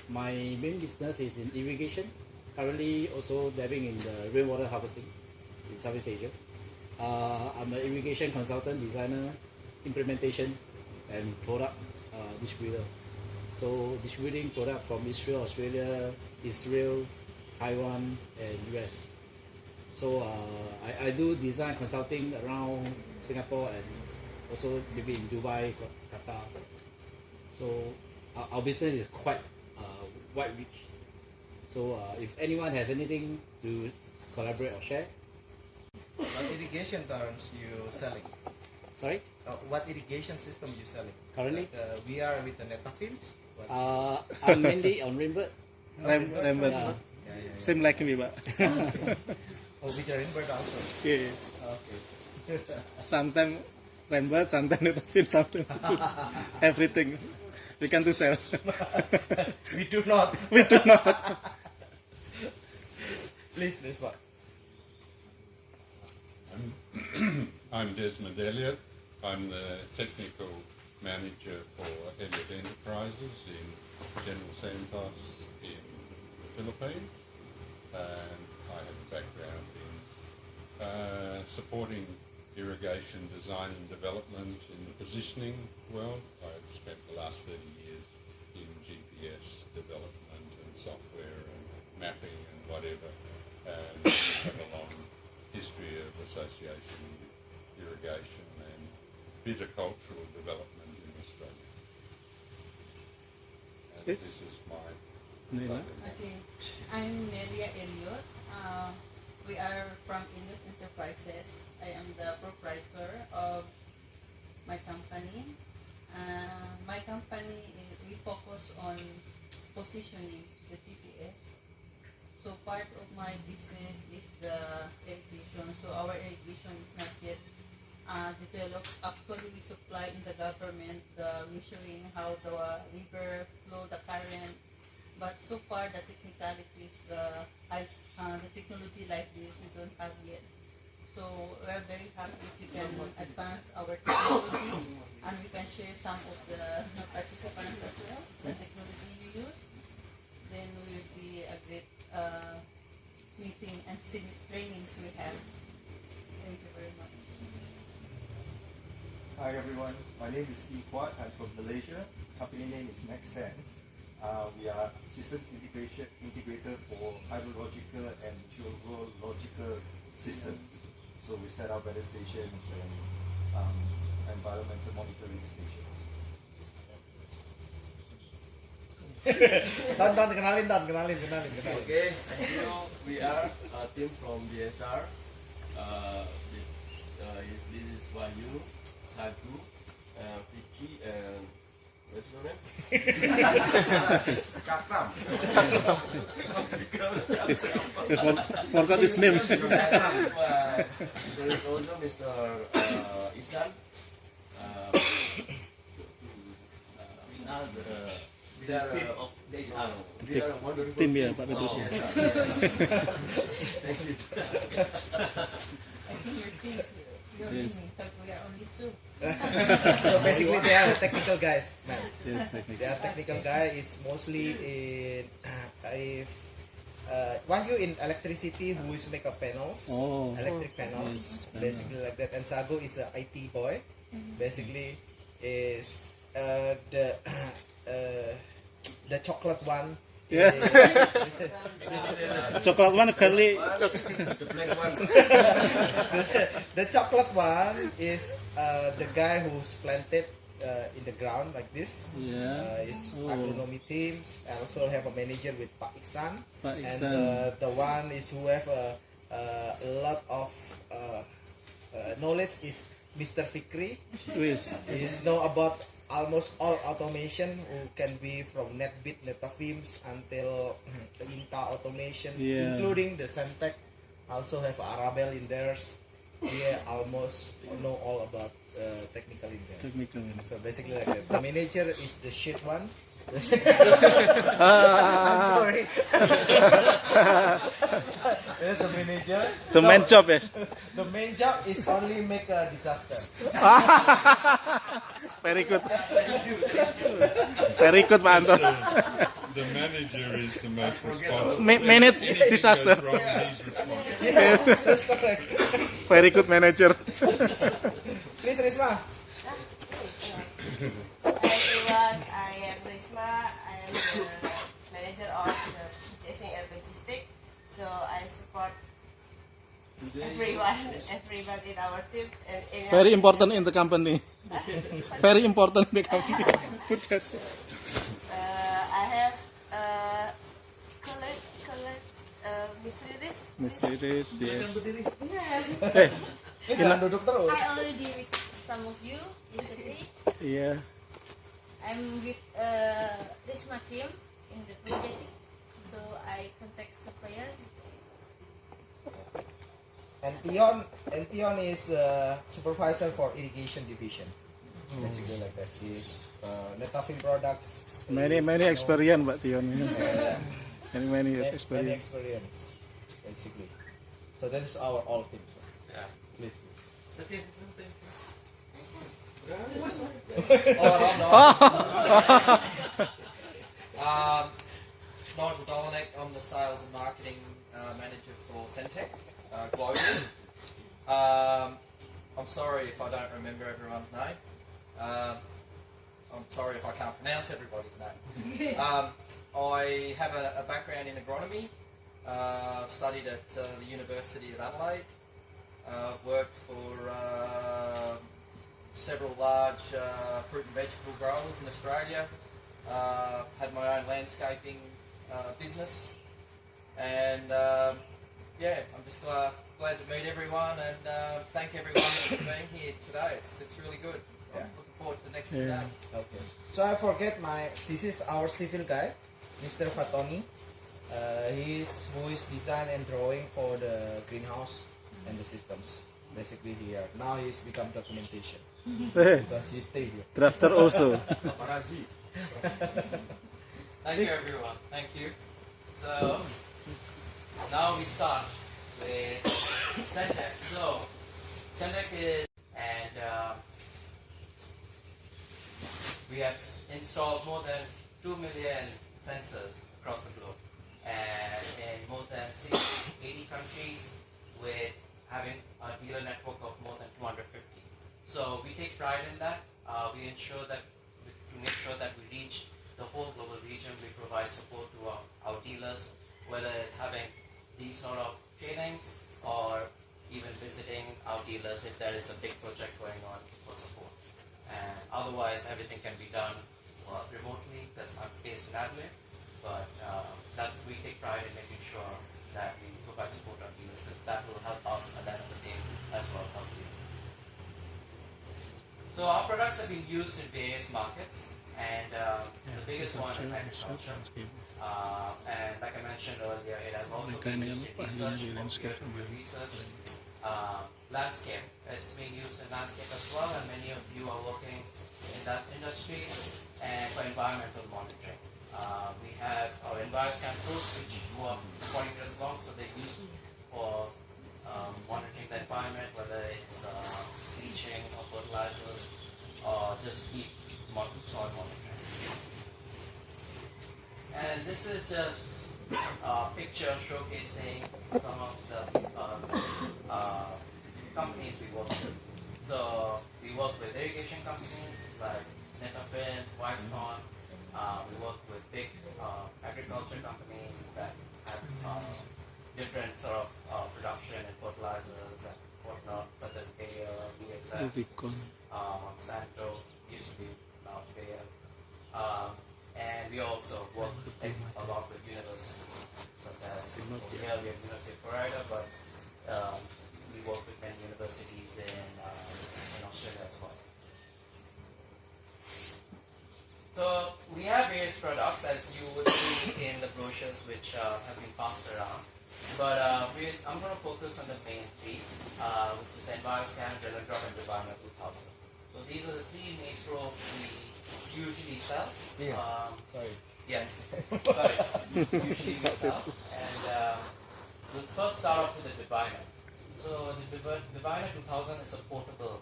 my main business is in irrigation. Currently also dabbling in the rainwater harvesting in Southeast Asia. I'm an irrigation consultant, designer, implementation, and product distributor. So distributing product from Israel, Australia, Taiwan, and US. So I do design consulting around Singapore and also maybe in Dubai, Qatar. So our business is quite wide reach. So if anyone has anything to collaborate or share. What irrigation terms you selling? Sorry? What irrigation system you selling? Currently? Like, we are with the Netafilms. I'm mainly on Rainbird. Rainbird. Same like me, but. Oh, with the Rainbird also? Yes. Okay. Sometimes Rainbird, sometimes Netafilm, sometimes everything. We can do sell. We do not. We do not. Please, Pak. I'm Desmond Elliott. I'm the technical manager for Elliott Enterprises in General Santos in the Philippines, and I have a background in supporting irrigation design and development in the positioning world. I've spent the last 30 years in GPS development and software and mapping and whatever, and have a long history of association with irrigation and viticultural development in Australia. And this is my Okay, I'm Nelia Elliott. We are from Elliott Enterprises. I am the proprietor of my company. My company, we focus on positioning the GPS. So part of my business is the irrigation. So our irrigation is not yet developed. Actually, we supply in the government the measuring how the river flow, the current. But so far, the technicalities, the technology like this, we don't have yet. So we're very happy if we can advance our technology and we can share some of the participants as well, the technology we use. Then will be a great meeting and trainings we have. Thank you very much. Hi everyone, my name is Iquat. I'm from Malaysia. Company name is Next Sense. We are systems integrator for hydrological and geological systems. So we set up weather stations and environmental monitoring stations. Kenalin. Okay, as you know, we are a team from DSR. This is Wahyu, Satu, Vicky, and what's your name? Cakram. Forgot his name. There is also Mr. Isan. We are a wonderful Tim ya Pak Petrus. I think your team, because we are only two. So basically they are technical guys, man. Yes, technical. They are technical guy is mostly in Wahyu in electricity, who is make up panels, electric panels, yes. basically like that. And Sago is the IT boy, basically is the chocolate one. Yeah. Chocolate one curly. The black one. The chocolate one is the guy who's planted in the ground like this. Yeah. Is agronomy teams. I also have a manager with Pak Iksan. Pak And Iksan. the one is who have a lot of knowledge is Mr. Fikri. Yes. He know about almost all automation, who can be from NetBit, Netafilms until Inta automation, including the Semtech. Also have Arabel in theirs. Yeah, almost know all about technical in there. Technical. So basically like that. The manager is the shit one. I'm sorry. That's the manager. The main job is. The main job is only make a disaster. Very good. Very good, Pak Anton. The manager is the most responsible. Manage disaster. Yeah, that's correct. Very good manager. Please, Risma. Hi everyone, I am Risma. I am the manager of the purchasing and logistics. So I support everyone in our team. And in Very important in the company. Very important in the company. Purchasing. I have collect Miss Iris, yes. Hey, jangan duduk terus. I already with some of you yesterday. Yeah. I'm with Risma team in the purchasing, so I contact supplier. And Tion is supervisor for irrigation division. Basically like that. He's Netafim products. Many experience, Pak Tion. Many years experience. Many experience, basically. So that is our all team. So. Yeah. Please. Okay. Nigel Dolinek, I'm the sales and marketing manager for Centec globally. I'm sorry if I don't remember everyone's name. I'm sorry if I can't pronounce everybody's name. I have a background in agronomy. Studied at the University of Adelaide. I've worked for several large fruit and vegetable growers in Australia. Had my own landscaping business, and yeah, I'm just glad to meet everyone and thank everyone for being here today. It's really good. I'm looking forward to the next 2 days. Okay. So I forget this is our civil guy, Mr. Fatoni. Who is design and drawing for the greenhouse and the systems. basically here. Now he's become documentation Eh. because he stayed here. Drafter also. Thank you, everyone. Thank you. So now we start with Sendek. So Sendek is, and we have installed more than 2 million sensors across the globe, and in more than 60, 80 countries, with having a dealer network of more than 250. So we take pride in that. We ensure that to make sure that we reach the whole global region, we provide support to our dealers, whether it's having these sort of trainings or even visiting our dealers if there is a big project going on for support. And otherwise, everything can be done remotely because I'm based in Adelaide, but that we take pride in making sure that we provide support to our dealers because that will help us at the end of the day as well help you. So our products have been used in various markets, and the biggest one is agriculture. And like I mentioned earlier, it has also been used in research, landscape. It's being used in landscape as well, and many of you are working in that industry, and for environmental monitoring. We have our EnviroScan probes, which go up 40 meters long, so they're used for monitoring the environment, whether it's leaching or fertilizers, or just deep soil monitoring. And this is just a picture showcasing some of the companies we work with. So we work with irrigation companies like Netafin, Wisecon. We work with big agriculture companies that have different sort of production and fertilizers and whatnot, such as Bayer, BSF, Monsanto, used to be, now it's Bayer. And we also work a lot with universities, such as here we have University of Florida, but we work with many universities in Australia as well. So we have various products, as you would see in the brochures, which has been passed around. But I'm going to focus on the main three, which is EnviroScan, Drill and Drop, and Diviner 2000. So these are the three main probes we usually sell. Sorry. Yes. Sorry. Usually we sell. And let's first start off with the Diviner. So the Diviner 2000 is a portable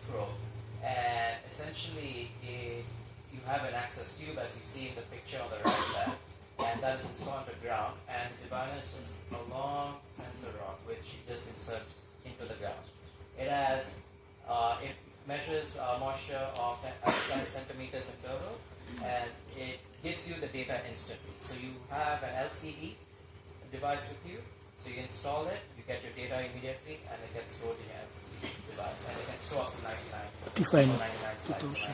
probe, and essentially you have an access tube, as you see in the picture on the right there, and that is installed on the ground, and the Diviner is just a long sensor rod which you just insert into the ground. It has it measures moisture of 10 centimeters in total, and it gives you the data instantly. So you have an LCD device with you, so you install it, you get your data immediately, and it gets stored in your LCD device, and it can store up to 99 sites.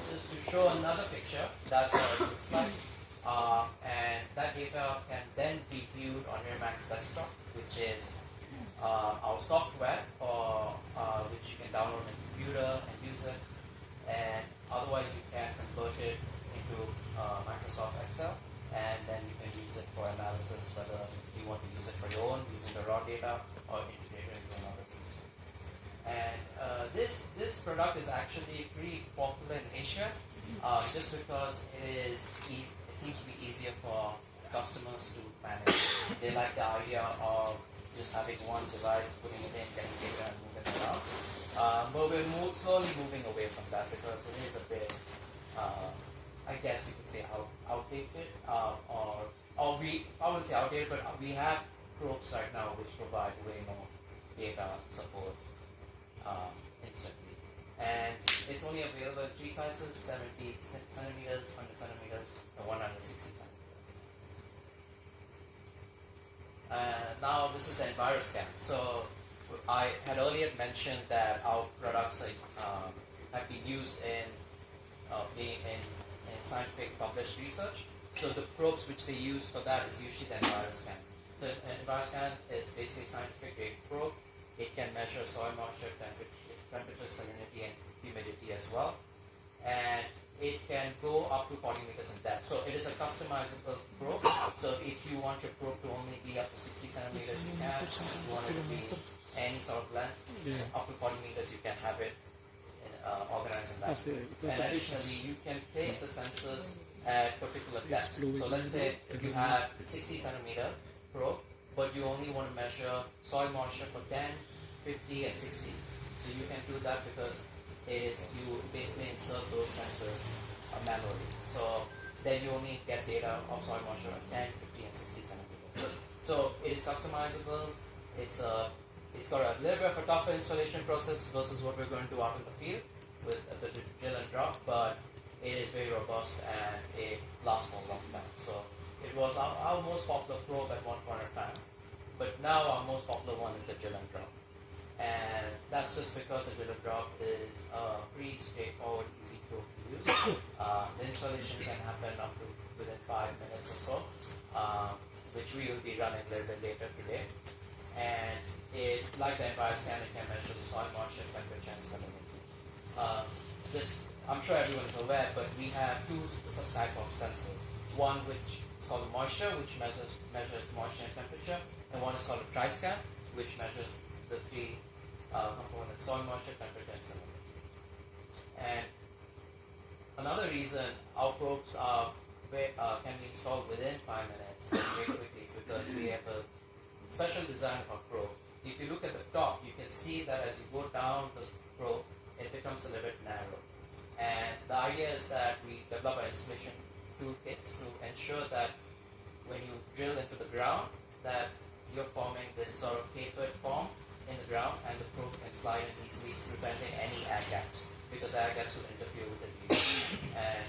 Just to show another picture, that's how it looks like, and that data can then be viewed on your Max desktop, which is our software, or which you can download on a computer and use it, and otherwise you can convert it into Microsoft Excel, and then you can use it for analysis, whether you want to use it for your own, using the raw data, or integrate it into another system. And this product is actually pretty popular in Asia, just because it seems to be easier for customers to manage. They like the idea of just having one device, putting it in, getting data, and moving it around. But we're slowly moving away from that because it is a bit, I guess you could say, outdated, I wouldn't say outdated, but we have probes right now which provide way more data support instantly. And it's only available in three sizes: 70 centimeters, 100 centimeters, and 160 centimeters. Now this is the EnviroScan. So I had earlier mentioned that our products have been used in scientific published research. So the probes which they use for that is usually the EnviroScan. So EnviroScan is basically a scientific grade probe. It can measure soil moisture, temperature, salinity, and humidity as well. And it can go up to 40 meters in depth. So it is a customizable probe. So if you want your probe to only be up to 60 centimeters, you can. If you want it to be any sort of length, up to 40 meters, you can have it organized in that. And additionally, you can place the sensors at particular depths. So let's say you have 60 centimeter probe, but you only want to measure soil moisture for 10, 50, and 60. So you can do that because you basically insert those sensors manually. So then you only get data of soil moisture at 10, 50, and 60 centimeters. So it is customizable. It's got a little bit of a tougher installation process versus what we're going to do out in the field with the drill and drop, but it is very robust and it lasts for a long time. So it was our most popular probe at one point in time, but now our most popular one is the drill and drop. And that's just because the drill and drop is pretty straightforward, easy probe to use. The installation can happen up to within 5 minutes or so, which we will be running a little bit later today. And it, like the Empire scan, it can measure the soil moisture, temperature, and salinity. I'm sure everyone is aware, but we have two types of sensors. One which is called moisture, which measures moisture and temperature, and one is called a tri-scan, which measures the three components: soil moisture, temperature, and salinity. And another reason our probes can be installed within 5 minutes very quickly is because we have a special design of our probe. If you look at the top, you can see that as you go down the probe, it becomes a little bit narrow. And the idea is that we develop our installation toolkits to ensure that when you drill into the ground, that you're forming this sort of tapered form in the ground, and the probe can slide in easily, preventing any air gaps, because air gaps will interfere with the reading. And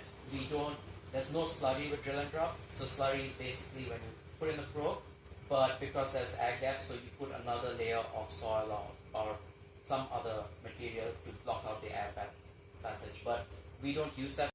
there's no slurry with drill and drop. So slurry is basically when you put in the probe, but because there's air gaps, so you put another layer of soil or some other material to block out the air passage. But we don't use that.